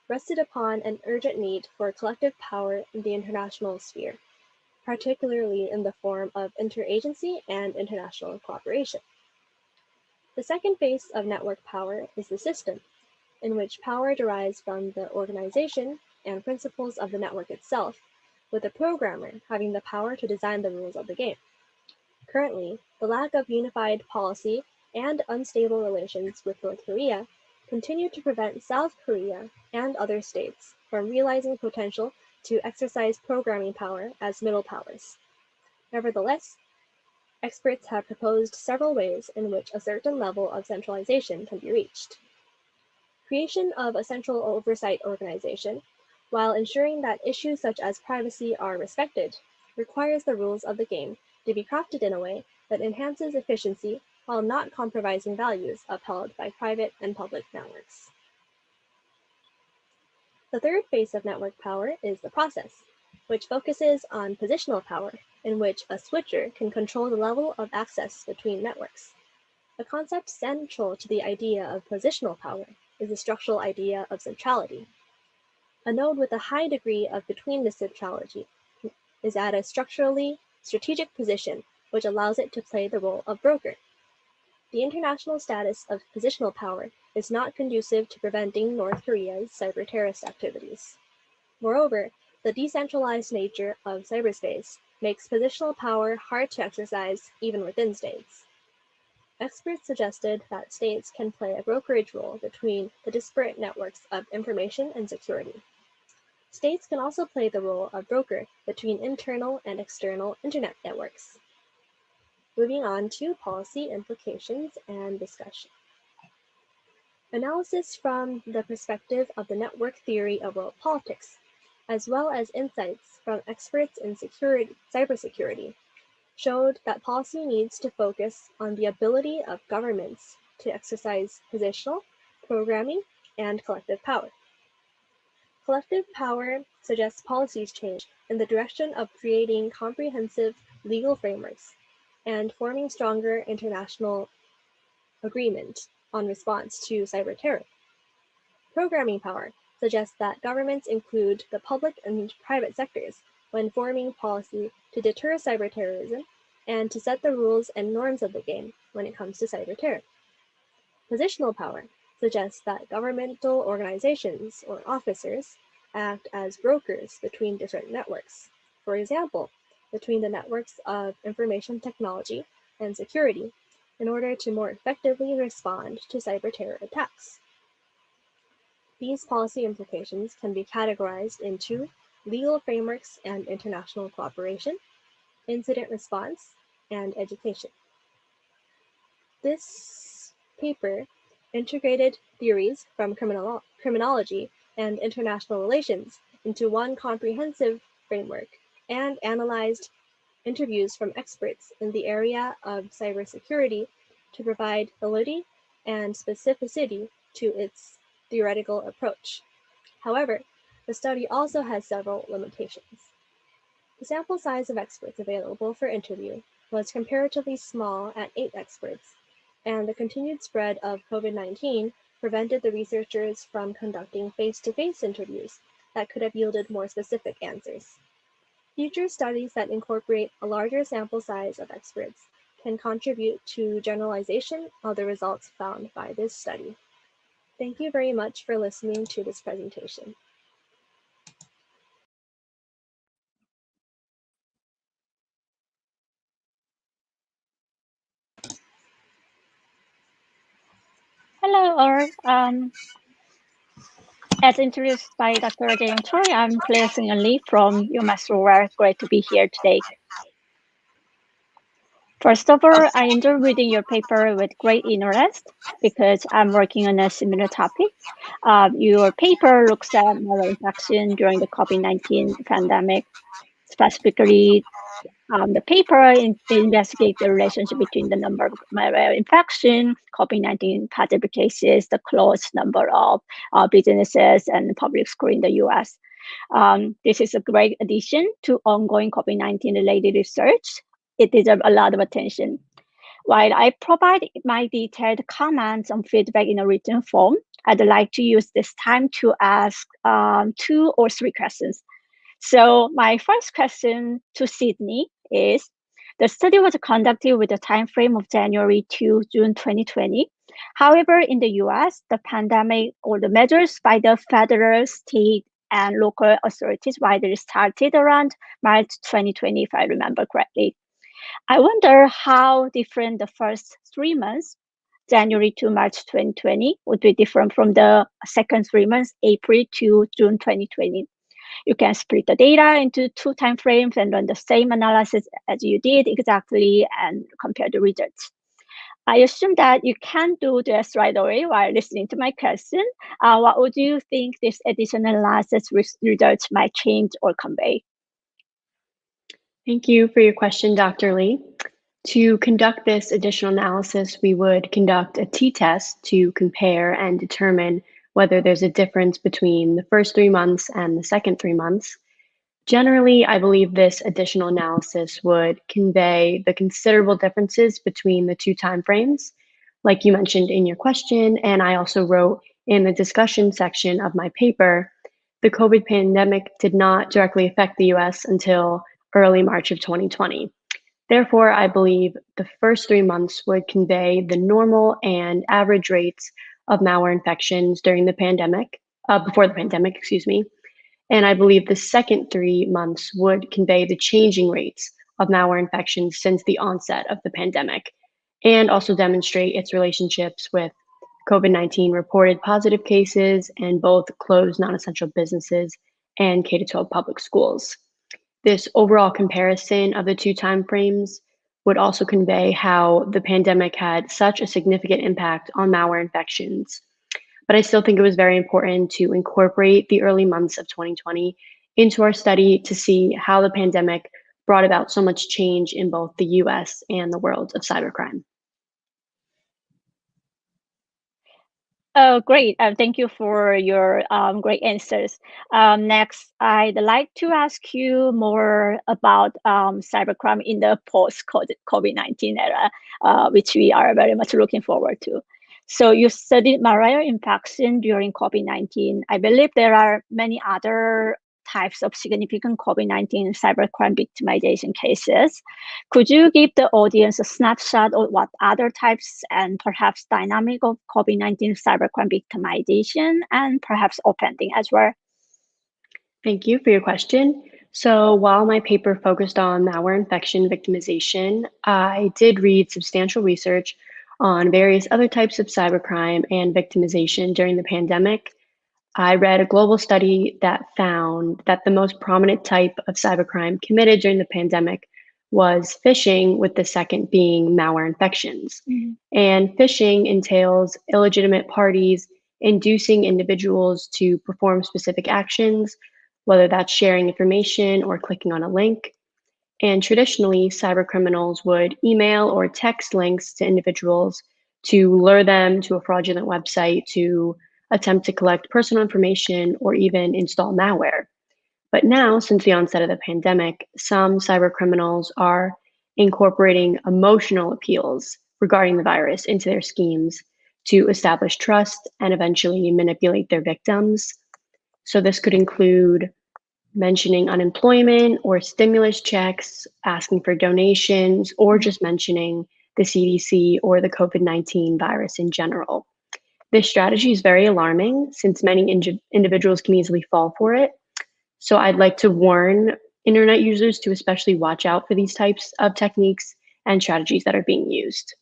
rested upon an urgent need for collective power in the international sphere, particularly in the form of interagency and international cooperation. The second phase of network power is the system, in which power derives from the organization and principles of the network itself, with the programmer having the power to design the rules of the game. Currently, the lack of unified policy and unstable relations with North Korea continue to prevent South Korea and other states from realizing potential to exercise programming power as middle powers. Nevertheless, experts have proposed several ways in which a certain level of centralization can be reached. Creation of a central oversight organization, while ensuring that issues such as privacy are respected, requires the rules of the game to be crafted in a way that enhances efficiency while not compromising values upheld by private and public networks. The third phase of network power is the process, which focuses on positional power, in which a switcher can control the level of access between networks. A concept central to the idea of positional power is the structural idea of centrality. A node with a high degree of betweenness centrality is at a structurally strategic position, which allows it to play the role of broker. The international status of positional power is not conducive to preventing North Korea's cyber-terrorist activities. Moreover, the decentralized nature of cyberspace makes positional power hard to exercise even within states. Experts suggested that states can play a brokerage role between the disparate networks of information and security. States can also play the role of broker between internal and external internet networks. Moving on to policy implications and discussion. Analysis from the perspective of the network theory of world politics, as well as insights from experts in cybersecurity, showed that policy needs to focus on the ability of governments to exercise positional, programming, and collective power. Collective power suggests policies change in the direction of creating comprehensive legal frameworks and forming stronger international agreement on response to cyber terror. Programming power suggests that governments include the public and private sectors when forming policy to deter cyber terrorism and to set the rules and norms of the game when it comes to cyber terror. Positional power suggests that governmental organizations or officers act as brokers between different networks. For example, between the networks of information technology and security in order to more effectively respond to cyber terror attacks. These policy implications can be categorized into legal frameworks and international cooperation, incident response, and education. This paper integrated theories from criminology and international relations into one comprehensive framework and analyzed interviews from experts in the area of cybersecurity to provide validity and specificity to its theoretical approach. However, the study also has several limitations. The sample size of experts available for interview was comparatively small at 8 experts, and the continued spread of COVID-19 prevented the researchers from conducting face-to-face interviews that could have yielded more specific answers. Future studies that incorporate a larger sample size of experts can contribute to generalization of the results found by this study. Thank you very much for listening to this presentation. Hello, all. As introduced by Dr. Jae Choi, I'm Claire Seung Lee from UMass Rural. Great to be here today. First of all, I enjoyed reading your paper with great interest because I'm working on a similar topic. Your paper looks at malware infection during the COVID-19 pandemic. Specifically, the paper investigates the relationship between the number of malware infection, COVID-19 positive cases, the close number of businesses and public school in the US. This is a great addition to ongoing COVID-19 related research. It deserves a lot of attention. While I provide my detailed comments and feedback in a written form, I'd like to use this time to ask 2 or 3 questions. So my first question to Sydney is, the study was conducted with a time frame of January to June 2020. However, in the US, the pandemic or the measures by the federal, state, and local authorities widely started around March 2020, if I remember correctly. I wonder how different the first 3 months, January to March 2020, would be different from the second 3 months, April to June 2020. You can split the data into 2 time frames and run the same analysis as you did exactly and compare the results. I assume that you can't do this right away while listening to my question. What would you think this additional analysis results might change or convey? Thank you for your question, Dr. Lee. To conduct this additional analysis, we would conduct a t-test to compare and determine whether there's a difference between the first 3 months and the second 3 months. Generally, I believe this additional analysis would convey the considerable differences between the 2 timeframes, like you mentioned in your question, and I also wrote in the discussion section of my paper. The COVID pandemic did not directly affect the US until early March of 2020. Therefore, I believe the first 3 months would convey the normal and average rates of malware infections during the pandemic, before the pandemic, excuse me. And I believe the second 3 months would convey the changing rates of malware infections since the onset of the pandemic, and also demonstrate its relationships with COVID-19 reported positive cases in both closed non-essential businesses and K-12 public schools. This overall comparison of the 2 timeframes would also convey how the pandemic had such a significant impact on malware infections. But I still think it was very important to incorporate the early months of 2020 into our study to see how the pandemic brought about so much change in both the US and the world of cybercrime. Oh, great. Thank you for your great answers. Next, I'd like to ask you more about cybercrime in the post-COVID-19 era, which we are very much looking forward to. So you studied malware infection during COVID-19. I believe there are many other types of significant COVID-19 cybercrime victimization cases. Could you give the audience a snapshot of what other types and perhaps dynamic of COVID-19 cybercrime victimization and perhaps offending as well? Thank you for your question. So while my paper focused on malware infection victimization, I did read substantial research on various other types of cybercrime and victimization during the pandemic. I read a global study that found that the most prominent type of cybercrime committed during the pandemic was phishing, with the second being malware infections. And phishing entails illegitimate parties inducing individuals to perform specific actions, whether that's sharing information or clicking on a link. And traditionally, cybercriminals would email or text links to individuals to lure them to a fraudulent website to attempt to collect personal information or even install malware. But now, since the onset of the pandemic, some cybercriminals are incorporating emotional appeals regarding the virus into their schemes to establish trust and eventually manipulate their victims. So this could include mentioning unemployment or stimulus checks, asking for donations, or just mentioning the CDC or the COVID-19 virus in general. This strategy is very alarming since many individuals can easily fall for it. So I'd like to warn internet users to especially watch out for these types of techniques and strategies that are being used.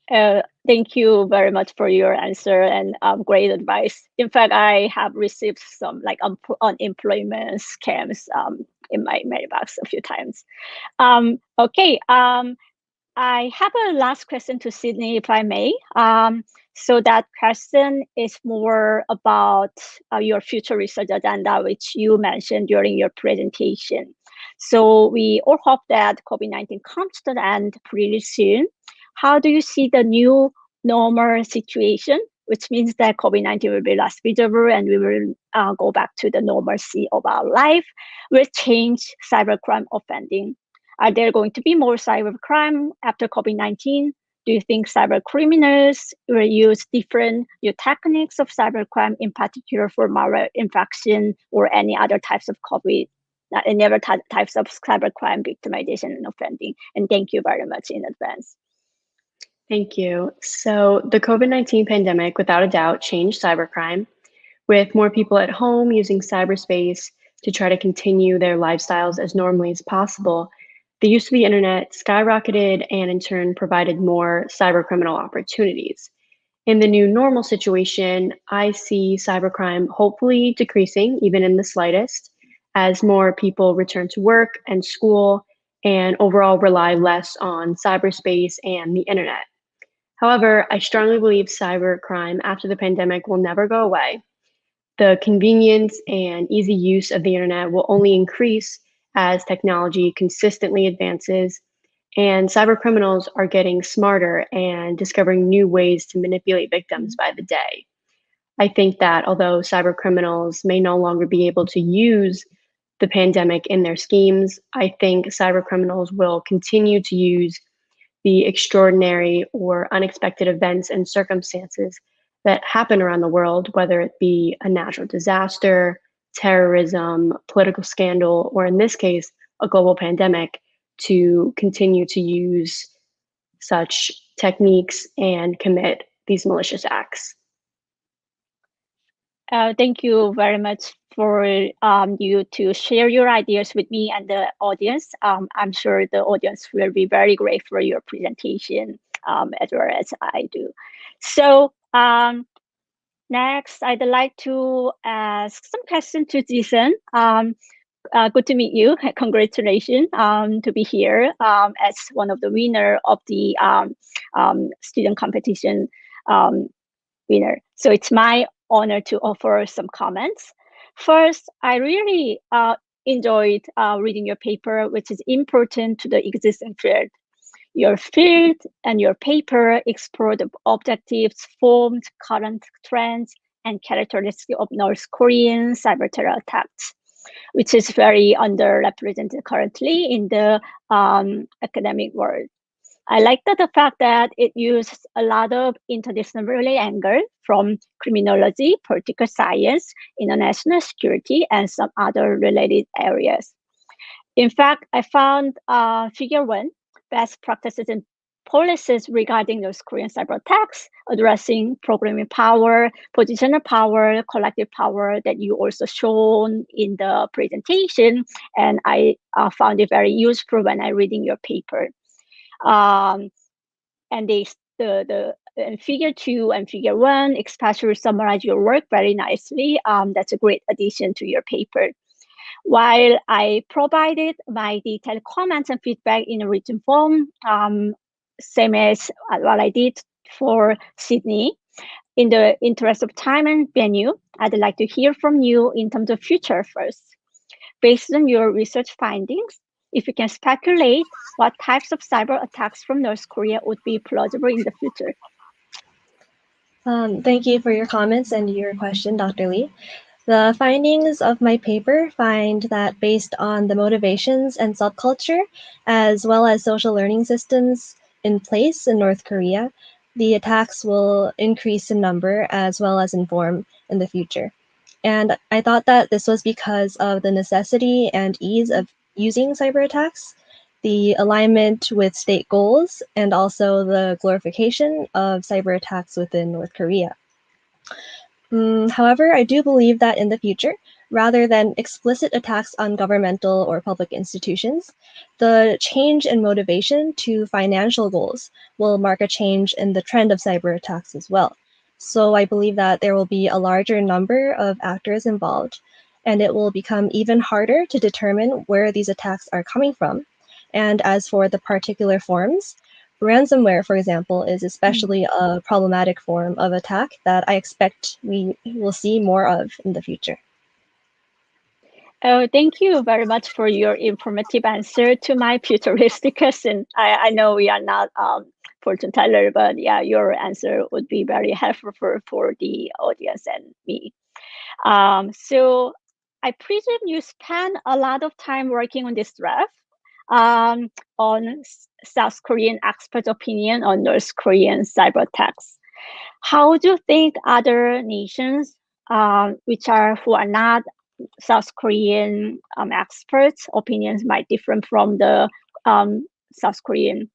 Thank you very much for your answer and great advice. In fact, I have received some like unemployment scams in my mailbox a few times. Okay, I have a last question to Sydney, if I may. So that question is more about your future research agenda, which you mentioned during your presentation. So we all hope that COVID-19 comes to an end pretty soon. How do you see the new normal situation, which means that COVID-19 will be less visible and we will go back to the normalcy of our life, will change cybercrime offending? Are there going to be more cybercrime after COVID-19? Do you think cyber criminals will use different new techniques of cybercrime, in particular for malware infection or any other types of any other types of cybercrime victimization and offending? And thank you very much in advance. Thank you. So the COVID-19 pandemic, without a doubt, changed cybercrime, with more people at home using cyberspace to try to continue their lifestyles as normally as possible. The use of the internet skyrocketed and in turn provided more cybercriminal opportunities. In the new normal situation, I see cybercrime hopefully decreasing, even in the slightest, as more people return to work and school and overall rely less on cyberspace and the internet. However, I strongly believe cybercrime after the pandemic will never go away. The convenience and easy use of the internet will only increase as technology consistently advances, and cybercriminals are getting smarter and discovering new ways to manipulate victims by the day. I think that although cybercriminals may no longer be able to use the pandemic in their schemes, I think cybercriminals will continue to use the extraordinary or unexpected events and circumstances that happen around the world, whether it be a natural disaster, terrorism, political scandal, or in this case, a global pandemic, to continue to use such techniques and commit these malicious acts. Thank you very much for you to share your ideas with me and the audience. I'm sure the audience will be very grateful for your presentation, as well as I do. So next, I'd like to ask some questions to Jason. Good to meet you. Congratulations to be here as one of the winner of the student competition winner. So it's my honor to offer some comments. First, I really enjoyed reading your paper, which is important to the existing field. Your field and your paper explore the objectives, forms, current trends, and characteristics of North Korean cyber terror attacks, which is very underrepresented currently in the academic world. I like the fact that it uses a lot of interdisciplinary angle from criminology, political science, international security, and some other related areas. In fact, I found figure 1, best practices and policies regarding North Korean cyber attacks, addressing programming power, positional power, collective power that you also shown in the presentation. And I found it very useful when I reading your paper. And the figure 2 and figure 1 especially summarize your work very nicely. That's a great addition to your paper. While I provided my detailed comments and feedback in a written form, same as what I did for Sydney, in the interest of time and venue, I'd like to hear from you in terms of future first. Based on your research findings, if you can speculate what types of cyber attacks from North Korea would be plausible in the future. Thank you for your comments and your question, Dr. Lee. The findings of my paper find that based on the motivations and subculture, as well as social learning systems in place in North Korea, the attacks will increase in number as well as in form in the future. And I thought that this was because of the necessity and ease of using cyber attacks, the alignment with state goals, and also the glorification of cyber attacks within North Korea. However, I do believe that in the future, rather than explicit attacks on governmental or public institutions, the change in motivation to financial goals will mark a change in the trend of cyber attacks as well. So I believe that there will be a larger number of actors involved, and it will become even harder to determine where these attacks are coming from. And as for the particular forms, ransomware, for example, is especially a problematic form of attack that I expect we will see more of in the future. Oh, thank you very much for your informative answer to my futuristic question. I know we are not fortune teller, but yeah, your answer would be very helpful for the audience and me. So I presume you spent a lot of time working on this draft. on South Korean expert opinion on North Korean cyber attacks. How do you think other nations, who are not South Korean experts' opinions might differ from the South Korean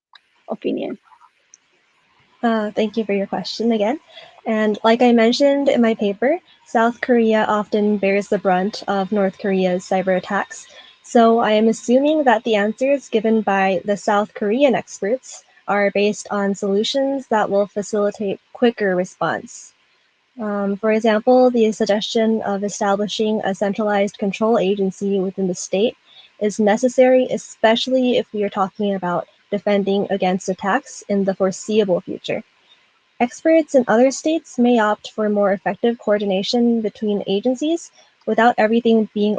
opinion? Thank you for your question again. And like I mentioned in my paper, South Korea often bears the brunt of North Korea's cyber attacks. So I am assuming that the answers given by the South Korean experts are based on solutions that will facilitate quicker response. For example, the suggestion of establishing a centralized control agency within the state is necessary, especially if we are talking about defending against attacks in the foreseeable future. Experts in other states may opt for more effective coordination between agencies without everything being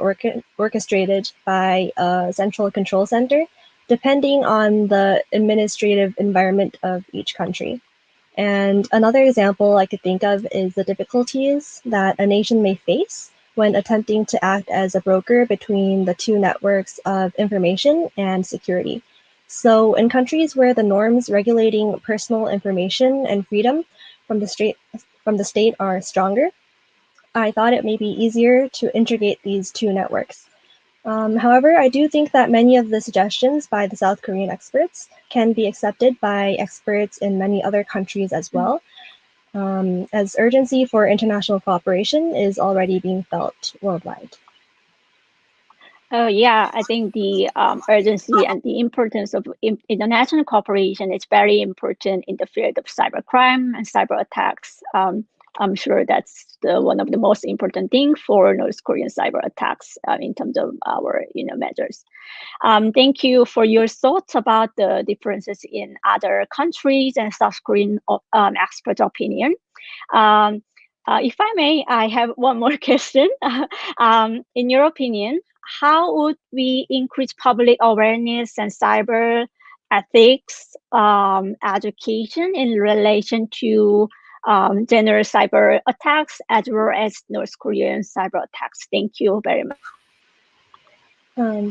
orchestrated by a central control center, depending on the administrative environment of each country. And another example I could think of is the difficulties that a nation may face when attempting to act as a broker between the two networks of information and security. So in countries where the norms regulating personal information and freedom from the state are stronger, I thought it may be easier to integrate these two networks. However, I do think that many of the suggestions by the South Korean experts can be accepted by experts in many other countries as well, as urgency for international cooperation is already being felt worldwide. Oh yeah, I think the urgency and the importance of international cooperation is very important in the field of cybercrime and cyber attacks. I'm sure that's one of the most important things for North Korean cyber attacks in terms of our measures. Thank you for your thoughts about the differences in other countries and South Korean expert opinion. If I may, I have one more question. In your opinion, how would we increase public awareness and cyber ethics education in relation to general cyber attacks as well as North Korean cyber attacks? Thank you very much.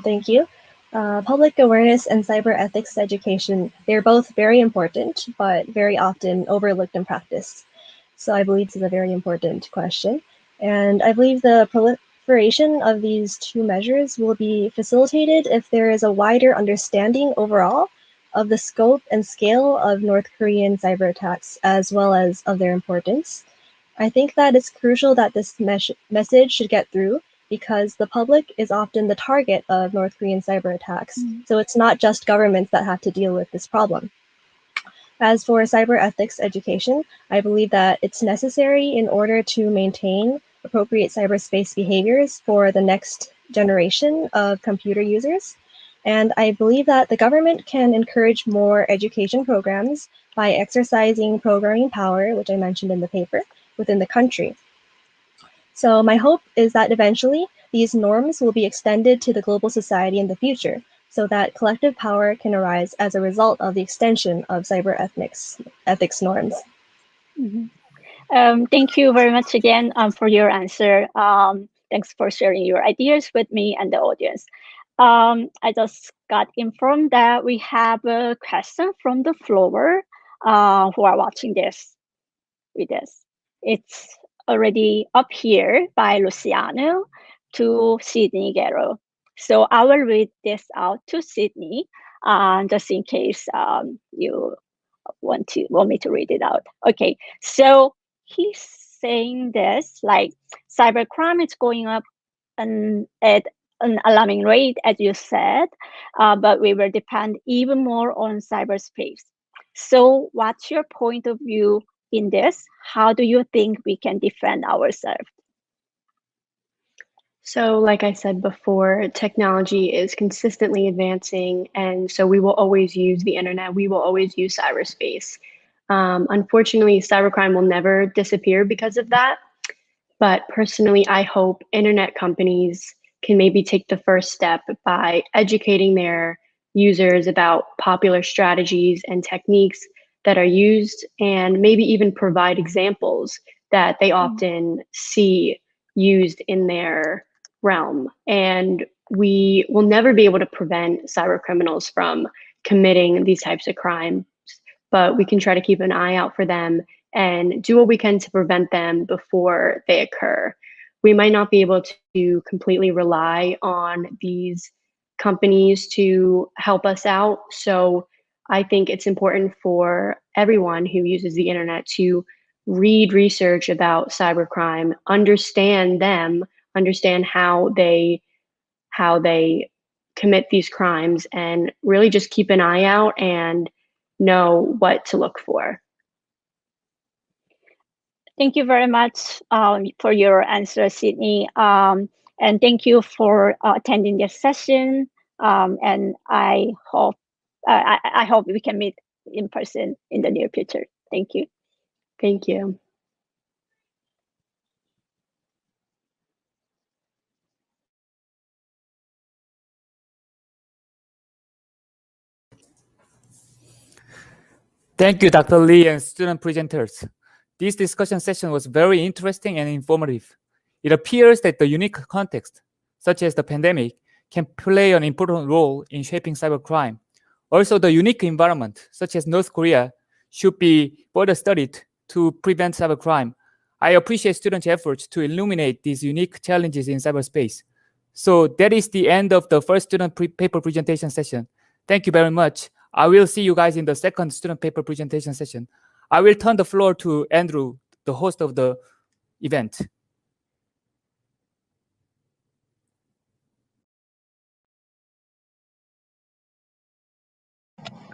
Thank you. Public awareness and cyber ethics education, they're both very important, but very often overlooked in practice. So I believe this is a very important question. And I believe the proliferation of these two measures will be facilitated if there is a wider understanding overall of the scope and scale of North Korean cyber attacks, as well as of their importance. I think that it's crucial that this message should get through because the public is often the target of North Korean cyber attacks. So it's not just governments that have to deal with this problem. As for cyber ethics education, I believe that it's necessary in order to maintain appropriate cyberspace behaviors for the next generation of computer users. And I believe that the government can encourage more education programs by exercising programming power, which I mentioned in the paper, within the country. So my hope is that eventually these norms will be extended to the global society in the future, so that collective power can arise as a result of the extension of cyber ethics norms. Thank you very much again for your answer. Thanks for sharing your ideas with me and the audience. I just got informed that we have a question from the floor who are watching this with us. It's already up here by Luciano to Sydney Guerrero. So I will read this out to Sydney, just in case you want me to read it out. Okay, so he's saying this like cybercrime is going up at an alarming rate, as you said, but we will depend even more on cyberspace. So what's your point of view in this? How do you think we can defend ourselves? So, like I said before, technology is consistently advancing, and so we will always use the internet. We will always use cyberspace. Unfortunately, cybercrime will never disappear because of that. But personally, I hope internet companies can maybe take the first step by educating their users about popular strategies and techniques that are used, and maybe even provide examples that they often see used in their realm. And we will never be able to prevent cyber criminals from committing these types of crimes, but we can try to keep an eye out for them and do what we can to prevent them before they occur. We might not be able to completely rely on these companies to help us out. So I think it's important for everyone who uses the internet to read research about cybercrime, understand them, understand how they commit these crimes, and really just keep an eye out and know what to look for. Thank you very much for your answer, Sydney. And thank you for attending this session. And I hope we can meet in person in the near future. Thank you. Thank you. Thank you, Dr. Lee and student presenters. This discussion session was very interesting and informative. It appears that the unique context, such as the pandemic, can play an important role in shaping cybercrime. Also, the unique environment, such as North Korea, should be further studied to prevent cybercrime. I appreciate students' efforts to illuminate these unique challenges in cyberspace. So that is the end of the first student paper presentation session. Thank you very much. I will see you guys in the second student paper presentation session. I will turn the floor to Andrew, the host of the event.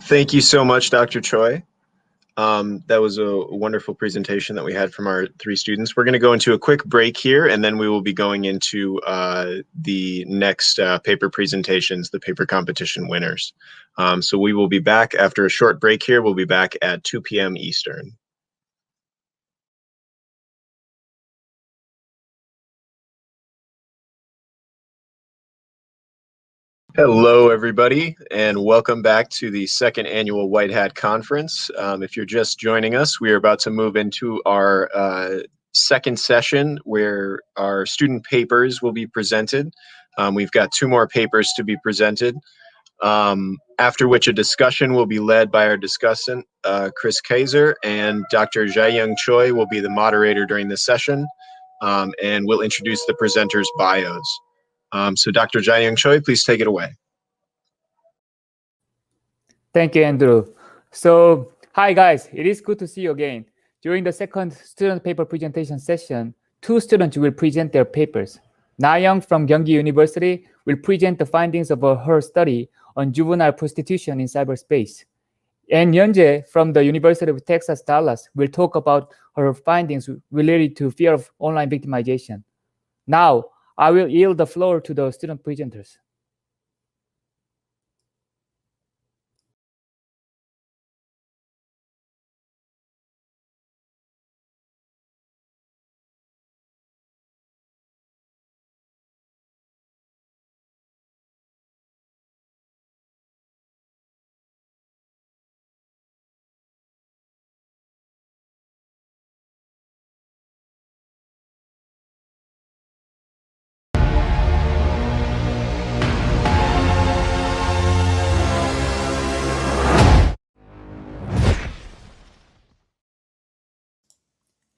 Thank you so much, Dr. Choi. That was a wonderful presentation that we had from our three students. We're going to go into a quick break here, and then we will be going into the next paper presentations, the paper competition winners. So we will be back after a short break here. We'll be back at 2 p.m. Eastern. Hello, everybody, and welcome back to the second annual White Hat Conference. If you're just joining us, we are about to move into our second session where our student papers will be presented. We've got 2 more papers to be presented, after which a discussion will be led by our discussant, Chris Kaiser, and Dr. Jae-Young Choi will be the moderator during this session, and we'll introduce the presenters' bios. So Dr. Jae-Young Choi, please take it away. Thank you, Andrew. So, hi guys, it is good to see you again. During the second student paper presentation session, 2 students will present their papers. Na-young from Gyeonggi University will present the findings of her study on juvenile prostitution in cyberspace. And Yeonjae from the University of Texas, Dallas will talk about her findings related to fear of online victimization. Now, I will yield the floor to the student presenters.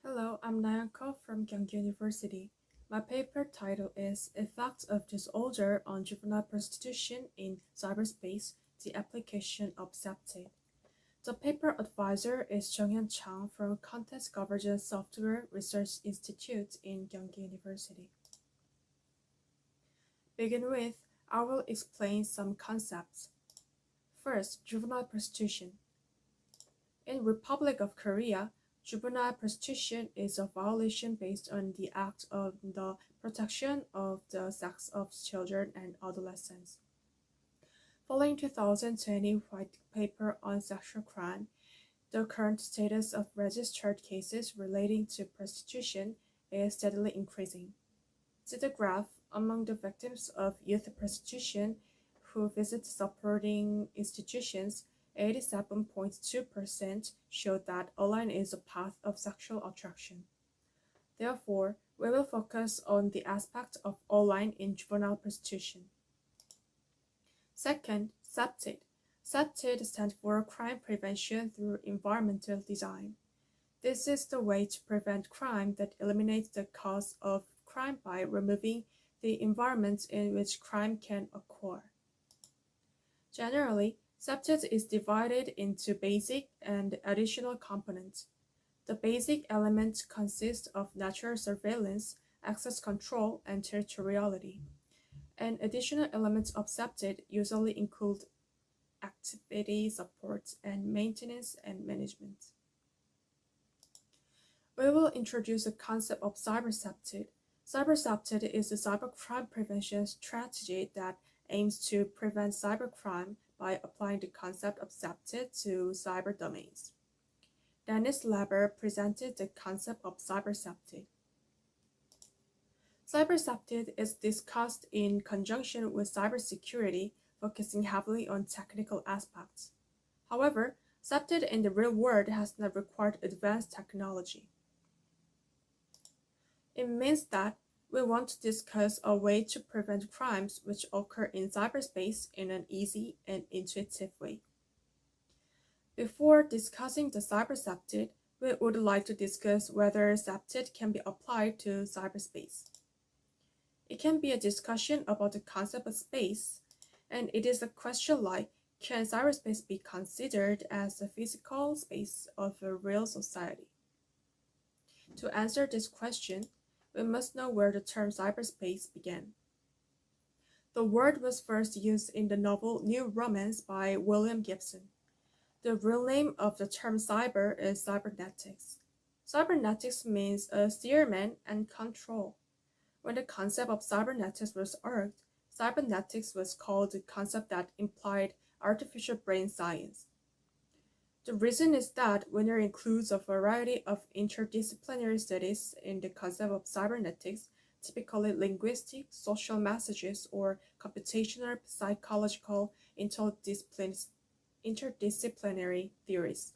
Hello, I'm Nayako from Gyeonggi University. My paper title is Effects of Disorder on Juvenile Prostitution in Cyberspace, the Application of Safety. The paper advisor is Jonghyun Chang from Contest Convergence Software Research Institute in Gyeonggi University. Begin with, I will explain some concepts. First, juvenile prostitution. In Republic of Korea, juvenile prostitution is a violation based on the Act of the Protection of the Sex of Children and Adolescents. Following 2020 white paper on sexual crime, the current status of registered cases relating to prostitution is steadily increasing. See the graph among the victims of youth prostitution who visit supporting institutions. 87.2% showed that online is a path of sexual attraction. Therefore, we will focus on the aspect of online in juvenile prostitution. Second, SAPTID. SAPTID stands for Crime Prevention through Environmental Design. This is the way to prevent crime that eliminates the cause of crime by removing the environment in which crime can occur. Generally, SAPTID is divided into basic and additional components. The basic elements consist of natural surveillance, access control, and territoriality. And additional elements of SAPTID usually include activity support and maintenance and management. We will introduce the concept of cyber-SAPTID. Cyber-SAPTID is a cybercrime prevention strategy that aims to prevent cybercrime by applying the concept of SAPTID to cyber domains. Dennis Leber presented the concept of cyber-SAPTID. Cyber-SAPTID is discussed in conjunction with cybersecurity, focusing heavily on technical aspects. However, SAPTID in the real world has not required advanced technology. It means that we want to discuss a way to prevent crimes which occur in cyberspace in an easy and intuitive way. Before discussing the cyber-SAPTID, we would like to discuss whether SAPTID can be applied to cyberspace. It can be a discussion about the concept of space, and it is a question like, can cyberspace be considered as a physical space of a real society? To answer this question, we must know where the term cyberspace began. The word was first used in the novel New Romance by William Gibson. The real name of the term cyber is cybernetics. Cybernetics means a steerman and control. When the concept of cybernetics was urged, cybernetics was called the concept that implied artificial brain science. The reason is that when it includes a variety of interdisciplinary studies in the concept of cybernetics, typically linguistic, social messages, or computational psychological interdisciplinary theories.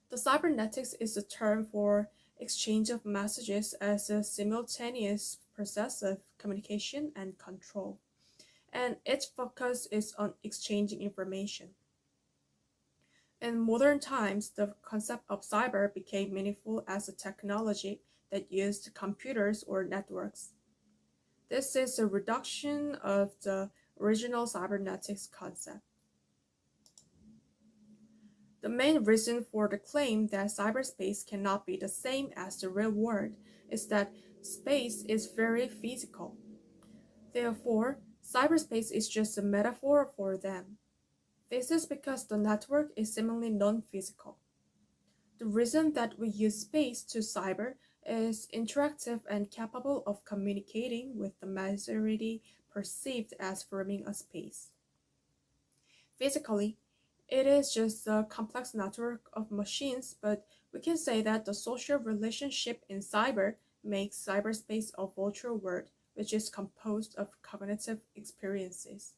The cybernetics is a term for exchange of messages as a simultaneous process of communication and control, and its focus is on exchanging information. In modern times, the concept of cyber became meaningful as a technology that used computers or networks. This is a reduction of the original cybernetics concept. The main reason for the claim that cyberspace cannot be the same as the real world is that space is very physical. Therefore, cyberspace is just a metaphor for them. This is because the network is seemingly non-physical. The reason that we use space to cyber is interactive and capable of communicating with the majority perceived as forming a space. Physically, it is just a complex network of machines, but we can say that the social relationship in cyber makes cyberspace a virtual world, which is composed of cognitive experiences.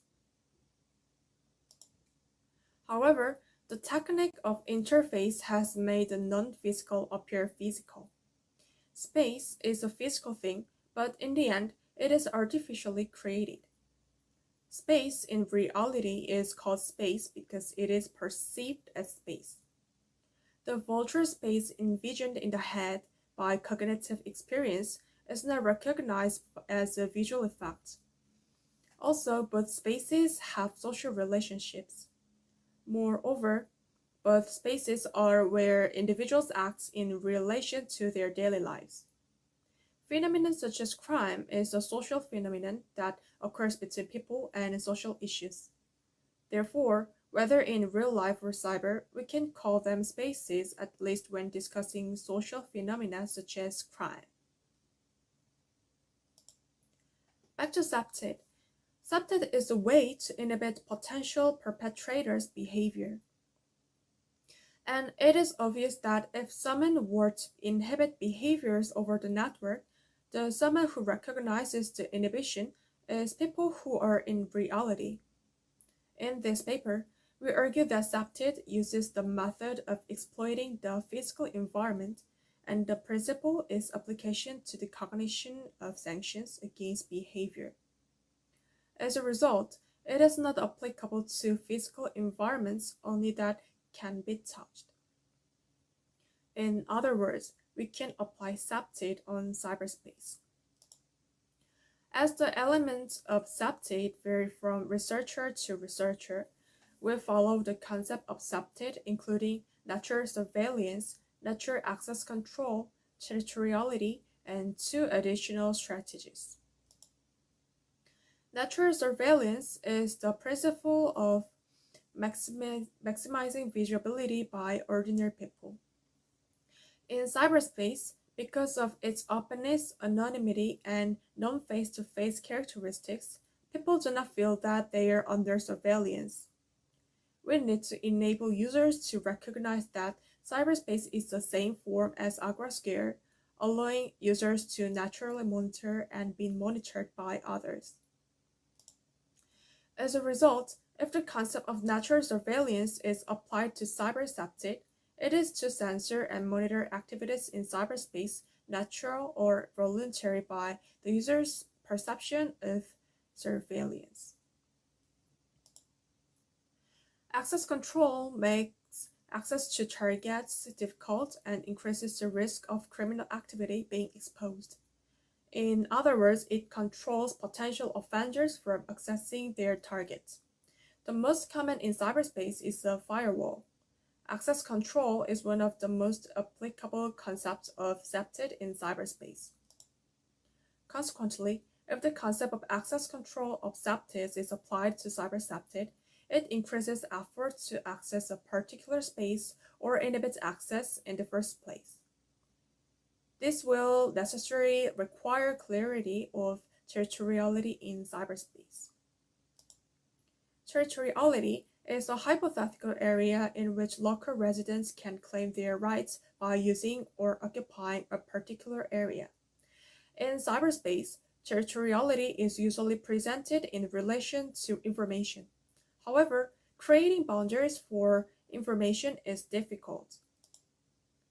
However, the technique of interface has made the non-physical appear physical. Space is a physical thing, but in the end, it is artificially created. Space in reality is called space because it is perceived as space. The virtual space envisioned in the head by cognitive experience is not recognized as a visual effect. Also, both spaces have social relationships. Moreover, both spaces are where individuals act in relation to their daily lives. Phenomena such as crime is a social phenomenon that occurs between people and social issues. Therefore, whether in real life or cyber, we can call them spaces at least when discussing social phenomena such as crime. Back to SAPTID. SAPTID is a way to inhibit potential perpetrators' behavior. And it is obvious that if someone were to inhibit behaviors over the network, the someone who recognizes the inhibition is people who are in reality. In this paper, we argue that SAPTID uses the method of exploiting the physical environment, and the principle is application to the cognition of sanctions against behavior. As a result, It is not applicable to physical environments only that can be touched. In other words, we can apply septate on cyberspace. As the elements of septate vary from researcher to researcher, we follow the concept of septate, including natural surveillance, natural access control, territoriality, and two additional strategies. Natural surveillance is the principle of maximizing visibility by ordinary people. In cyberspace, because of its openness, anonymity, and non-face-to-face characteristics, people do not feel that they are under surveillance. We need to enable users to recognize that cyberspace is the same form as agrosphere, allowing users to naturally monitor and be monitored by others. As a result, if the concept of natural surveillance is applied to cyberseptic, it is to censor and monitor activities in cyberspace, natural or voluntary by the user's perception of surveillance. Access control makes access to targets difficult and increases the risk of criminal activity being exposed. In other words, it controls potential offenders from accessing their targets. The most common in cyberspace is a firewall. Access control is one of the most applicable concepts of septate in cyberspace. Consequently, if the concept of access control of septate is applied to cyberseptate, it increases effort to access a particular space or inhibits access in the first place. This will necessarily require clarity of territoriality in cyberspace. Territoriality is a hypothetical area in which local residents can claim their rights by using or occupying a particular area. In cyberspace, territoriality is usually presented in relation to information. However, creating boundaries for information is difficult.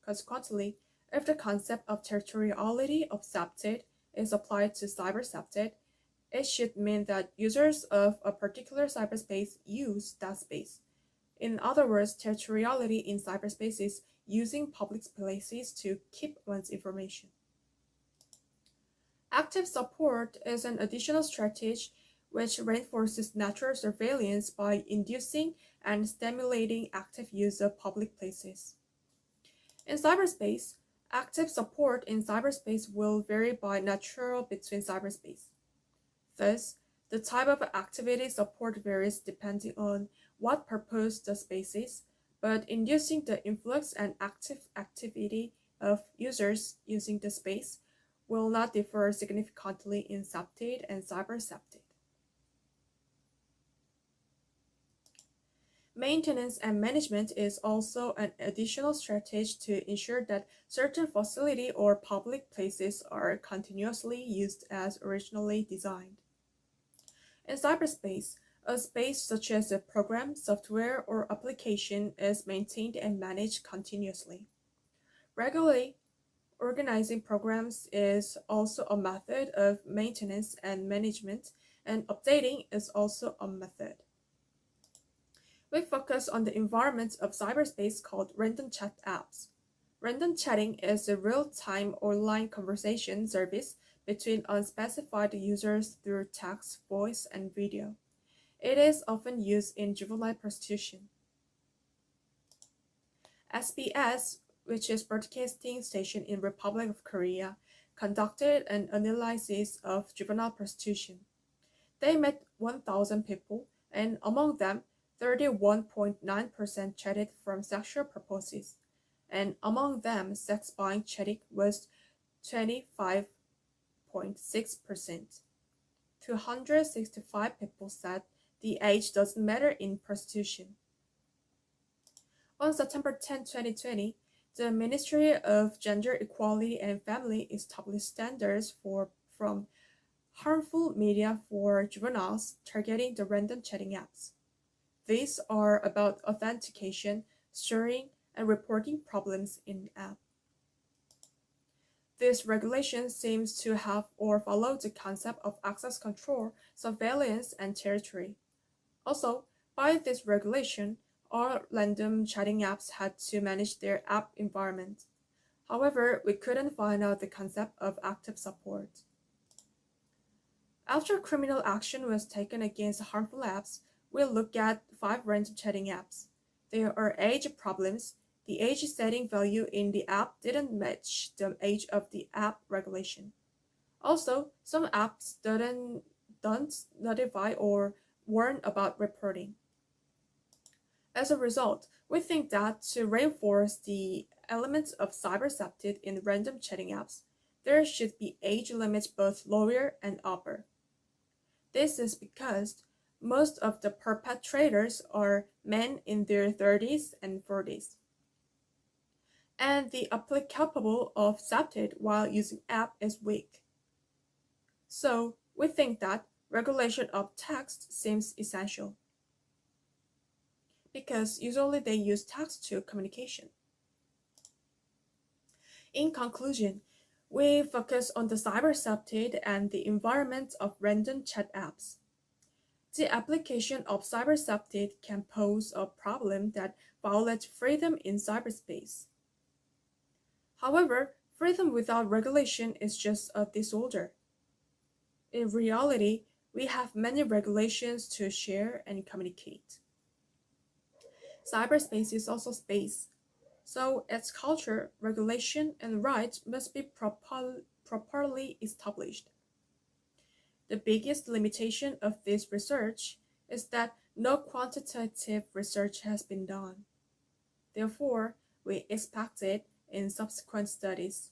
Consequently, if the concept of territoriality of septate is applied to cyberseptate, it should mean that users of a particular cyberspace use that space. In other words, territoriality in cyberspace is using public places to keep one's information. Active support is an additional strategy which reinforces natural surveillance by inducing and stimulating active use of public places. In cyberspace, active support in cyberspace will vary by nature between cyberspace. Thus, the type of activity support varies depending on what purpose the space is, but inducing the influx and active activity of users using the space will not differ significantly in septate and cyberseptate. Maintenance and management is also an additional strategy to ensure that certain facility or public places are continuously used as originally designed. In cyberspace, a space such as a program, software, or application is maintained and managed continuously. Regularly organizing programs is also a method of maintenance and management, and updating is also a method. We focus on the environment of cyberspace called random chat apps. Random chatting is a real-time online conversation service between unspecified users through text, voice, and video. It is often used in juvenile prostitution. SBS, which is broadcasting station in Republic of Korea, conducted an analysis of juvenile prostitution. They met 1,000 people, and among them, 31.9% chatted from sexual purposes, and among them, sex buying chatting was 25.6%. 265 people said the age doesn't matter in prostitution. On September 10, 2020, the Ministry of Gender Equality and Family established standards from harmful media for juveniles targeting the random chatting apps. These are about authentication, sharing, and reporting problems in the app. This regulation seems to have or follow the concept of access control, surveillance, and territory. Also, by this regulation, all random chatting apps had to manage their app environment. However, we couldn't find out the concept of active support. After criminal action was taken against harmful apps, we looked at 5 random chatting apps. There are age problems. The age setting value in the app didn't match the age of the app regulation. Also, some apps don't notify or warn about reporting. As a result, we think that to reinforce the elements of cyber safety in random chatting apps, there should be age limits both lower and upper. This is because most of the perpetrators are men in their 30s and 40s. And the applicable of safety while using app is weak. So we think that regulation of text seems essential, because usually they use text to communication. In conclusion, we focus on the cyber safety and the environment of random chat apps. The application of cyber safety can pose a problem that violates freedom in cyberspace. However, freedom without regulation is just a disorder. In reality, we have many regulations to share and communicate. Cyberspace is also space, so its culture, regulation, and rights must be properly established. The biggest limitation of this research is that no quantitative research has been done. Therefore, we expect it in subsequent studies.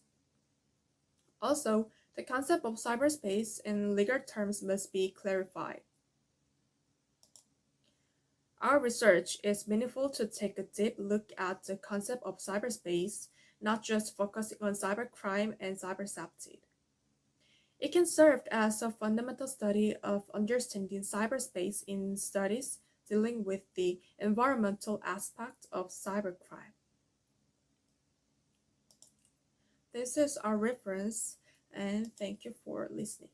Also, the concept of cyberspace in legal terms must be clarified. Our research is meaningful to take a deep look at the concept of cyberspace, not just focusing on cybercrime and cyber safety. It can serve as a fundamental study of understanding cyberspace in studies dealing with the environmental aspect of cybercrime. This is our reference, and thank you for listening.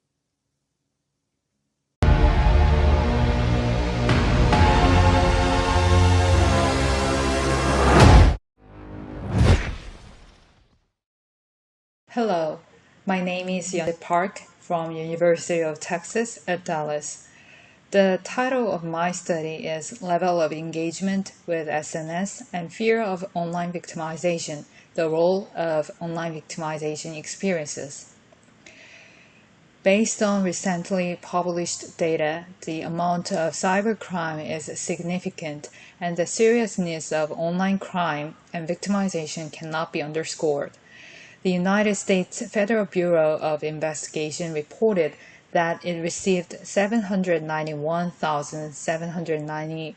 Hello, my name is Yonde Park from University of Texas at Dallas. The title of my study is Level of Engagement with SNS and Fear of Online Victimization, the Role of Online Victimization Experiences. Based on recently published data, the amount of cybercrime is significant, and the seriousness of online crime and victimization cannot be underscored. The United States Federal Bureau of Investigation reported that it received 791,790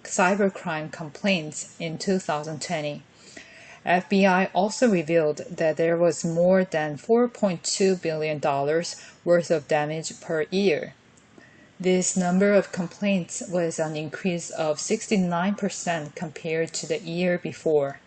cybercrime complaints in 2020. FBI also revealed that there was more than $4.2 billion worth of damage per year. This number of complaints was an increase of 69% compared to the year before.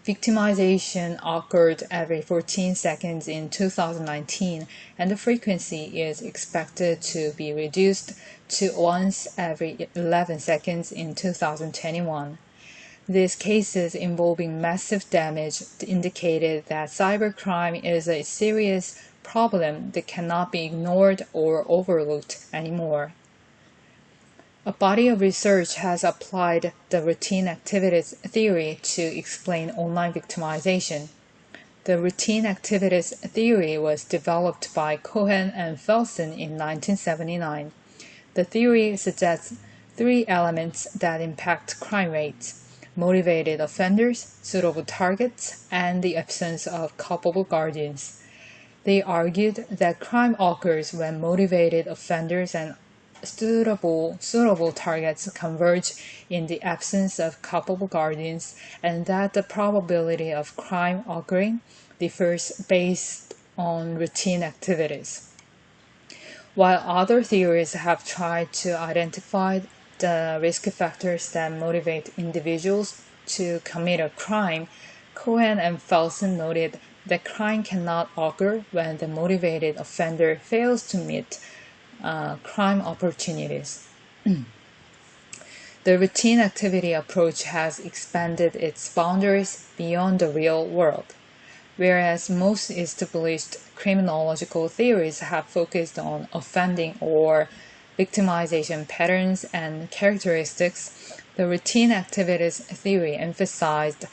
Victimization occurred every 14 seconds in 2019, and the frequency is expected to be reduced to once every 11 seconds in 2021. These cases involving massive damage indicated that cybercrime is a serious problem that cannot be ignored or overlooked anymore. A body of research has applied the routine activities theory to explain online victimization. The routine activities theory was developed by Cohen and Felsen in 1979. The theory suggests 3 elements that impact crime rates: motivated offenders, suitable targets, and the absence of culpable guardians. They argued that crime occurs when motivated offenders and suitable targets converge in the absence of culpable guardians, and that the probability of crime occurring differs based on routine activities. While other theories have tried to identify the risk factors that motivate individuals to commit a crime, Cohen and Felsen noted that crime cannot occur when the motivated offender fails to meet crime opportunities. The routine activity approach has expanded its boundaries beyond the real world, whereas most established criminological theories have focused on offending or victimization patterns and characteristics. The routine activities theory emphasized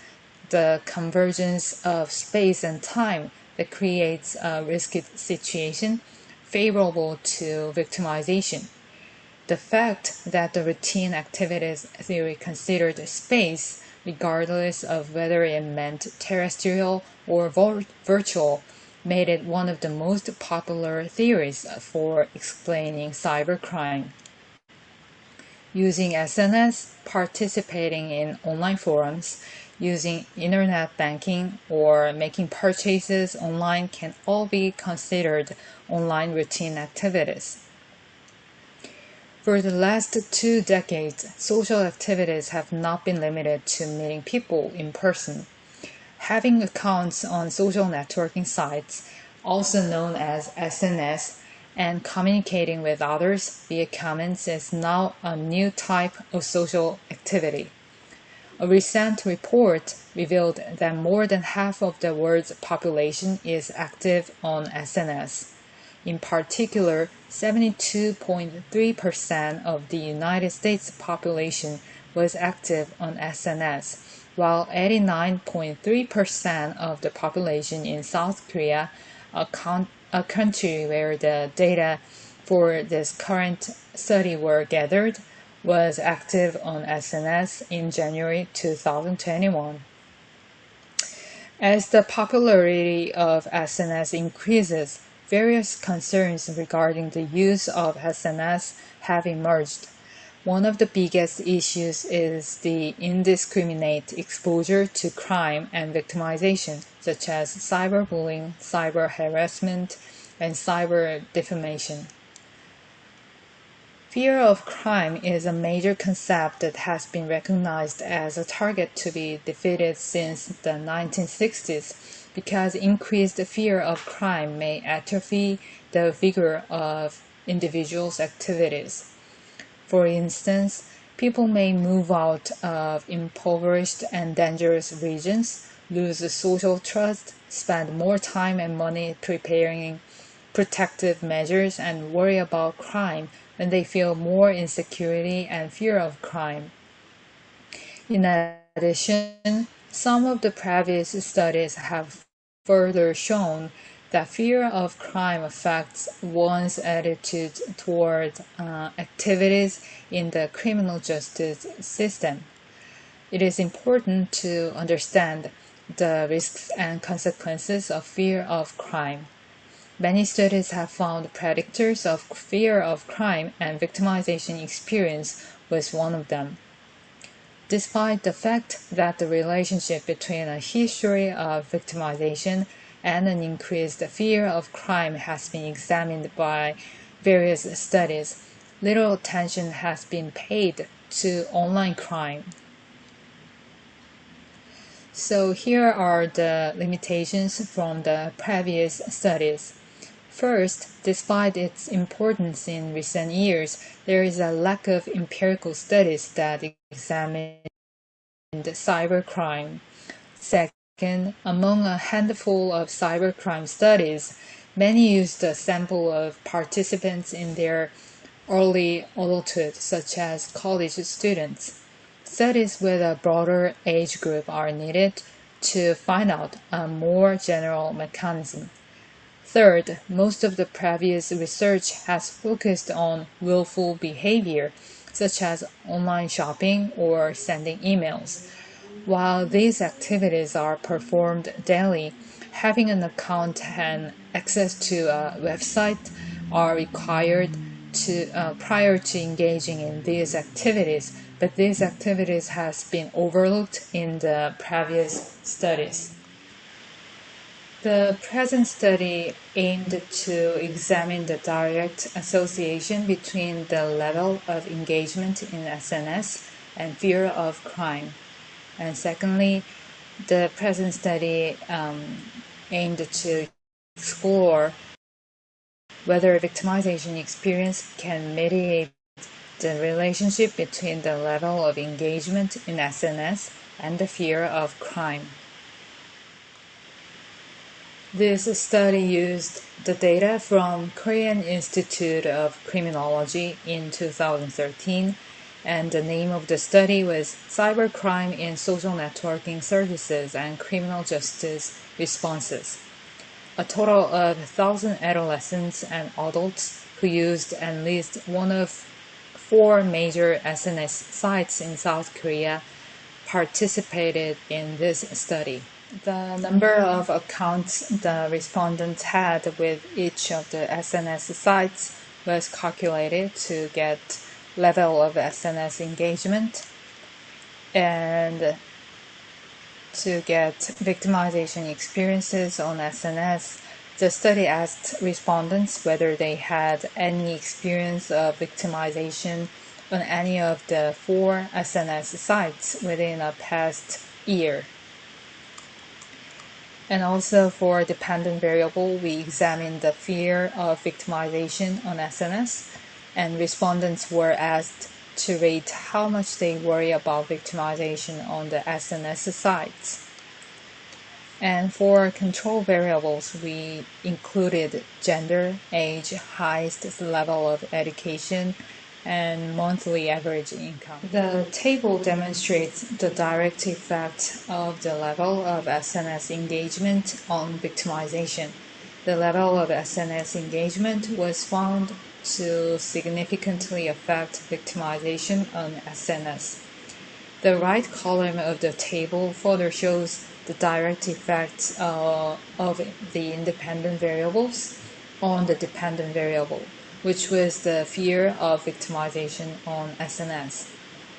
the convergence of space and time that creates a risky situation favorable to victimization. The fact that the routine activities theory considered space, regardless of whether it meant terrestrial or virtual, made it one of the most popular theories for explaining cybercrime. Using SNS, participating in online forums, using internet banking, or making purchases online can all be considered online routine activities. For the last 2 decades, social activities have not been limited to meeting people in person. Having accounts on social networking sites, also known as SNS, and communicating with others via comments is now a new type of social activity. A recent report revealed that more than half of the world's population is active on SNS. In particular, 72.3% of the United States population was active on SNS, while 89.3% of the population in South Korea, a country where the data for this current study were gathered, was active on SNS in January 2021. As the popularity of SNS increases, various concerns regarding the use of SNS have emerged. One of the biggest issues is the indiscriminate exposure to crime and victimization, such as cyberbullying, cyber harassment, and cyber defamation. Fear of crime is a major concept that has been recognized as a target to be defeated since the 1960s because increased fear of crime may atrophy the vigor of individuals' activities. For instance, people may move out of impoverished and dangerous regions, lose social trust, spend more time and money preparing protective measures, and worry about crime when they feel more insecurity and fear of crime. In addition, some of the previous studies have further shown that fear of crime affects one's attitude toward activities in the criminal justice system. It is important to understand the risks and consequences of fear of crime. Many studies have found predictors of fear of crime, and victimization experience was one of them. Despite the fact that the relationship between a history of victimization and an increased fear of crime has been examined by various studies, little attention has been paid to online crime. So here are the limitations from the previous studies. First, despite its importance in recent years, there is a lack of empirical studies that examine cybercrime. Second, among a handful of cybercrime studies, many used a sample of participants in their early adulthood, such as college students. Studies with a broader age group are needed to find out a more general mechanism. Third, most of the previous research has focused on willful behavior, such as online shopping or sending emails. While these activities are performed daily, having an account and access to a website are required prior to engaging in these activities, but these activities has been overlooked in the previous studies. The present study aimed to examine the direct association between the level of engagement in SNS and fear of crime. And secondly, the present study aimed to explore whether victimization experience can mediate the relationship between the level of engagement in SNS and the fear of crime. This study used the data from Korean Institute of Criminology in 2013, and the name of the study was Cybercrime in Social Networking Services and Criminal Justice Responses. A total of 1,000 adolescents and adults who used at least one of 4 major SNS sites in South Korea participated in this study. The number of accounts the respondents had with each of the SNS sites was calculated to get level of SNS engagement and to get victimization experiences on SNS. The study asked respondents whether they had any experience of victimization on any of the 4 SNS sites within a past year. And also for dependent variable, we examined the fear of victimization on SNS, and respondents were asked to rate how much they worry about victimization on the SNS sites. And for control variables, we included gender, age, highest level of education, and monthly average income. The table demonstrates the direct effect of the level of SNS engagement on victimization. The level of SNS engagement was found to significantly affect victimization on SNS. The right column of the table further shows the direct effects of the independent variables on the dependent variable, which was the fear of victimization on SNS.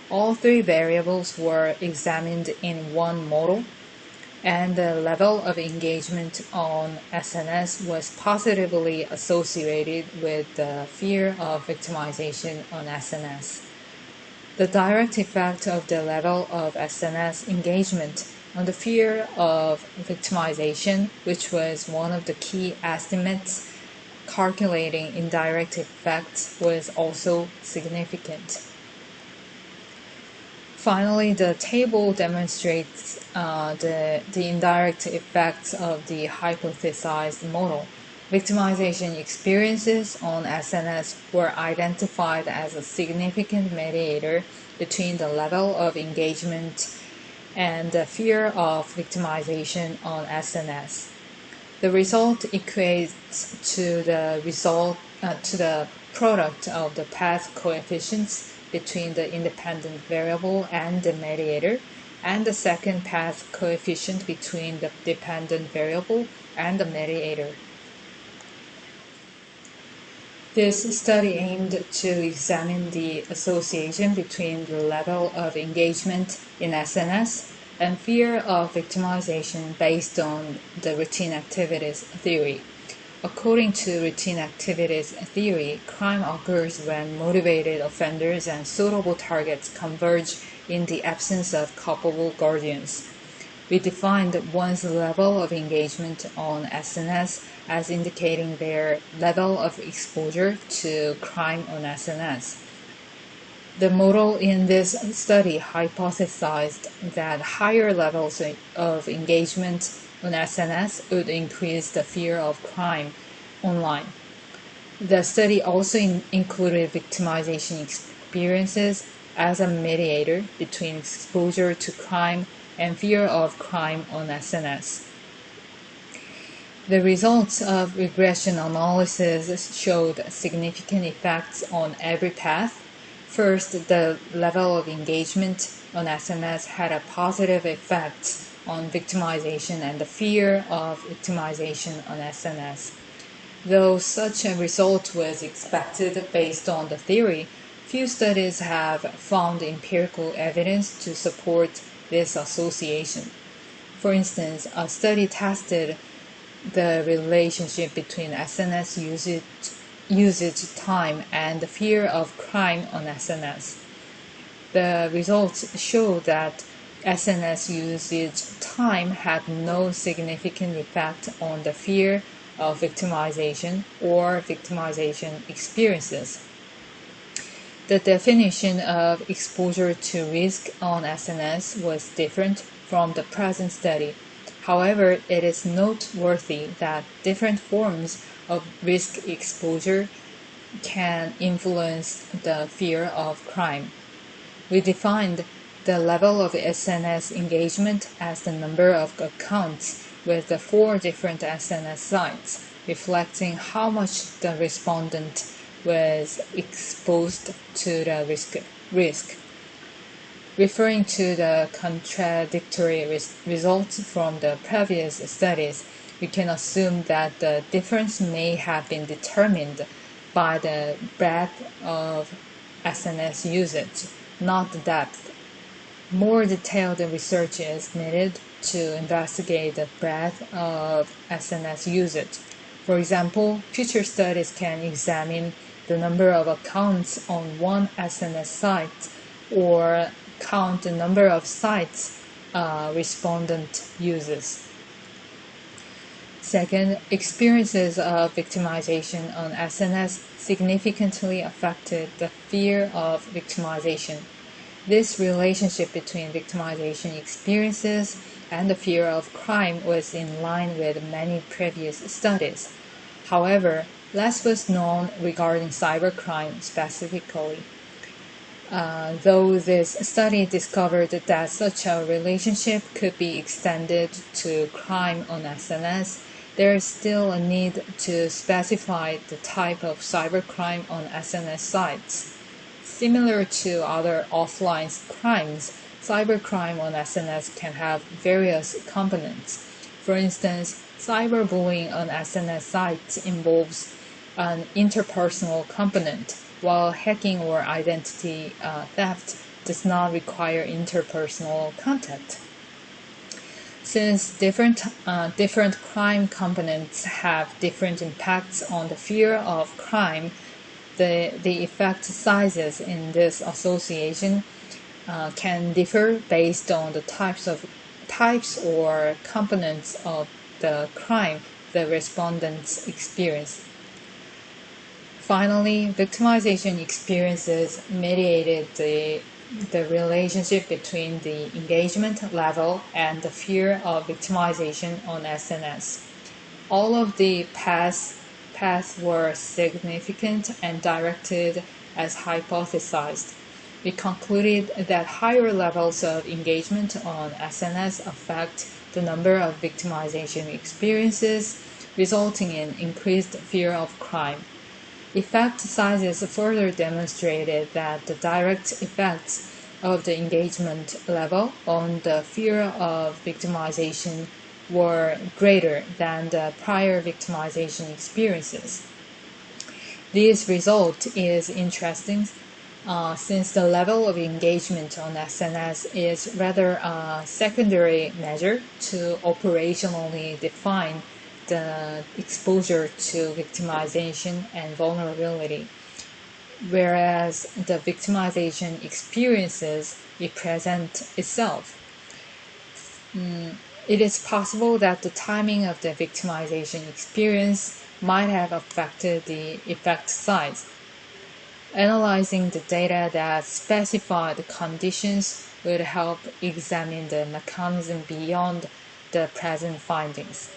All 3 variables were examined in one model, and the level of engagement on SNS was positively associated with the fear of victimization on SNS. The direct effect of the level of SNS engagement on the fear of victimization, which was one of the key estimates calculating indirect effects, was also significant. Finally, the table demonstrates the indirect effects of the hypothesized model. Victimization experiences on SNS were identified as a significant mediator between the level of engagement and the fear of victimization on SNS. The result equates to the product of the path coefficients between the independent variable and the mediator, and the second path coefficient between the dependent variable and the mediator. This study aimed to examine the association between the level of engagement in SNS and fear of victimization based on the routine activities theory. According to routine activities theory, crime occurs when motivated offenders and suitable targets converge in the absence of culpable guardians. We defined one's level of engagement on SNS as indicating their level of exposure to crime on SNS. The model in this study hypothesized that higher levels of engagement on SNS would increase the fear of crime online. The study also included victimization experiences as a mediator between exposure to crime and fear of crime on SNS. The results of regression analysis showed significant effects on every path. First, the level of engagement on SNS had a positive effect on victimization and the fear of victimization on SNS. Though such a result was expected based on the theory, few studies have found empirical evidence to support this association. For instance, a study tested the relationship between SNS usage time and the fear of crime on SNS. The results show that SNS usage time had no significant effect on the fear of victimization or victimization experiences. The definition of exposure to risk on SNS was different from the present study. However, it is noteworthy that different forms of risk exposure can influence the fear of crime. We defined the level of SNS engagement as the number of accounts with the 4 different SNS sites, reflecting how much the respondent was exposed to the risk. Referring to the contradictory results from the previous studies, we can assume that the difference may have been determined by the breadth of SNS usage, not the depth. More detailed research is needed to investigate the breadth of SNS usage. For example, future studies can examine the number of accounts on one SNS site or count the number of sites a respondent uses. Second, experiences of victimization on SNS significantly affected the fear of victimization. This relationship between victimization experiences and the fear of crime was in line with many previous studies. However, less was known regarding cybercrime specifically. Though this study discovered that such a relationship could be extended to crime on SNS, there is still a need to specify the type of cybercrime on SNS sites. Similar to other offline crimes, cybercrime on SNS can have various components. For instance, cyberbullying on SNS sites involves an interpersonal component, while hacking or identity theft does not require interpersonal contact. Since different crime components have different impacts on the fear of crime, the effect sizes in this association can differ based on the types or components of the crime the respondents experience. Finally, victimization experiences mediated the relationship between the engagement level and the fear of victimization on SNS. All of the paths were significant and directed as hypothesized. We concluded that higher levels of engagement on SNS affect the number of victimization experiences, resulting in increased fear of crime. Effect sizes further demonstrated that the direct effects of the engagement level on the fear of victimization were greater than the prior victimization experiences. This result is interesting since the level of engagement on SNS is rather a secondary measure to operationally define the exposure to victimization and vulnerability, whereas the victimization experiences represent itself. It is possible that the timing of the victimization experience might have affected the effect size. Analyzing the data that specify the conditions would help examine the mechanism beyond the present findings.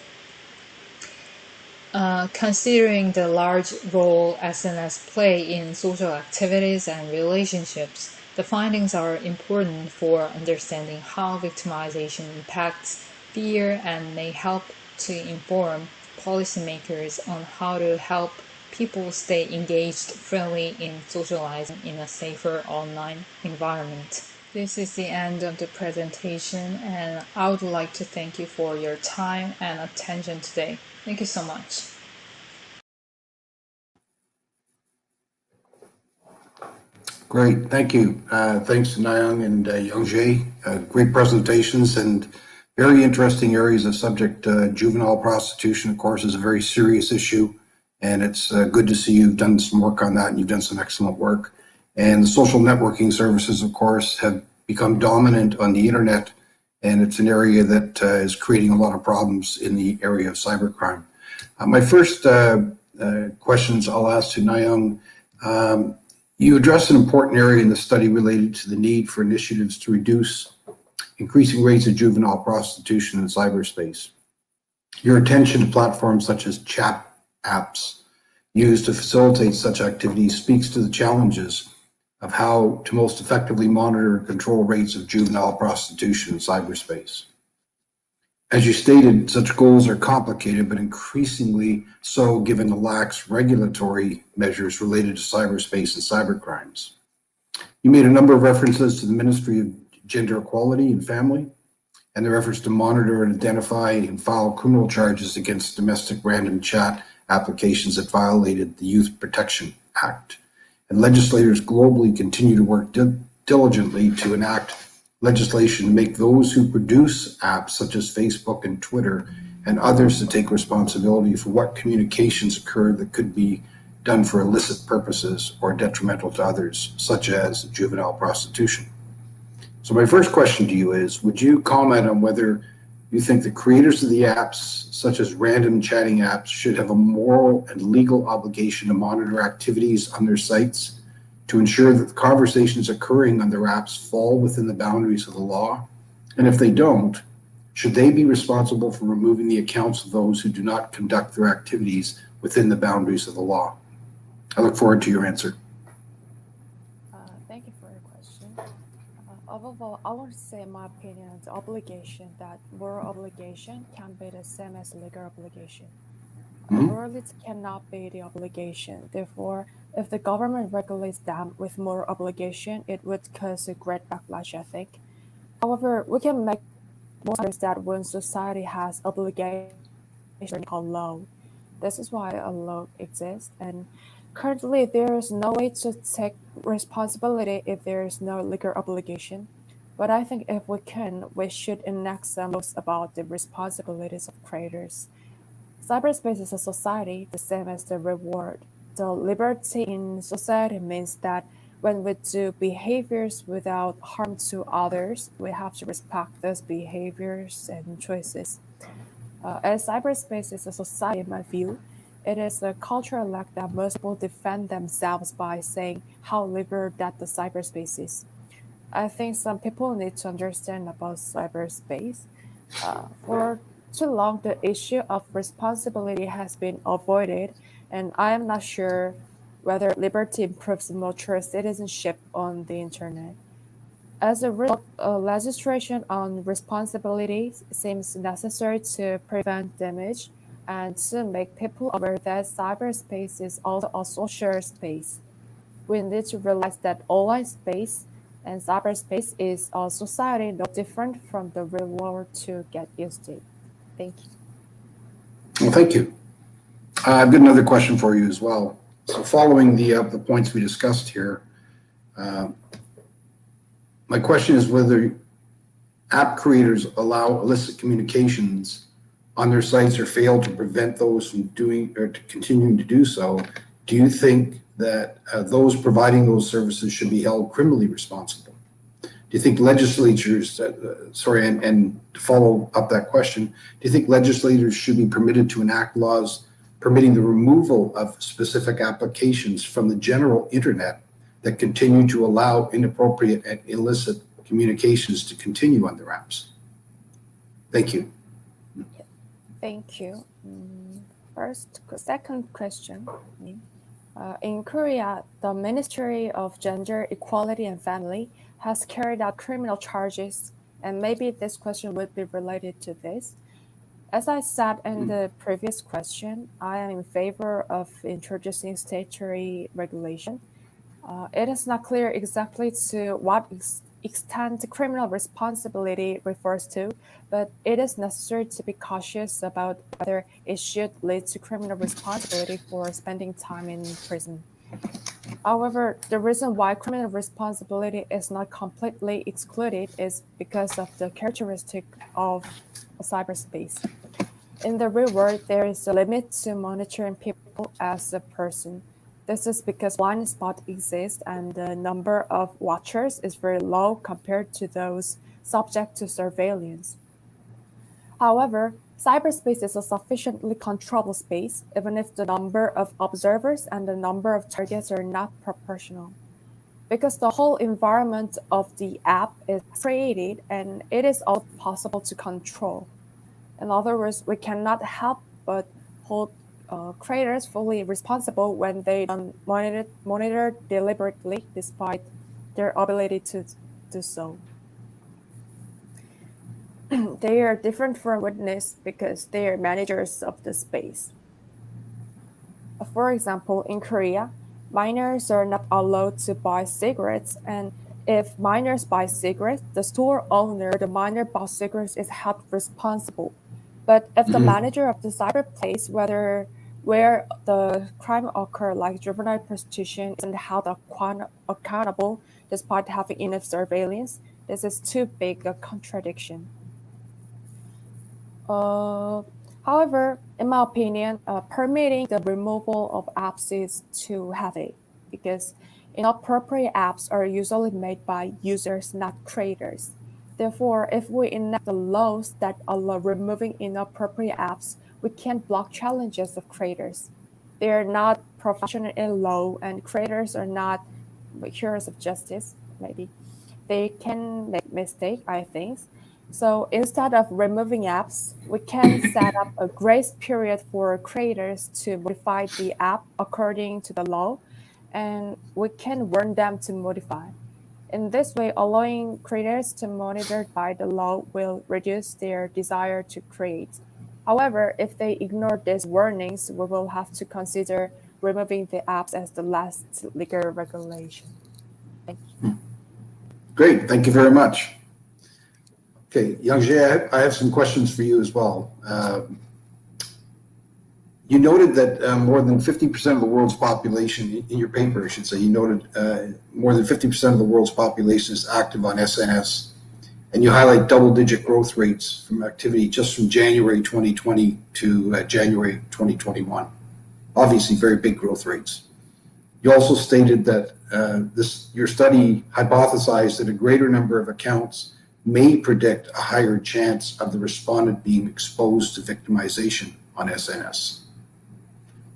Considering the large role SNS play in social activities and relationships, the findings are important for understanding how victimization impacts fear and may help to inform policymakers on how to help people stay engaged freely in socializing in a safer online environment. This is the end of the presentation, and I would like to thank you for your time and attention today. Thank you so much. Great, thank you. Thanks to Nayang and Youngjae. Great presentations and very interesting areas of subject. Juvenile prostitution, of course, is a very serious issue, and it's good to see you've done some work on that and you've done some excellent work. And the social networking services, of course, have become dominant on the internet, and it's an area that is creating a lot of problems in the area of cybercrime. My first questions I'll ask to Nayang. You address an important area in the study related to the need for initiatives to reduce increasing rates of juvenile prostitution in cyberspace. Your attention to platforms such as chat apps used to facilitate such activities speaks to the challenges of how to most effectively monitor and control rates of juvenile prostitution in cyberspace. As you stated, such goals are complicated, but increasingly so given the lax regulatory measures related to cyberspace and cybercrimes. You made a number of references to the Ministry of Gender Equality and Family and their efforts to monitor and identify and file criminal charges against domestic random chat applications that violated the Youth Protection Act. And legislators globally continue to work diligently to enact legislation to make those who produce apps such as Facebook and Twitter and others to take responsibility for what communications occur that could be done for illicit purposes or detrimental to others, such as juvenile prostitution. So my first question to you is, would you comment on whether you think the creators of the apps, such as random chatting apps, should have a moral and legal obligation to monitor activities on their sites to ensure that the conversations occurring on their apps fall within the boundaries of the law? And if they don't, should they be responsible for removing the accounts of those who do not conduct their activities within the boundaries of the law? I look forward to your answer. Thank you for your question. Above all, I want to say my opinion on the obligation that moral obligation can be the same as legal obligation. Morality cannot be the obligation. Therefore, if the government regulates them with moral obligation, it would cause a great backlash, I think. However, we can make more that when society has obligation called law. This is why a law exists, and currently there is no way to take responsibility if there is no legal obligation. But I think if we can, we should enact some laws about the responsibilities of creators. Cyberspace is a society, the same as the reward. The liberty in society means that when we do behaviors without harm to others, we have to respect those behaviors and choices. As cyberspace is a society, in my view, it is a cultural lack that most people defend themselves by saying how liberal that the cyberspace is. I think some people need to understand about cyberspace. For too long, the issue of responsibility has been avoided, and I am not sure whether liberty improves mature citizenship on the internet. As a result, legislation on responsibilities seems necessary to prevent damage and to make people aware that cyberspace is also a social space. We need to realize that online space and cyberspace is a society no different from the real world to get used to. Thank you. Well, thank you. I've got another question for you as well. So following the points we discussed here, my question is whether app creators allow illicit communications on their sites or fail to prevent those from doing or to continuing to do so. Do you think that those providing those services should be held criminally responsible? Do you think legislatures, and to follow up that question, do you think legislators should be permitted to enact laws permitting the removal of specific applications from the general internet that continue to allow inappropriate and illicit communications to continue on their apps? Thank you. Thank you. Second question. In Korea, the Ministry of Gender Equality and Family has carried out criminal charges, and maybe this question would be related to this. As I said in the previous question, I am in favor of introducing statutory regulation. It is not clear exactly to what extent criminal responsibility refers to, but it is necessary to be cautious about whether it should lead to criminal responsibility for spending time in prison. However, the reason why criminal responsibility is not completely excluded is because of the characteristic of cyberspace. In the real world, there is a limit to monitoring people as a person. This is because blind spot exists and the number of watchers is very low compared to those subject to surveillance. However, cyberspace is a sufficiently controllable space, even if the number of observers and the number of targets are not proportional. because the whole environment of the app is created and it is all possible to control. In other words, we cannot help but hold creators fully responsible when they don't monitor deliberately despite their ability to do so. They are different from witness because they are managers of the space. For example, in Korea, minors are not allowed to buy cigarettes, and if minors buy cigarettes, the store owner, the minor bought cigarettes, is held responsible. But if the manager of the cyberplace, where the crime occurred, like juvenile prostitution, isn't held accountable despite having enough surveillance, this is too big a contradiction. However, in my opinion, permitting the removal of apps is too heavy because inappropriate apps are usually made by users, not creators. Therefore, if we enact the laws that allow removing inappropriate apps, we can't block challenges of creators. They are not professional in law, and creators are not heroes of justice, maybe. They can make mistakes, I think. So instead of removing apps, we can set up a grace period for creators to modify the app according to the law, and we can warn them to modify. In this way, allowing creators to monitor by the law will reduce their desire to create. However, if they ignore these warnings, we will have to consider removing the apps as the last legal regulation. Thank you. Great, thank you very much. Okay, Yangzhe, I have some questions for you as well. You noted that more than 50% of the world's population, in your paper, I should say, you noted more than 50% of the world's population is active on SNS, and you highlight double-digit growth rates from activity just from January 2020 to January 2021. Obviously, very big growth rates. You also stated that your study hypothesized that a greater number of accounts may predict a higher chance of the respondent being exposed to victimization on SNS.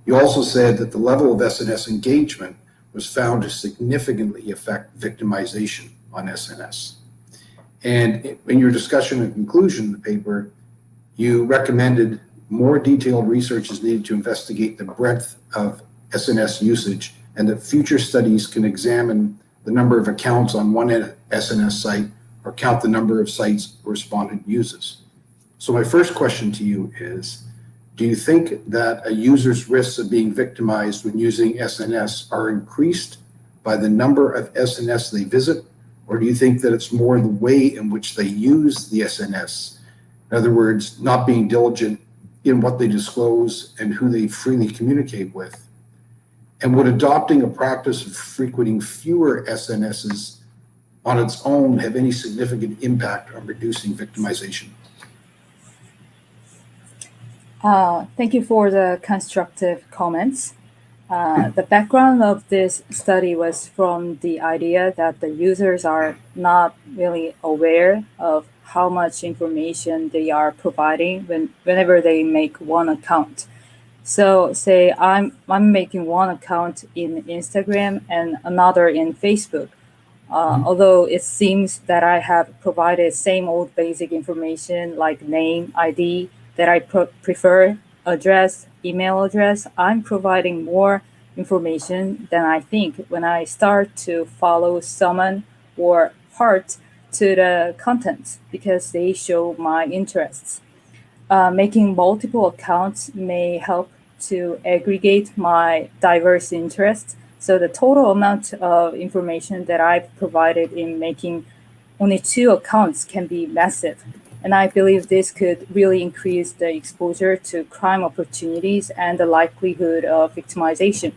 You also said that the level of SNS engagement was found to significantly affect victimization on SNS. And in your discussion and conclusion in the paper, you recommended more detailed research is needed to investigate the breadth of SNS usage, and that future studies can examine the number of accounts on one SNS site or count the number of sites a respondent uses. So my first question to you is, do you think that a user's risks of being victimized when using SNS are increased by the number of SNS they visit, or do you think that it's more the way in which they use the SNS? In other words, not being diligent in what they disclose and who they freely communicate with? And would adopting a practice of frequenting fewer SNSs on its own have any significant impact on reducing victimization? Thank you for the constructive comments. The background of this study was from the idea that the users are not really aware of how much information they are providing whenever they make one account. So say I'm making one account in Instagram and another in Facebook. Although it seems that I have provided same old basic information like name, ID, that I prefer, address, email address, I'm providing more information than I think when I start to follow someone or heart to the contents because they show my interests. Making multiple accounts may help to aggregate my diverse interests. So the total amount of information that I've provided in making only 2 accounts can be massive. And I believe this could really increase the exposure to crime opportunities and the likelihood of victimization.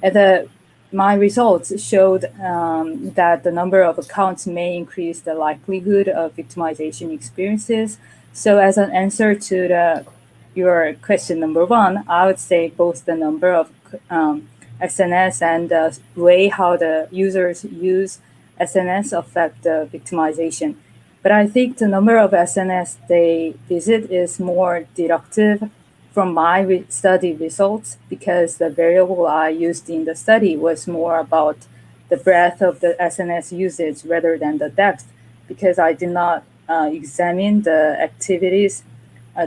And my results showed that the number of accounts may increase the likelihood of victimization experiences. So as an answer to your question number 1, I would say both the number of SNS and the way how the users use SNS affect the victimization. But I think the number of SNS they visit is more deductive from my study results because the variable I used in the study was more about the breadth of the SNS usage rather than the depth, because I did not examine the activities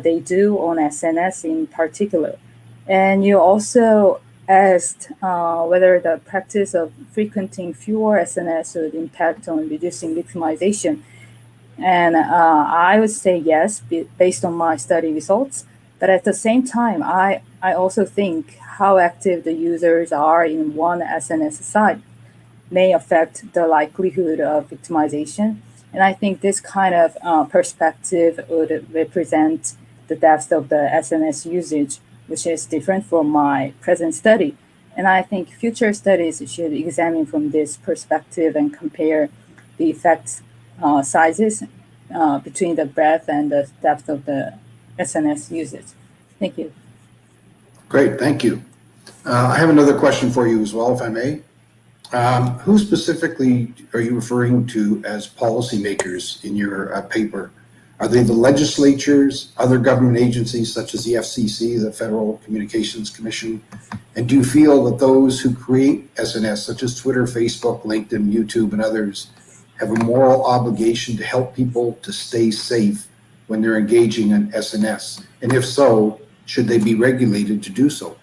they do on SNS in particular. And you also asked whether the practice of frequenting fewer SNS would impact on reducing victimization. And I would say yes, based on my study results. But at the same time, I also think how active the users are in one SNS site may affect the likelihood of victimization. And I think this kind of perspective would represent the depth of the SNS usage, which is different from my present study. And I think future studies should examine from this perspective and compare the effects sizes between the breadth and the depth of the SNS usage. Thank you. Great, thank you. I have another question for you as well, if I may. Who specifically are you referring to as policymakers in your paper? Are they the legislatures, other government agencies such as the FCC, the Federal Communications Commission? And do you feel that those who create SNS, such as Twitter, Facebook, LinkedIn, YouTube, and others, have a moral obligation to help people to stay safe when they're engaging in SNS? And if so, should they be regulated to do so?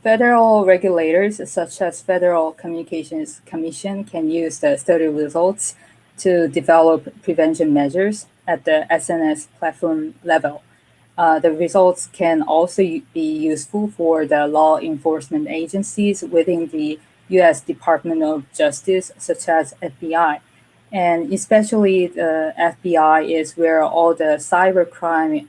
Federal regulators, such as Federal Communications Commission, can use the study results to develop prevention measures at the SNS platform level. The results can also be useful for the law enforcement agencies within the U.S. Department of Justice, such as FBI. And especially the FBI is where all the cybercrime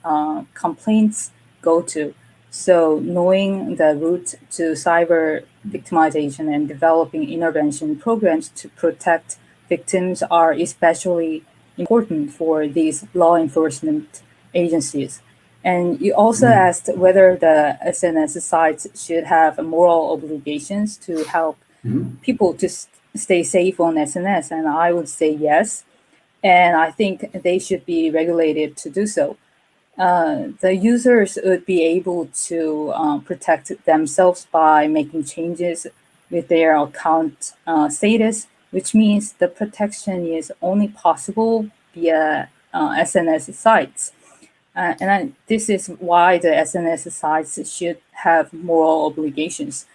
complaints go to. So knowing the route to cyber victimization and developing intervention programs to protect victims are especially important for these law enforcement agencies. And you also asked whether the SNS sites should have moral obligations to help people to stay safe on SNS, and I would say yes. And I think they should be regulated to do so. The users would be able to protect themselves by making changes with their account status, which means the protection is only possible via SNS sites. This is why the SNS sites should have moral obligations.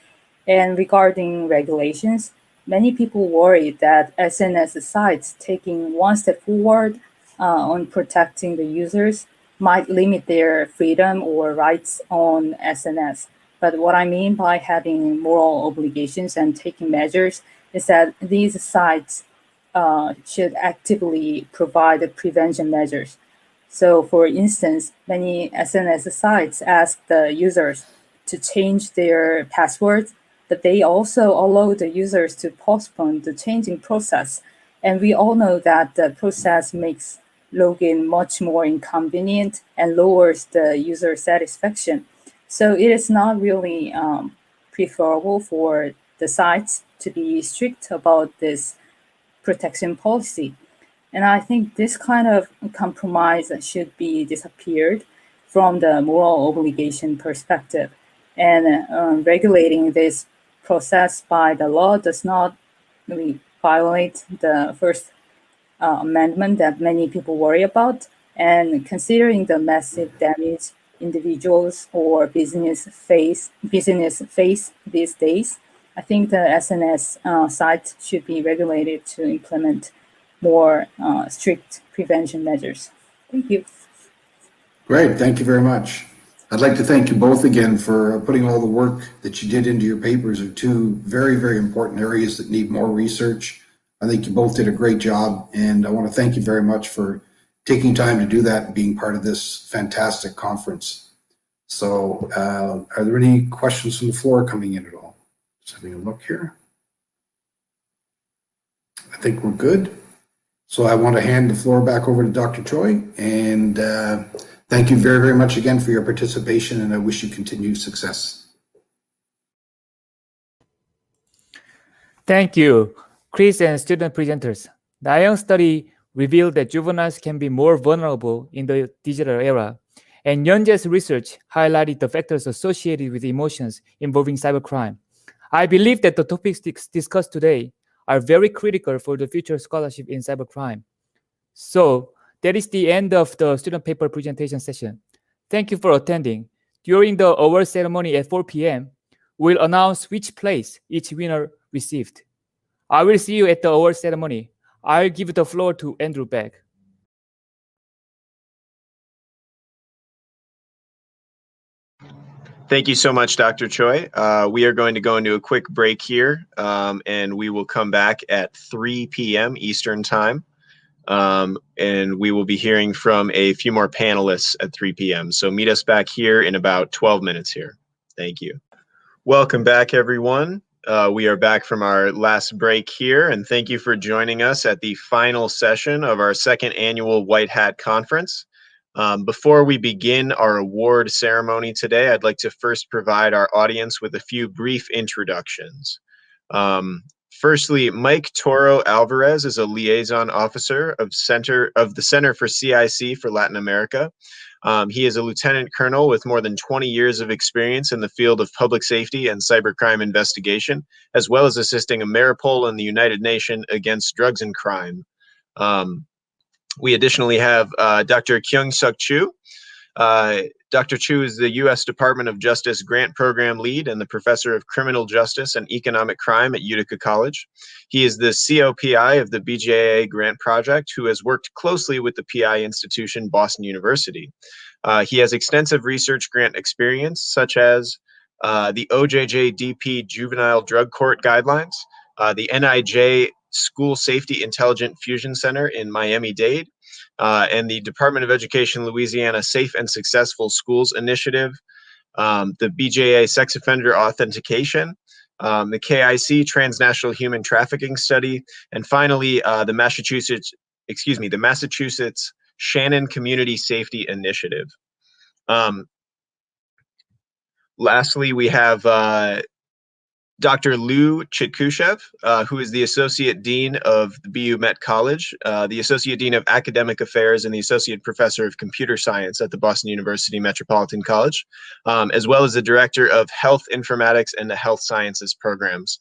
And regarding regulations, many people worry that SNS sites taking one step forward on protecting the users might limit their freedom or rights on SNS. But what I mean by having moral obligations and taking measures is that these sites should actively provide prevention measures. So, for instance, many SNS sites ask the users to change their passwords, but they also allow the users to postpone the changing process. And we all know that the process makes login much more inconvenient and lowers the user satisfaction. So it is not really preferable for the sites to be strict about this protection policy. And I think this kind of compromise should be disappeared from the moral obligation perspective. And regulating this process by the law does not really violate the First Amendment that many people worry about. And considering the massive damage individuals or business face these days, I think the SNS site should be regulated to implement more strict prevention measures. Thank you. Great, thank you very much. I'd like to thank you both again for putting all the work that you did into your papers are two very, very important areas that need more research. I think you both did a great job, and I want to thank you very much for taking time to do that and being part of this fantastic conference. So are there any questions from the floor coming in at all? Just having a look here. I think we're good. So I want to hand the floor back over to Dr. Choi, and thank you very, very much again for your participation, and I wish you continued success. Thank you, Chris and student presenters. The ION study revealed that juveniles can be more vulnerable in the digital era, and Yeonjae's research highlighted the factors associated with emotions involving cybercrime. I believe that the topics discussed today are very critical for the future scholarship in cybercrime. So that is the end of the student paper presentation session. Thank you for attending. During the award ceremony at 4 p.m., we'll announce which place each winner received. I will see you at the award ceremony. I'll give the floor to Andrew Beck. Thank you so much, Dr. Choi. We are going to go into a quick break here, and we will come back at 3 p.m. Eastern Time. And we will be hearing from a few more panelists at 3 p.m. So meet us back here in about 12 minutes here. Thank you. Welcome back, everyone. We are back from our last break here, and thank you for joining us at the final session of our second annual White Hat Conference. Before we begin our award ceremony today, I'd like to first provide our audience with a few brief introductions. Firstly, Mike Toro Alvarez is a liaison officer of the Center for CIC for Latin America. He is a lieutenant colonel with more than 20 years of experience in the field of public safety and cybercrime investigation, as well as assisting AmeriPol and the United Nations against drugs and crime. We additionally have Dr. Kyung-Suk Chu. Dr. Chu is the U.S. Department of Justice Grant Program Lead and the Professor of Criminal Justice and Economic Crime at Utica College. He is the COPI of the BJA Grant Project, who has worked closely with the PI institution, Boston University. He has extensive research grant experience, such as the OJJDP Juvenile Drug Court Guidelines, the NIJ School Safety Intelligent Fusion Center in Miami-Dade, and the Department of Education Louisiana Safe and Successful Schools Initiative, the BJA Sex Offender Authentication, the KIC Transnational Human Trafficking Study, and finally the Massachusetts Shannon Community Safety Initiative. Lastly, we have Dr. Lou Chitkushev, who is the Associate Dean of the BU Met College, the Associate Dean of Academic Affairs, and the Associate Professor of Computer Science at the Boston University Metropolitan College, as well as the Director of Health Informatics and the Health Sciences Programs.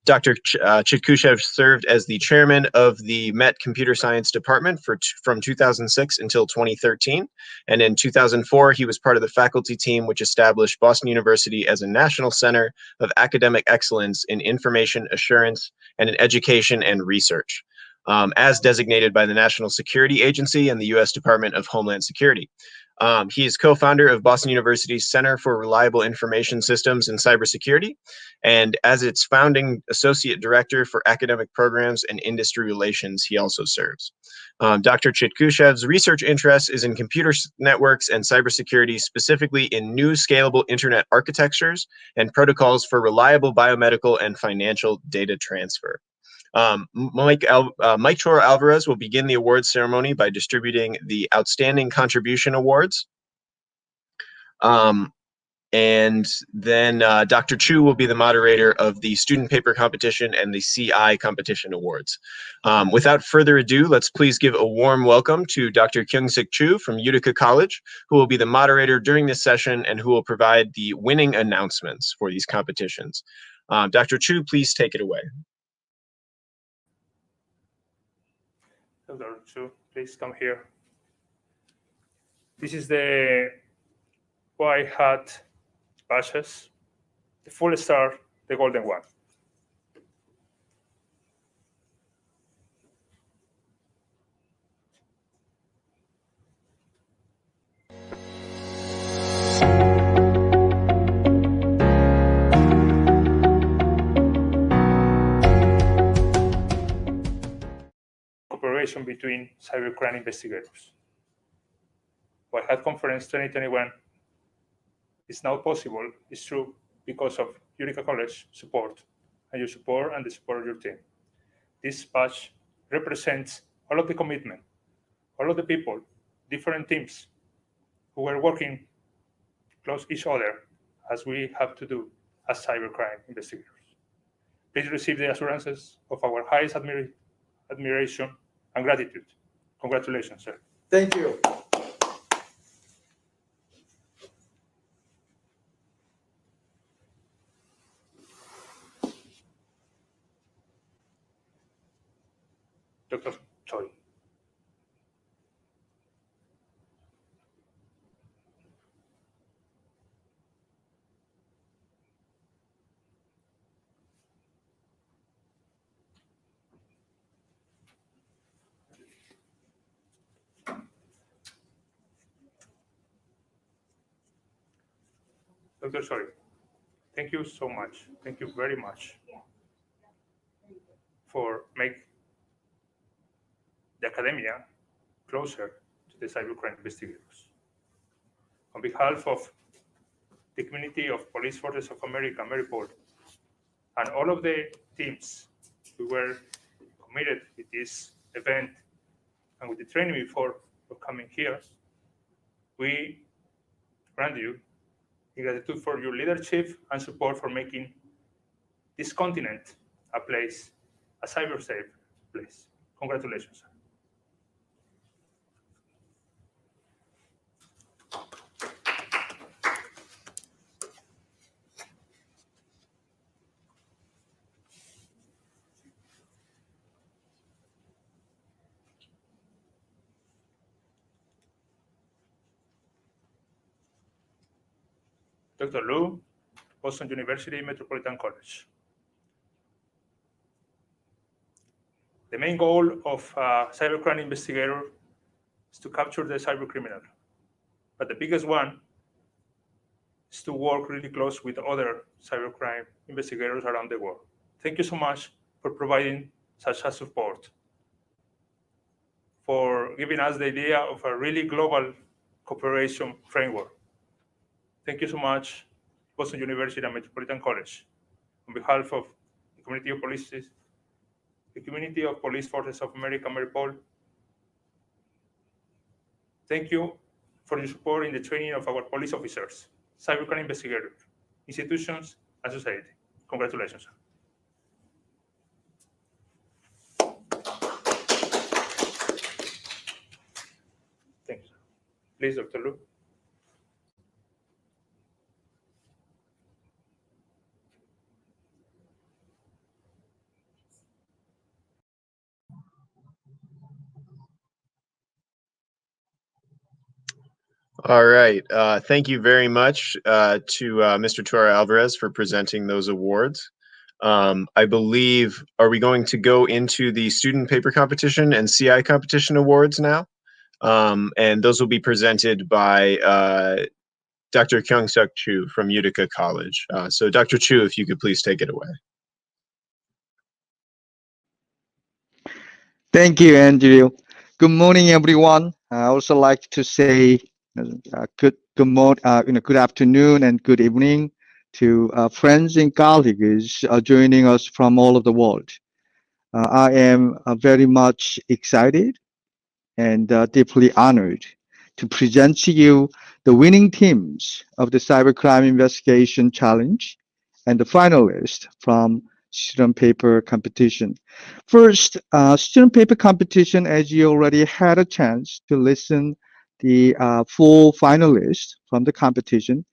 Dr. Chitkushev served as the chairman of the Met Computer Science Department from 2006 until 2013. And in 2004, he was part of the faculty team which established Boston University as a national center of academic excellence in information assurance and in education and research, as designated by the National Security Agency and the U.S. Department of Homeland Security. He is co-founder of Boston University's Center for Reliable Information Systems and Cybersecurity, and as its founding associate director for academic programs and industry relations, he also serves. Dr. Chitkushev's research interest is in computer networks and cybersecurity, specifically in new scalable internet architectures and protocols for reliable biomedical and financial data transfer. Mike Toro Alvarez will begin the awards ceremony by distributing the Outstanding Contribution Awards. And then Dr. Chu will be the moderator of the Student Paper Competition and the CI Competition Awards. Without further ado, let's please give a warm welcome to Dr. Kyung-Suk Chu from Utica College, who will be the moderator during this session and who will provide the winning announcements for these competitions. Dr. Chu, please take it away. Dr. Chu, please come here. This is the White Hat badges, the full star, the golden one. Cooperation between cybercrime investigators. White Hat Conference 2021 is now possible, it's true, because of Utica College support and your support and the support of your team. This badge represents all of the commitment, all of the people, different teams who were working close each other as we have to do as cybercrime investigators. Please receive the assurances of our highest admiration and gratitude. Congratulations, sir. Thank you. Dr. Choi. Dr. Choi, thank you so much. Thank you very much for make the academia closer to the cybercrime investigators. On behalf of the community of Police Forces of America, Maripol, and all of the teams who were committed with this event and with the training before coming here, we grant you in gratitude for your leadership and support for making this continent a place, a cyber safe place. Congratulations. Dr. Lu, Boston University Metropolitan College. The main goal of a cybercrime investigator is to capture the cybercriminal. But the biggest one is to work really close with other cybercrime investigators around the world. Thank you so much for providing such a support, for giving us the idea of a really global cooperation framework. Thank you so much, Boston University and Metropolitan College. On behalf of the community of police, the community of Police Forces of America, Maripol, thank you for your support in the training of our police officers, cybercrime investigators, institutions, and society. Congratulations. Thank you. Please, Dr. Lu. All right. Thank you very much to Mr. Torre Alvarez for presenting those awards. I believe, are we going to go into the student paper competition and CI competition awards now? And those will be presented by Dr. Kyung-Suk Chu from Utica College. So Dr. Chu, if you could please take it away. Thank you, Andrew. Good morning, everyone. I also like to say good afternoon and good evening to friends and colleagues joining us from all over the world. I am very much excited and deeply honored to present to you the winning teams of the Cybercrime Investigation Challenge and the finalists from student paper competition. First, student paper competition, as you already had a chance to listen the full finalists from the competition,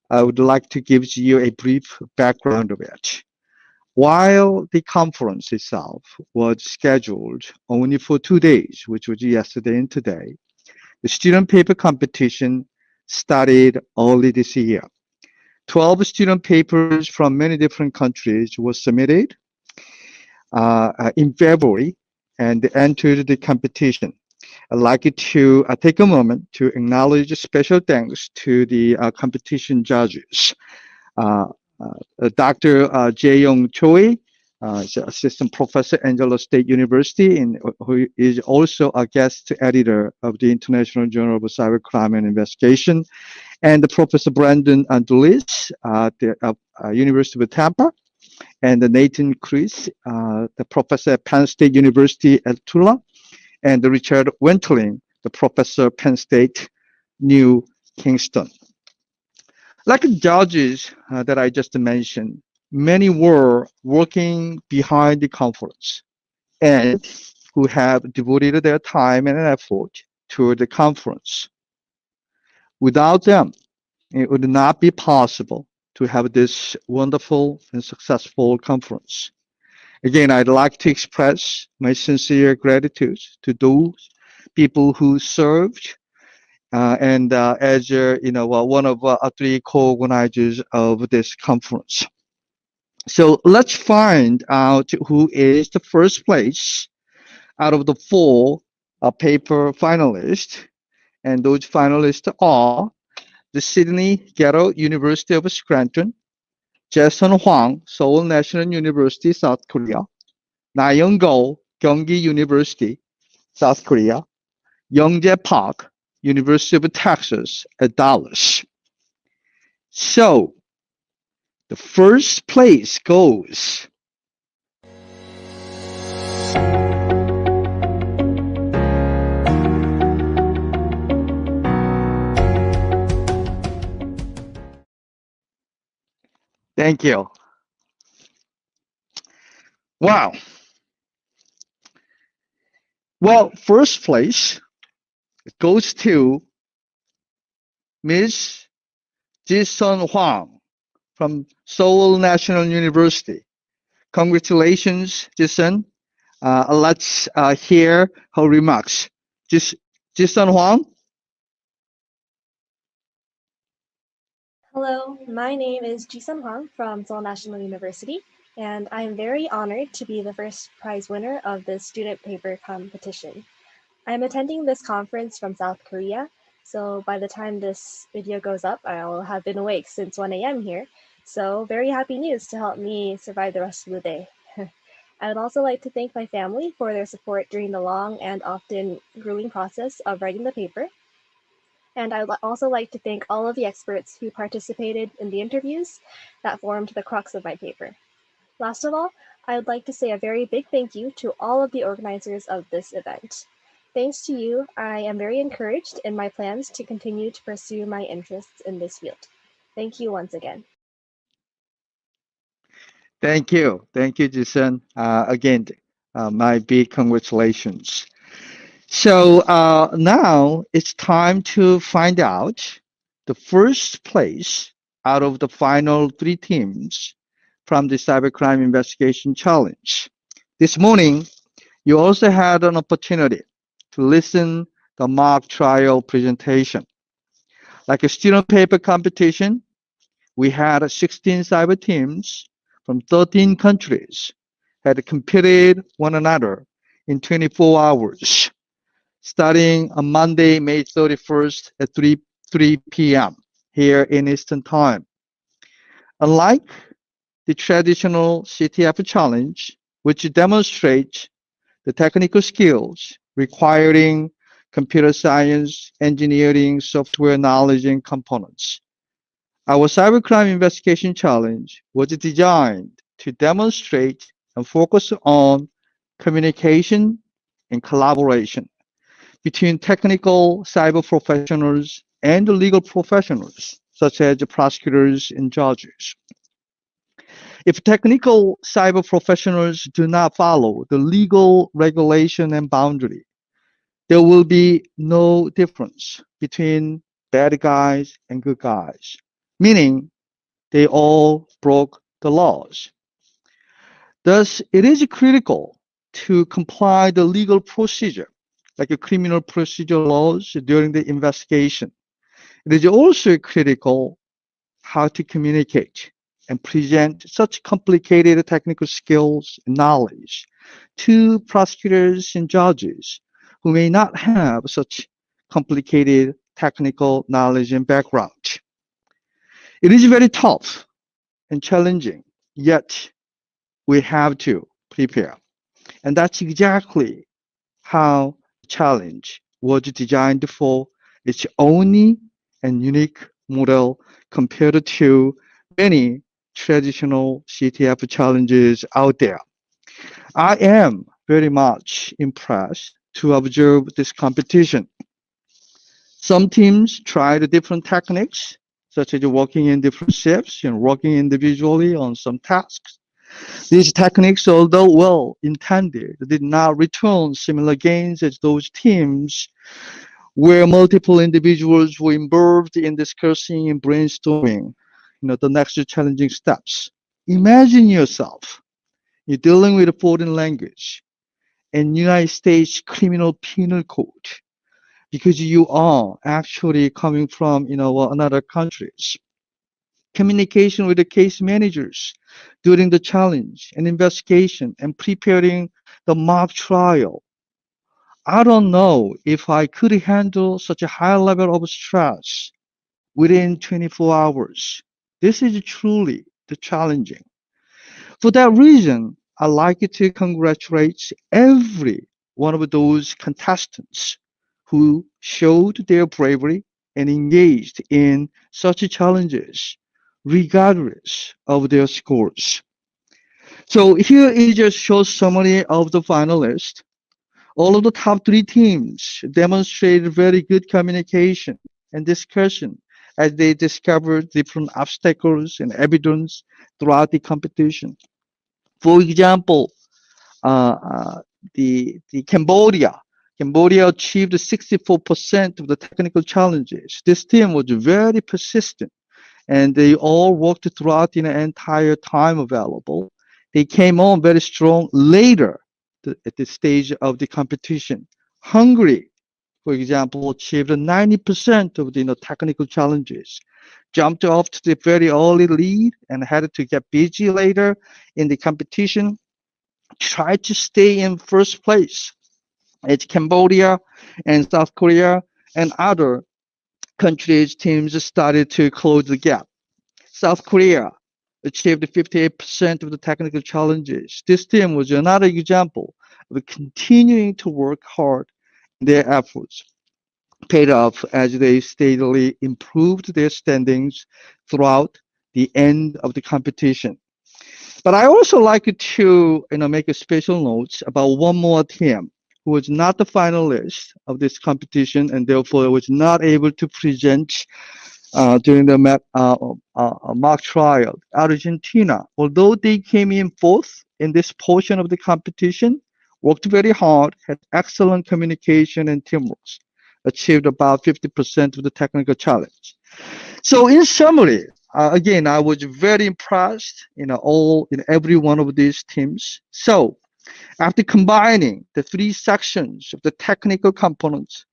I would like to give you a brief background of it. While the conference itself was scheduled only for 2 days, which was yesterday and today, the student paper competition started early this year. 12 student papers from many different countries were submitted in February and entered the competition. I'd like to take a moment to acknowledge special thanks to the competition judges. Dr. Jae-young Choi, assistant professor, Angelo State University, and who is also a guest editor of the International Journal of Cybercrime and Investigation, and Professor Brandon Andulis at the University of Tampa, and Nathan Chris, the professor at Penn State University at Tula, and Richard Wentling, the professor at Penn State, New Kingston. Like the judges that I just mentioned, many were working behind the conference and who have devoted their time and effort to the conference. Without them, it would not be possible to have this wonderful and successful conference. Again, I'd like to express my sincere gratitude to those people who served and as one of three co-organizers of this conference. So let's find out who is the first place out of the four paper finalists. And those finalists are the Sydney Ghetto University of Scranton, Jason Hwang, Seoul National University, South Korea, Nayeon Go, Gyeonggi University, South Korea, Youngjae Park, University of Texas at Dallas. So the first place goes thank you. Wow. Well, first place goes to Ms. Ji-sun Hwang from Seoul National University. Congratulations, Ji-sun. Let's hear her remarks. Ji-sun Hwang? Hello, my name is Jisun Hwang from Seoul National University, and I am very honored to be the first prize winner of the student paper competition. I'm attending this conference from South Korea, so by the time this video goes up, I'll have been awake since 1 a.m. here. So very happy news to help me survive the rest of the day. I would also like to thank my family for their support during the long and often grueling process of writing the paper. And I would also like to thank all of the experts who participated in the interviews that formed the crux of my paper. Last of all, I would like to say a very big thank you to all of the organizers of this event. Thanks to you, I am very encouraged in my plans to continue to pursue my interests in this field. Thank you once again. Thank you. Thank you, Jason. Again, my big congratulations. So now it's time to find out the first place out of the final three teams from the Cybercrime Investigation Challenge. This morning, you also had an opportunity to listen the mock trial presentation. Like a student paper competition, we had 16 cyber teams from 13 countries had competed one another in 24 hours, starting on Monday, May 31st at 3 p.m. here in Eastern Time. Unlike the traditional CTF challenge, which demonstrates the technical skills requiring computer science, engineering, software knowledge, and components, our Cybercrime Investigation Challenge was designed to demonstrate and focus on communication and collaboration between technical cyber professionals and legal professionals, such as prosecutors and judges. If technical cyber professionals do not follow the legal regulation and boundary, there will be no difference between bad guys and good guys, meaning they all broke the laws. Thus, it is critical to comply the legal procedure, like a criminal procedure laws during the investigation. It is also critical how to communicate and present such complicated technical skills and knowledge to prosecutors and judges who may not have such complicated technical knowledge and background. It is very tough and challenging, yet we have to prepare. And that's exactly how the challenge was designed for its own and unique model compared to many traditional CTF challenges out there. I am very much impressed to observe this competition. Some teams tried different techniques, such as working in different shifts and working individually on some tasks. These techniques, although well intended, did not return similar gains as those teams where multiple individuals were involved in discussing and brainstorming, the next challenging steps. Imagine yourself you're dealing with a foreign language and United States Criminal Penal Code because you are actually coming from, another countries. Communication with the case managers during the challenge and investigation and preparing the mock trial. I don't know if I could handle such a high level of stress within 24 hours. This is truly the challenging. For that reason, I'd like to congratulate every one of those contestants who showed their bravery and engaged in such challenges, regardless of their scores. So here is just short summary of the finalists. All of the top three teams demonstrated very good communication and discussion as they discovered different obstacles and evidence throughout the competition. For example, uh, uh, the Cambodia achieved 64% of the technical challenges. This team was very persistent and they all worked throughout the entire time available. They came on very strong later at this stage of the competition. Hungary, for example, achieved 90% of the technical challenges, jumped off to the very early lead and had to get busy later in the competition, tried to stay in first place. It's Cambodia and South Korea and other countries' teams started to close the gap. South Korea achieved 58% of the technical challenges. This team was another example of continuing to work hard in their efforts. Paid off as they steadily improved their standings throughout the end of the competition. But I also like to make a special note about one more team who was not the finalist of this competition and therefore was not able to present during the mock trial. Argentina, although they came in fourth in this portion of the competition, worked very hard, had excellent communication and teamwork, achieved about 50% of the technical challenge. So in summary, again, I was very impressed in every one of these teams. So after combining the three sections of the technical components,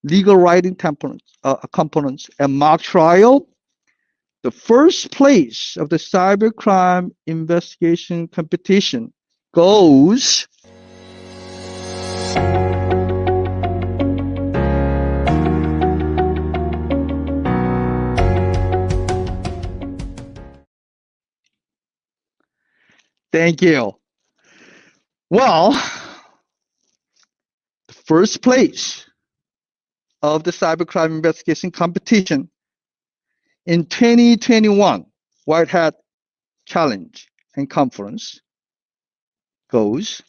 legal writing components, and mock trial, the first place of the cybercrime investigation competition goes Thank you. Well, the first place of the cybercrime investigation competition in 2021 White Hat Challenge and Conference goes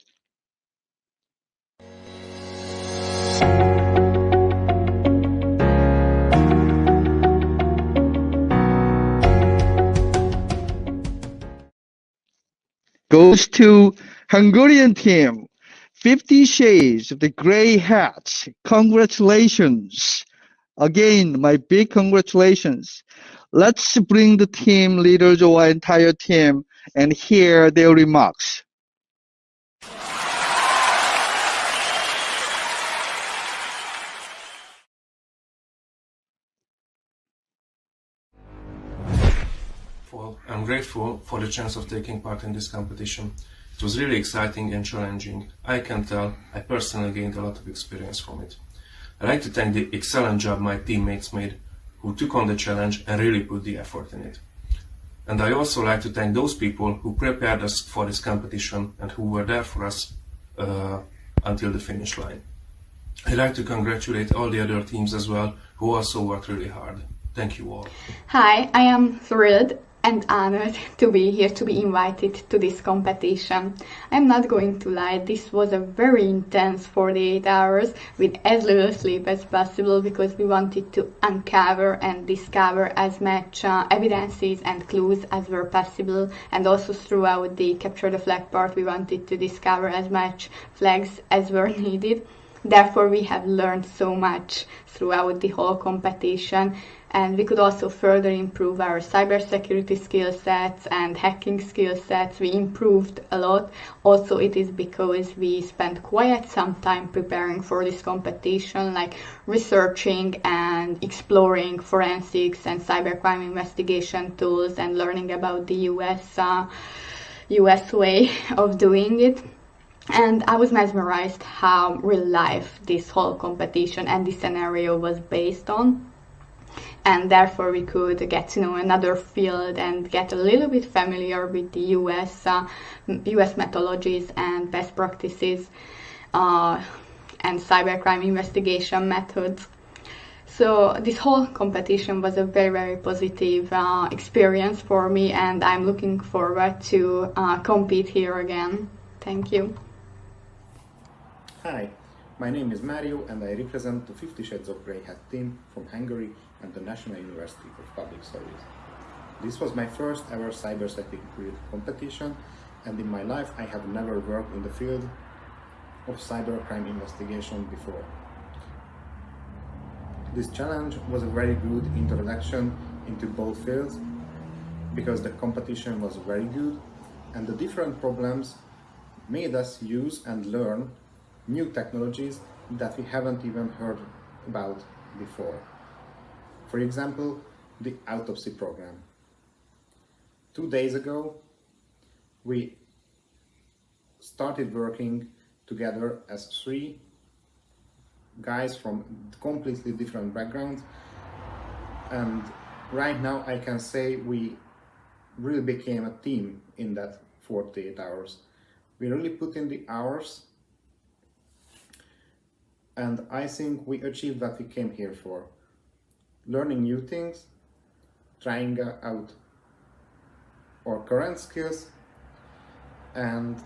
to Hungarian team. 50 Shades of the Gray Hats. Congratulations. Again, my big congratulations. Let's bring the team leaders or our entire team and hear their remarks. I'm grateful for the chance of taking part in this competition. It was really exciting and challenging. I can tell I personally gained a lot of experience from it. I'd like to thank the excellent job my teammates made, who took on the challenge and really put the effort in it. And I also like to thank those people who prepared us for this competition and who were there for us until the finish line. I'd like to congratulate all the other teams as well, who also worked really hard. Thank you all. Hi, I am thrilled and honored to be here, to be invited to this competition. I'm not going to lie, this was a very intense 48 hours with as little sleep as possible because we wanted to uncover and discover as much evidences and clues as were possible, and also throughout the capture the flag part we wanted to discover as much flags as were needed. Therefore, we have learned so much throughout the whole competition. And we could also further improve our cybersecurity skill sets and hacking skill sets. We improved a lot. Also, it is because we spent quite some time preparing for this competition, like researching and exploring forensics and cybercrime investigation tools and learning about the US way of doing it. And I was mesmerized how real life this whole competition and this scenario was based on. And therefore we could get to know another field and get a little bit familiar with the US methodologies and best practices and cybercrime investigation methods. So this whole competition was a very, very positive experience for me, and I'm looking forward to compete here again. Thank you. Hi, my name is Mario and I represent the 50 Shades of Grey Hat team from Hungary and the National University of Public Service. This was my first ever cybersecurity competition, and in my life I have never worked in the field of cybercrime investigation before. This challenge was a very good introduction into both fields because the competition was very good and the different problems made us use and learn new technologies that we haven't even heard about before. For example, the autopsy program. 2 days ago, we started working together as 3 guys from completely different backgrounds, and right now I can say we really became a team in that 48 hours. We really put in the hours, and I think we achieved what we came here for. Learning new things, trying out our current skills, and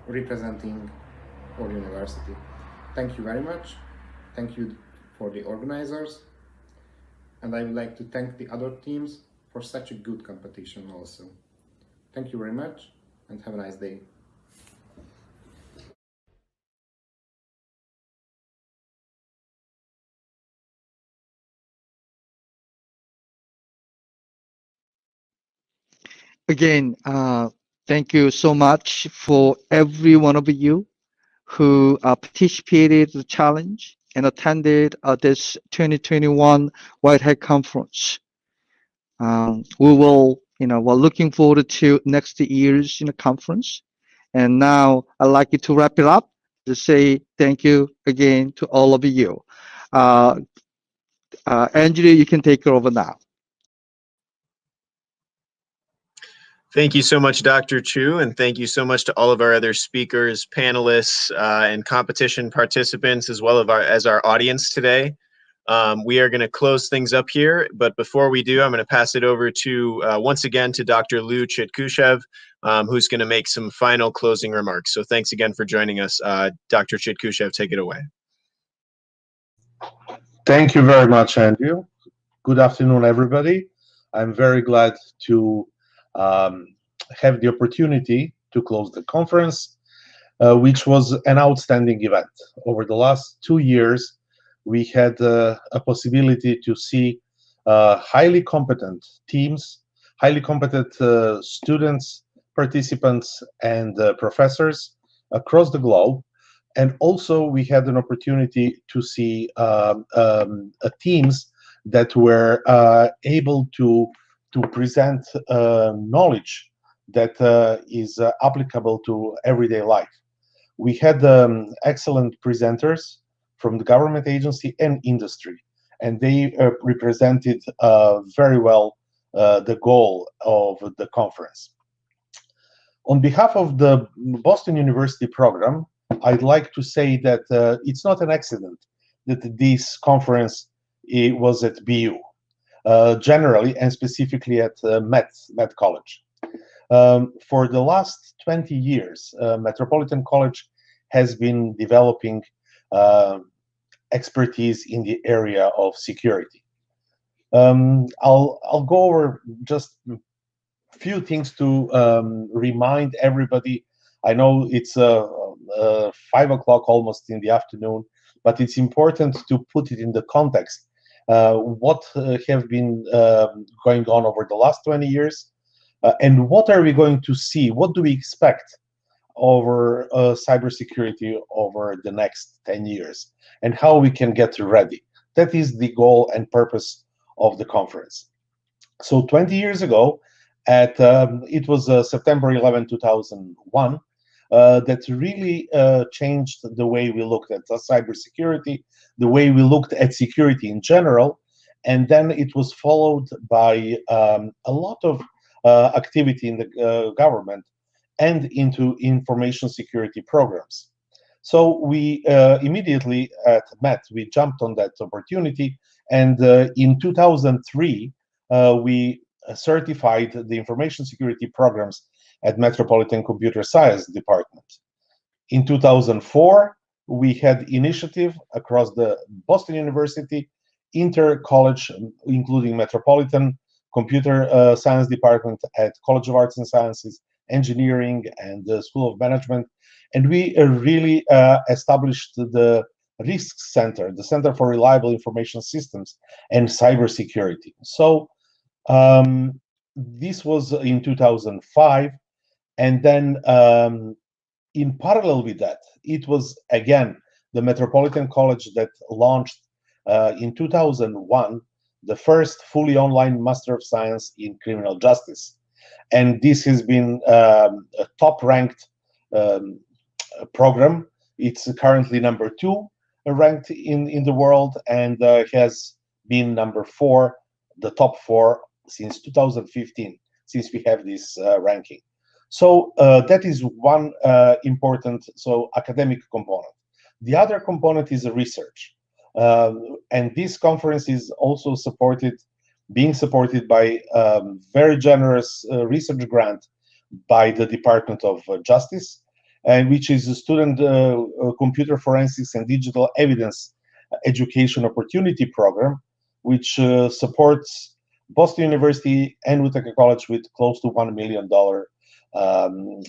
representing our university. Thank you very much. Thank you for the organizers, and I would like to thank the other teams for such a good competition also. Thank you very much and have a nice day. Again, thank you so much for every one of you who participated in the challenge and attended this 2021 White Hat Conference. We're looking forward to next year's conference. And now I'd like you to wrap it up to say thank you again to all of you. Andrea, you can take it over now. Thank you so much, Dr. Chu, and thank you so much to all of our other speakers, panelists, and competition participants, as well as our audience today. We are going to close things up here, but before we do, I'm going to pass it over to, once again, to Dr. Lou Chitkushev, who's going to make some final closing remarks. So thanks again for joining us. Dr. Chitkushev, take it away. Thank you very much, Andrew. Good afternoon, everybody. I'm very glad to have the opportunity to close the conference, which was an outstanding event. Over the last 2 years, we had a possibility to see highly competent teams, highly competent students, participants, and professors across the globe. And also we had an opportunity to see teams that were able to present knowledge that is applicable to everyday life. We had excellent presenters from the government agency and industry, and they represented very well the goal of the conference. On behalf of the Boston University program, I'd like to say that it's not an accident that this conference was at BU. Generally and specifically at Met College. For the last 20 years, Metropolitan College has been developing expertise in the area of security. I'll go over just a few things to remind everybody. I know it's 5 o'clock almost in the afternoon, but it's important to put it in the context what have been going on over the last 20 years, and what are we going to see? What do we expect over cybersecurity over the next 10 years, and how we can get ready? That is the goal and purpose of the conference. So 20 years ago, it was September 11, 2001, that really changed the way we looked at cybersecurity, the way we looked at security in general, and then it was followed by a lot of activity in the government and into information security programs. So we immediately at MET, we jumped on that opportunity, and in 2003, we certified the information security programs at Metropolitan Computer Science Department. In 2004, we had initiative across the Boston University, inter-college, including Metropolitan Computer Science Department at College of Arts and Sciences, Engineering, and the School of Management. And we really established the Risk Center, the Center for Reliable Information Systems and Cybersecurity. So this was in 2005. And then in parallel with that, it was again the Metropolitan College that launched in 2001 the first fully online Master of Science in Criminal Justice. And this has been a top-ranked program. It's currently number 2 ranked in the world, and has been number 4, the top 4 since 2015, since we have this ranking. So that is one important academic component. The other component is research, and this conference is also being supported by very generous research grant by the Department of Justice, and which is a student computer forensics and digital evidence education opportunity program, which supports Boston University and Whitaker College with close to $1 million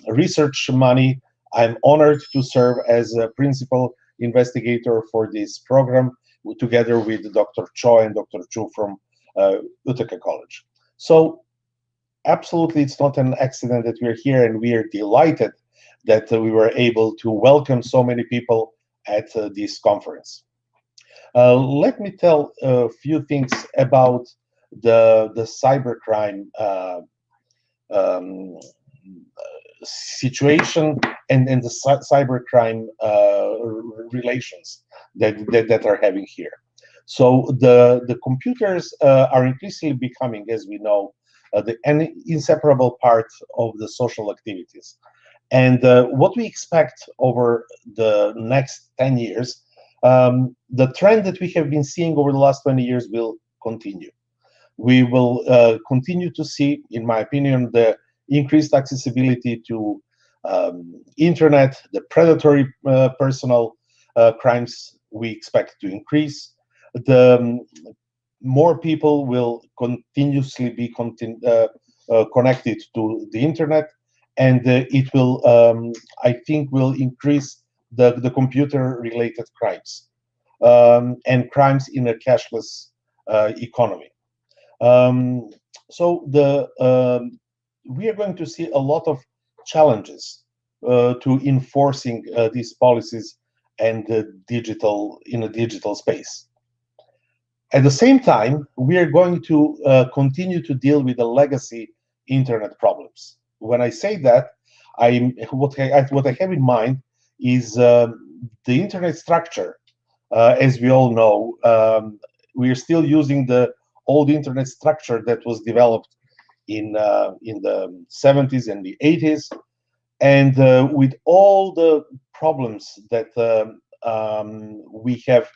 research money. I'm honored to serve as a principal investigator for this program, together with Dr. Choi and Dr. Chu from Whitaker College. So absolutely, it's not an accident that we're here, and we are delighted that we were able to welcome so many people at this conference. Let me tell a few things about the cybercrime situation and the cybercrime relations that are having here. So the computers are increasingly becoming, as we know, the inseparable part of the social activities. And what we expect over the next 10 years, the trend that we have been seeing over the last 20 years will continue. We will continue to see, in my opinion, the increased accessibility to internet, the predatory personal crimes we expect to increase. The more people will continuously be connected to the internet, and it will, I think, will increase the computer-related crimes and crimes in a cashless economy. So we are going to see a lot of challenges to enforcing these policies and in a digital space. At the same time, we are going to continue to deal with the legacy internet problems. When I say that, what I have in mind is the internet structure. As we all know, we are still using the old internet structure that was developed in the 70s and the 80s, and with all the problems that we have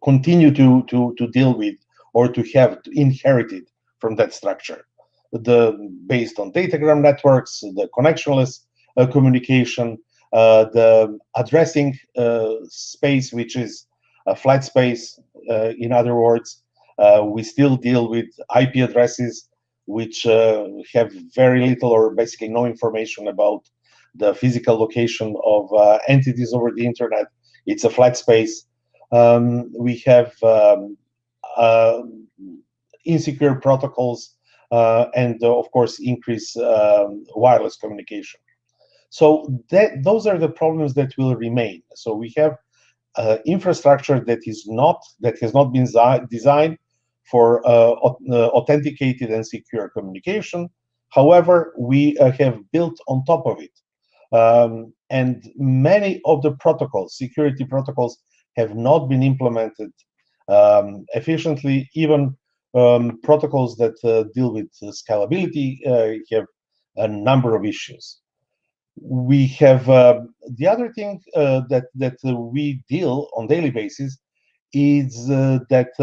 continue to deal with, or to have inherited from that structure, based on datagram networks, the connectionless communication, the addressing space, which is a flat space. In other words, we still deal with IP addresses which have very little or basically no information about the physical location of entities over the internet. It's a flat space. We have insecure protocols, and of course, increase wireless communication. So those are the problems that will remain. So we have infrastructure that has not been designed for authenticated and secure communication. However, we have built on top of it. And many of the protocols, security protocols, have not been implemented efficiently. Even protocols that deal with scalability have a number of issues. We have the other thing that we deal on daily basis is that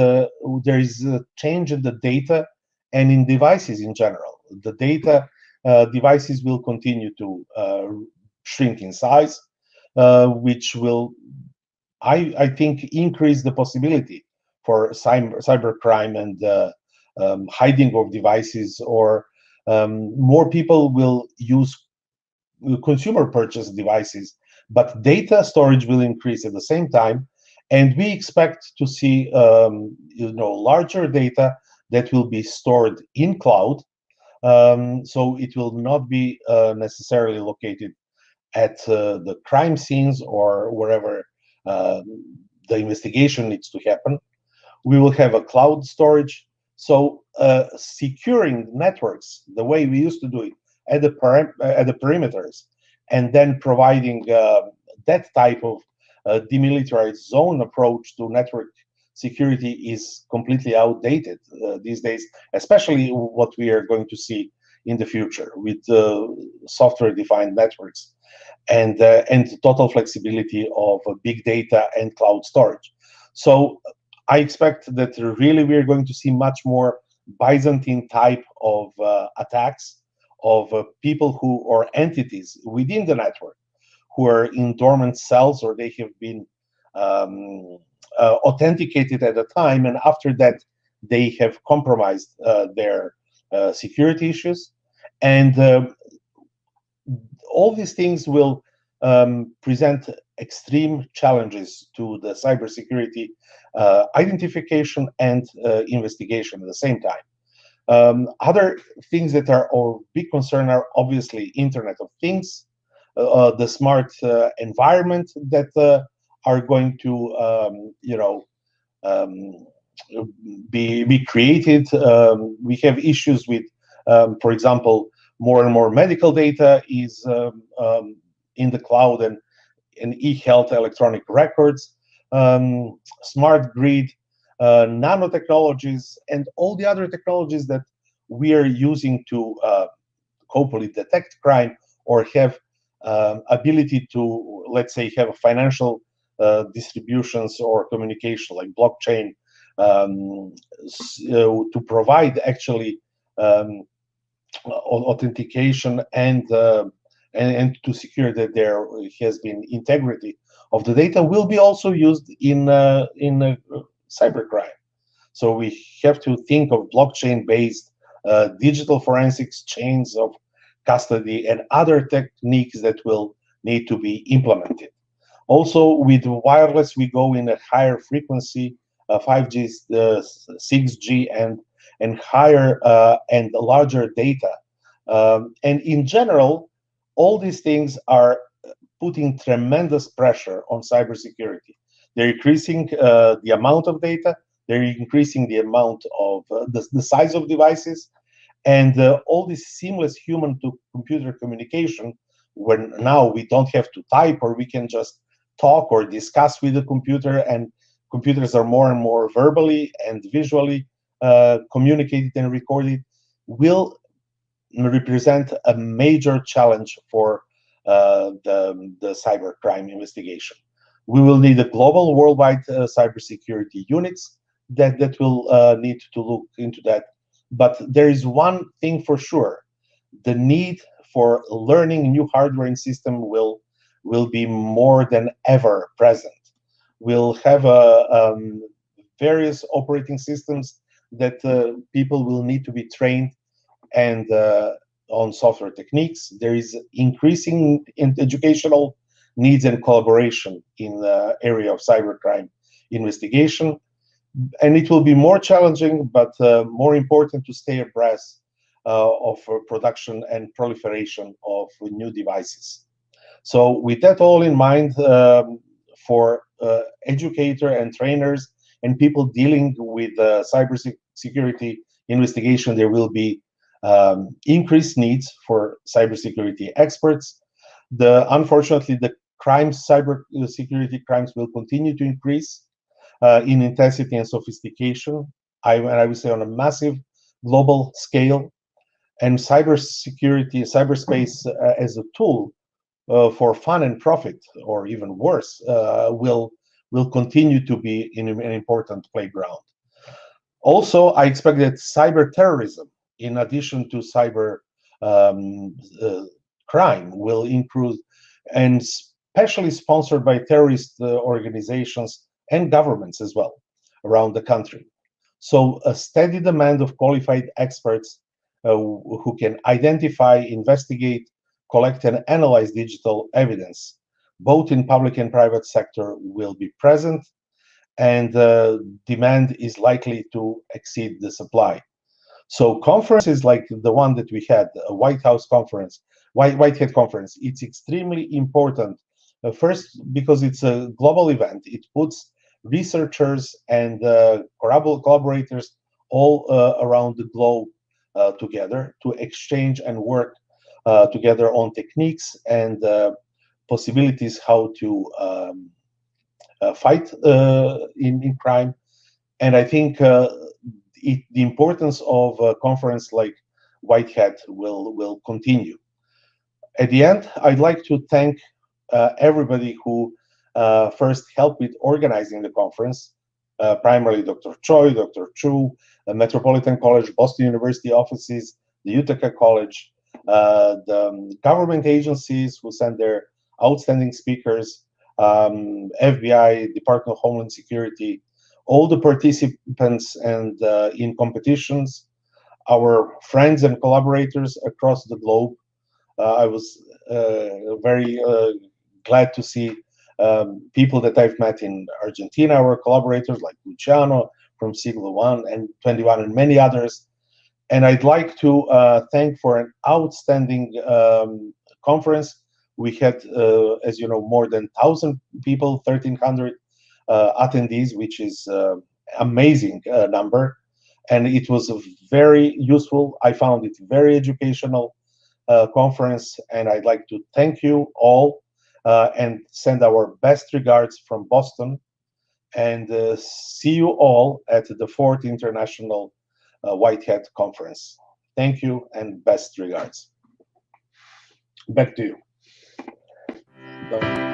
there is a change in the data and in devices in general. The data devices will continue to shrink in size, which will, I think, increase the possibility for cybercrime and hiding of devices, or more people will use consumer purchase devices, but data storage will increase at the same time, and we expect to see larger data that will be stored in cloud, so it will not be necessarily located at the crime scenes or wherever the investigation needs to happen. We will have a cloud storage, so securing networks the way we used to do it at the perimeters, and then providing that type of demilitarized zone approach to network security is completely outdated these days, especially what we are going to see in the future with software-defined networks and total flexibility of big data and cloud storage. So I expect that really we are going to see much more Byzantine type of attacks of people who, or entities within the network, who are in dormant cells, or they have been authenticated at the time, and after that they have compromised their security issues. And all these things will present extreme challenges to the cybersecurity identification and investigation at the same time. Other things that are of big concern are obviously Internet of Things, the smart environment that are going to, be created. We have issues with, for example, more and more medical data is in the cloud, and e-health electronic records, smart grid, nanotechnologies, and all the other technologies that we are using to hopefully detect crime or have ability to, let's say, have financial distributions or communication, like blockchain, to provide actually authentication and to secure that there has been integrity of the data, will be also used in cybercrime. So we have to think of blockchain-based digital forensics, chains of custody, and other techniques that will need to be implemented. Also, with wireless, we go in a higher frequency, 5G, 6G, and higher and larger data. And in general, all these things are putting tremendous pressure on cybersecurity. They're increasing the amount of data, they're increasing the amount of the size of devices, and all this seamless human-to-computer communication, when now we don't have to type, or we can just talk or discuss with the computer, and computers are more and more verbally and visually communicated and recorded, will represent a major challenge for the cybercrime investigation. We will need a global, worldwide cybersecurity units that will need to look into that. But there is one thing for sure: the need for learning new hardware and system will be more than ever present. We'll have various operating systems that people will need to be trained and on software techniques. There is increasing educational needs and collaboration in the area of cybercrime investigation. And it will be more challenging, but more important to stay abreast of production and proliferation of new devices. So with that all in mind, for educators and trainers and people dealing with cybersecurity investigation, there will be increased needs for cybersecurity experts. Unfortunately, the cybersecurity crimes will continue to increase in intensity and sophistication. I would say on a massive global scale. And cyberspace as a tool for fun and profit, or even worse, will continue to be an important playground. Also, I expect that cyber terrorism, in addition to cyber crime, will improve, and especially sponsored by terrorist organizations and governments as well around the country. So a steady demand of qualified experts who can identify, investigate, collect, and analyze digital evidence, both in public and private sector, will be present, and demand is likely to exceed the supply. So conferences like the one that we had, a White House conference, Whitehead conference, it's extremely important. First, because it's a global event. It puts researchers and collaborators all around the globe together to exchange and work together on techniques and possibilities how to fight in crime. And I think the importance of a conference like Whitehead will continue. At the end, I'd like to thank everybody who first helped with organizing the conference, primarily Dr. Choi, Dr. Chu, Metropolitan College, Boston University offices, the Utica College, the government agencies who sent their outstanding speakers, FBI, Department of Homeland Security, all the participants and in competitions, our friends and collaborators across the globe. I was very glad to see people that I've met in Argentina, our collaborators like Luciano from Siglo 1 and 21 and many others. And I'd like to thank for an outstanding conference. We had, as you know, more than 1,000 people, 1,300 attendees, which is amazing number. And it was very useful. I found it very educational conference, and I'd like to thank you all and send our best regards from Boston, and see you all at the 4th International Whitehead Conference. Thank you and best regards. Back to you. Bye.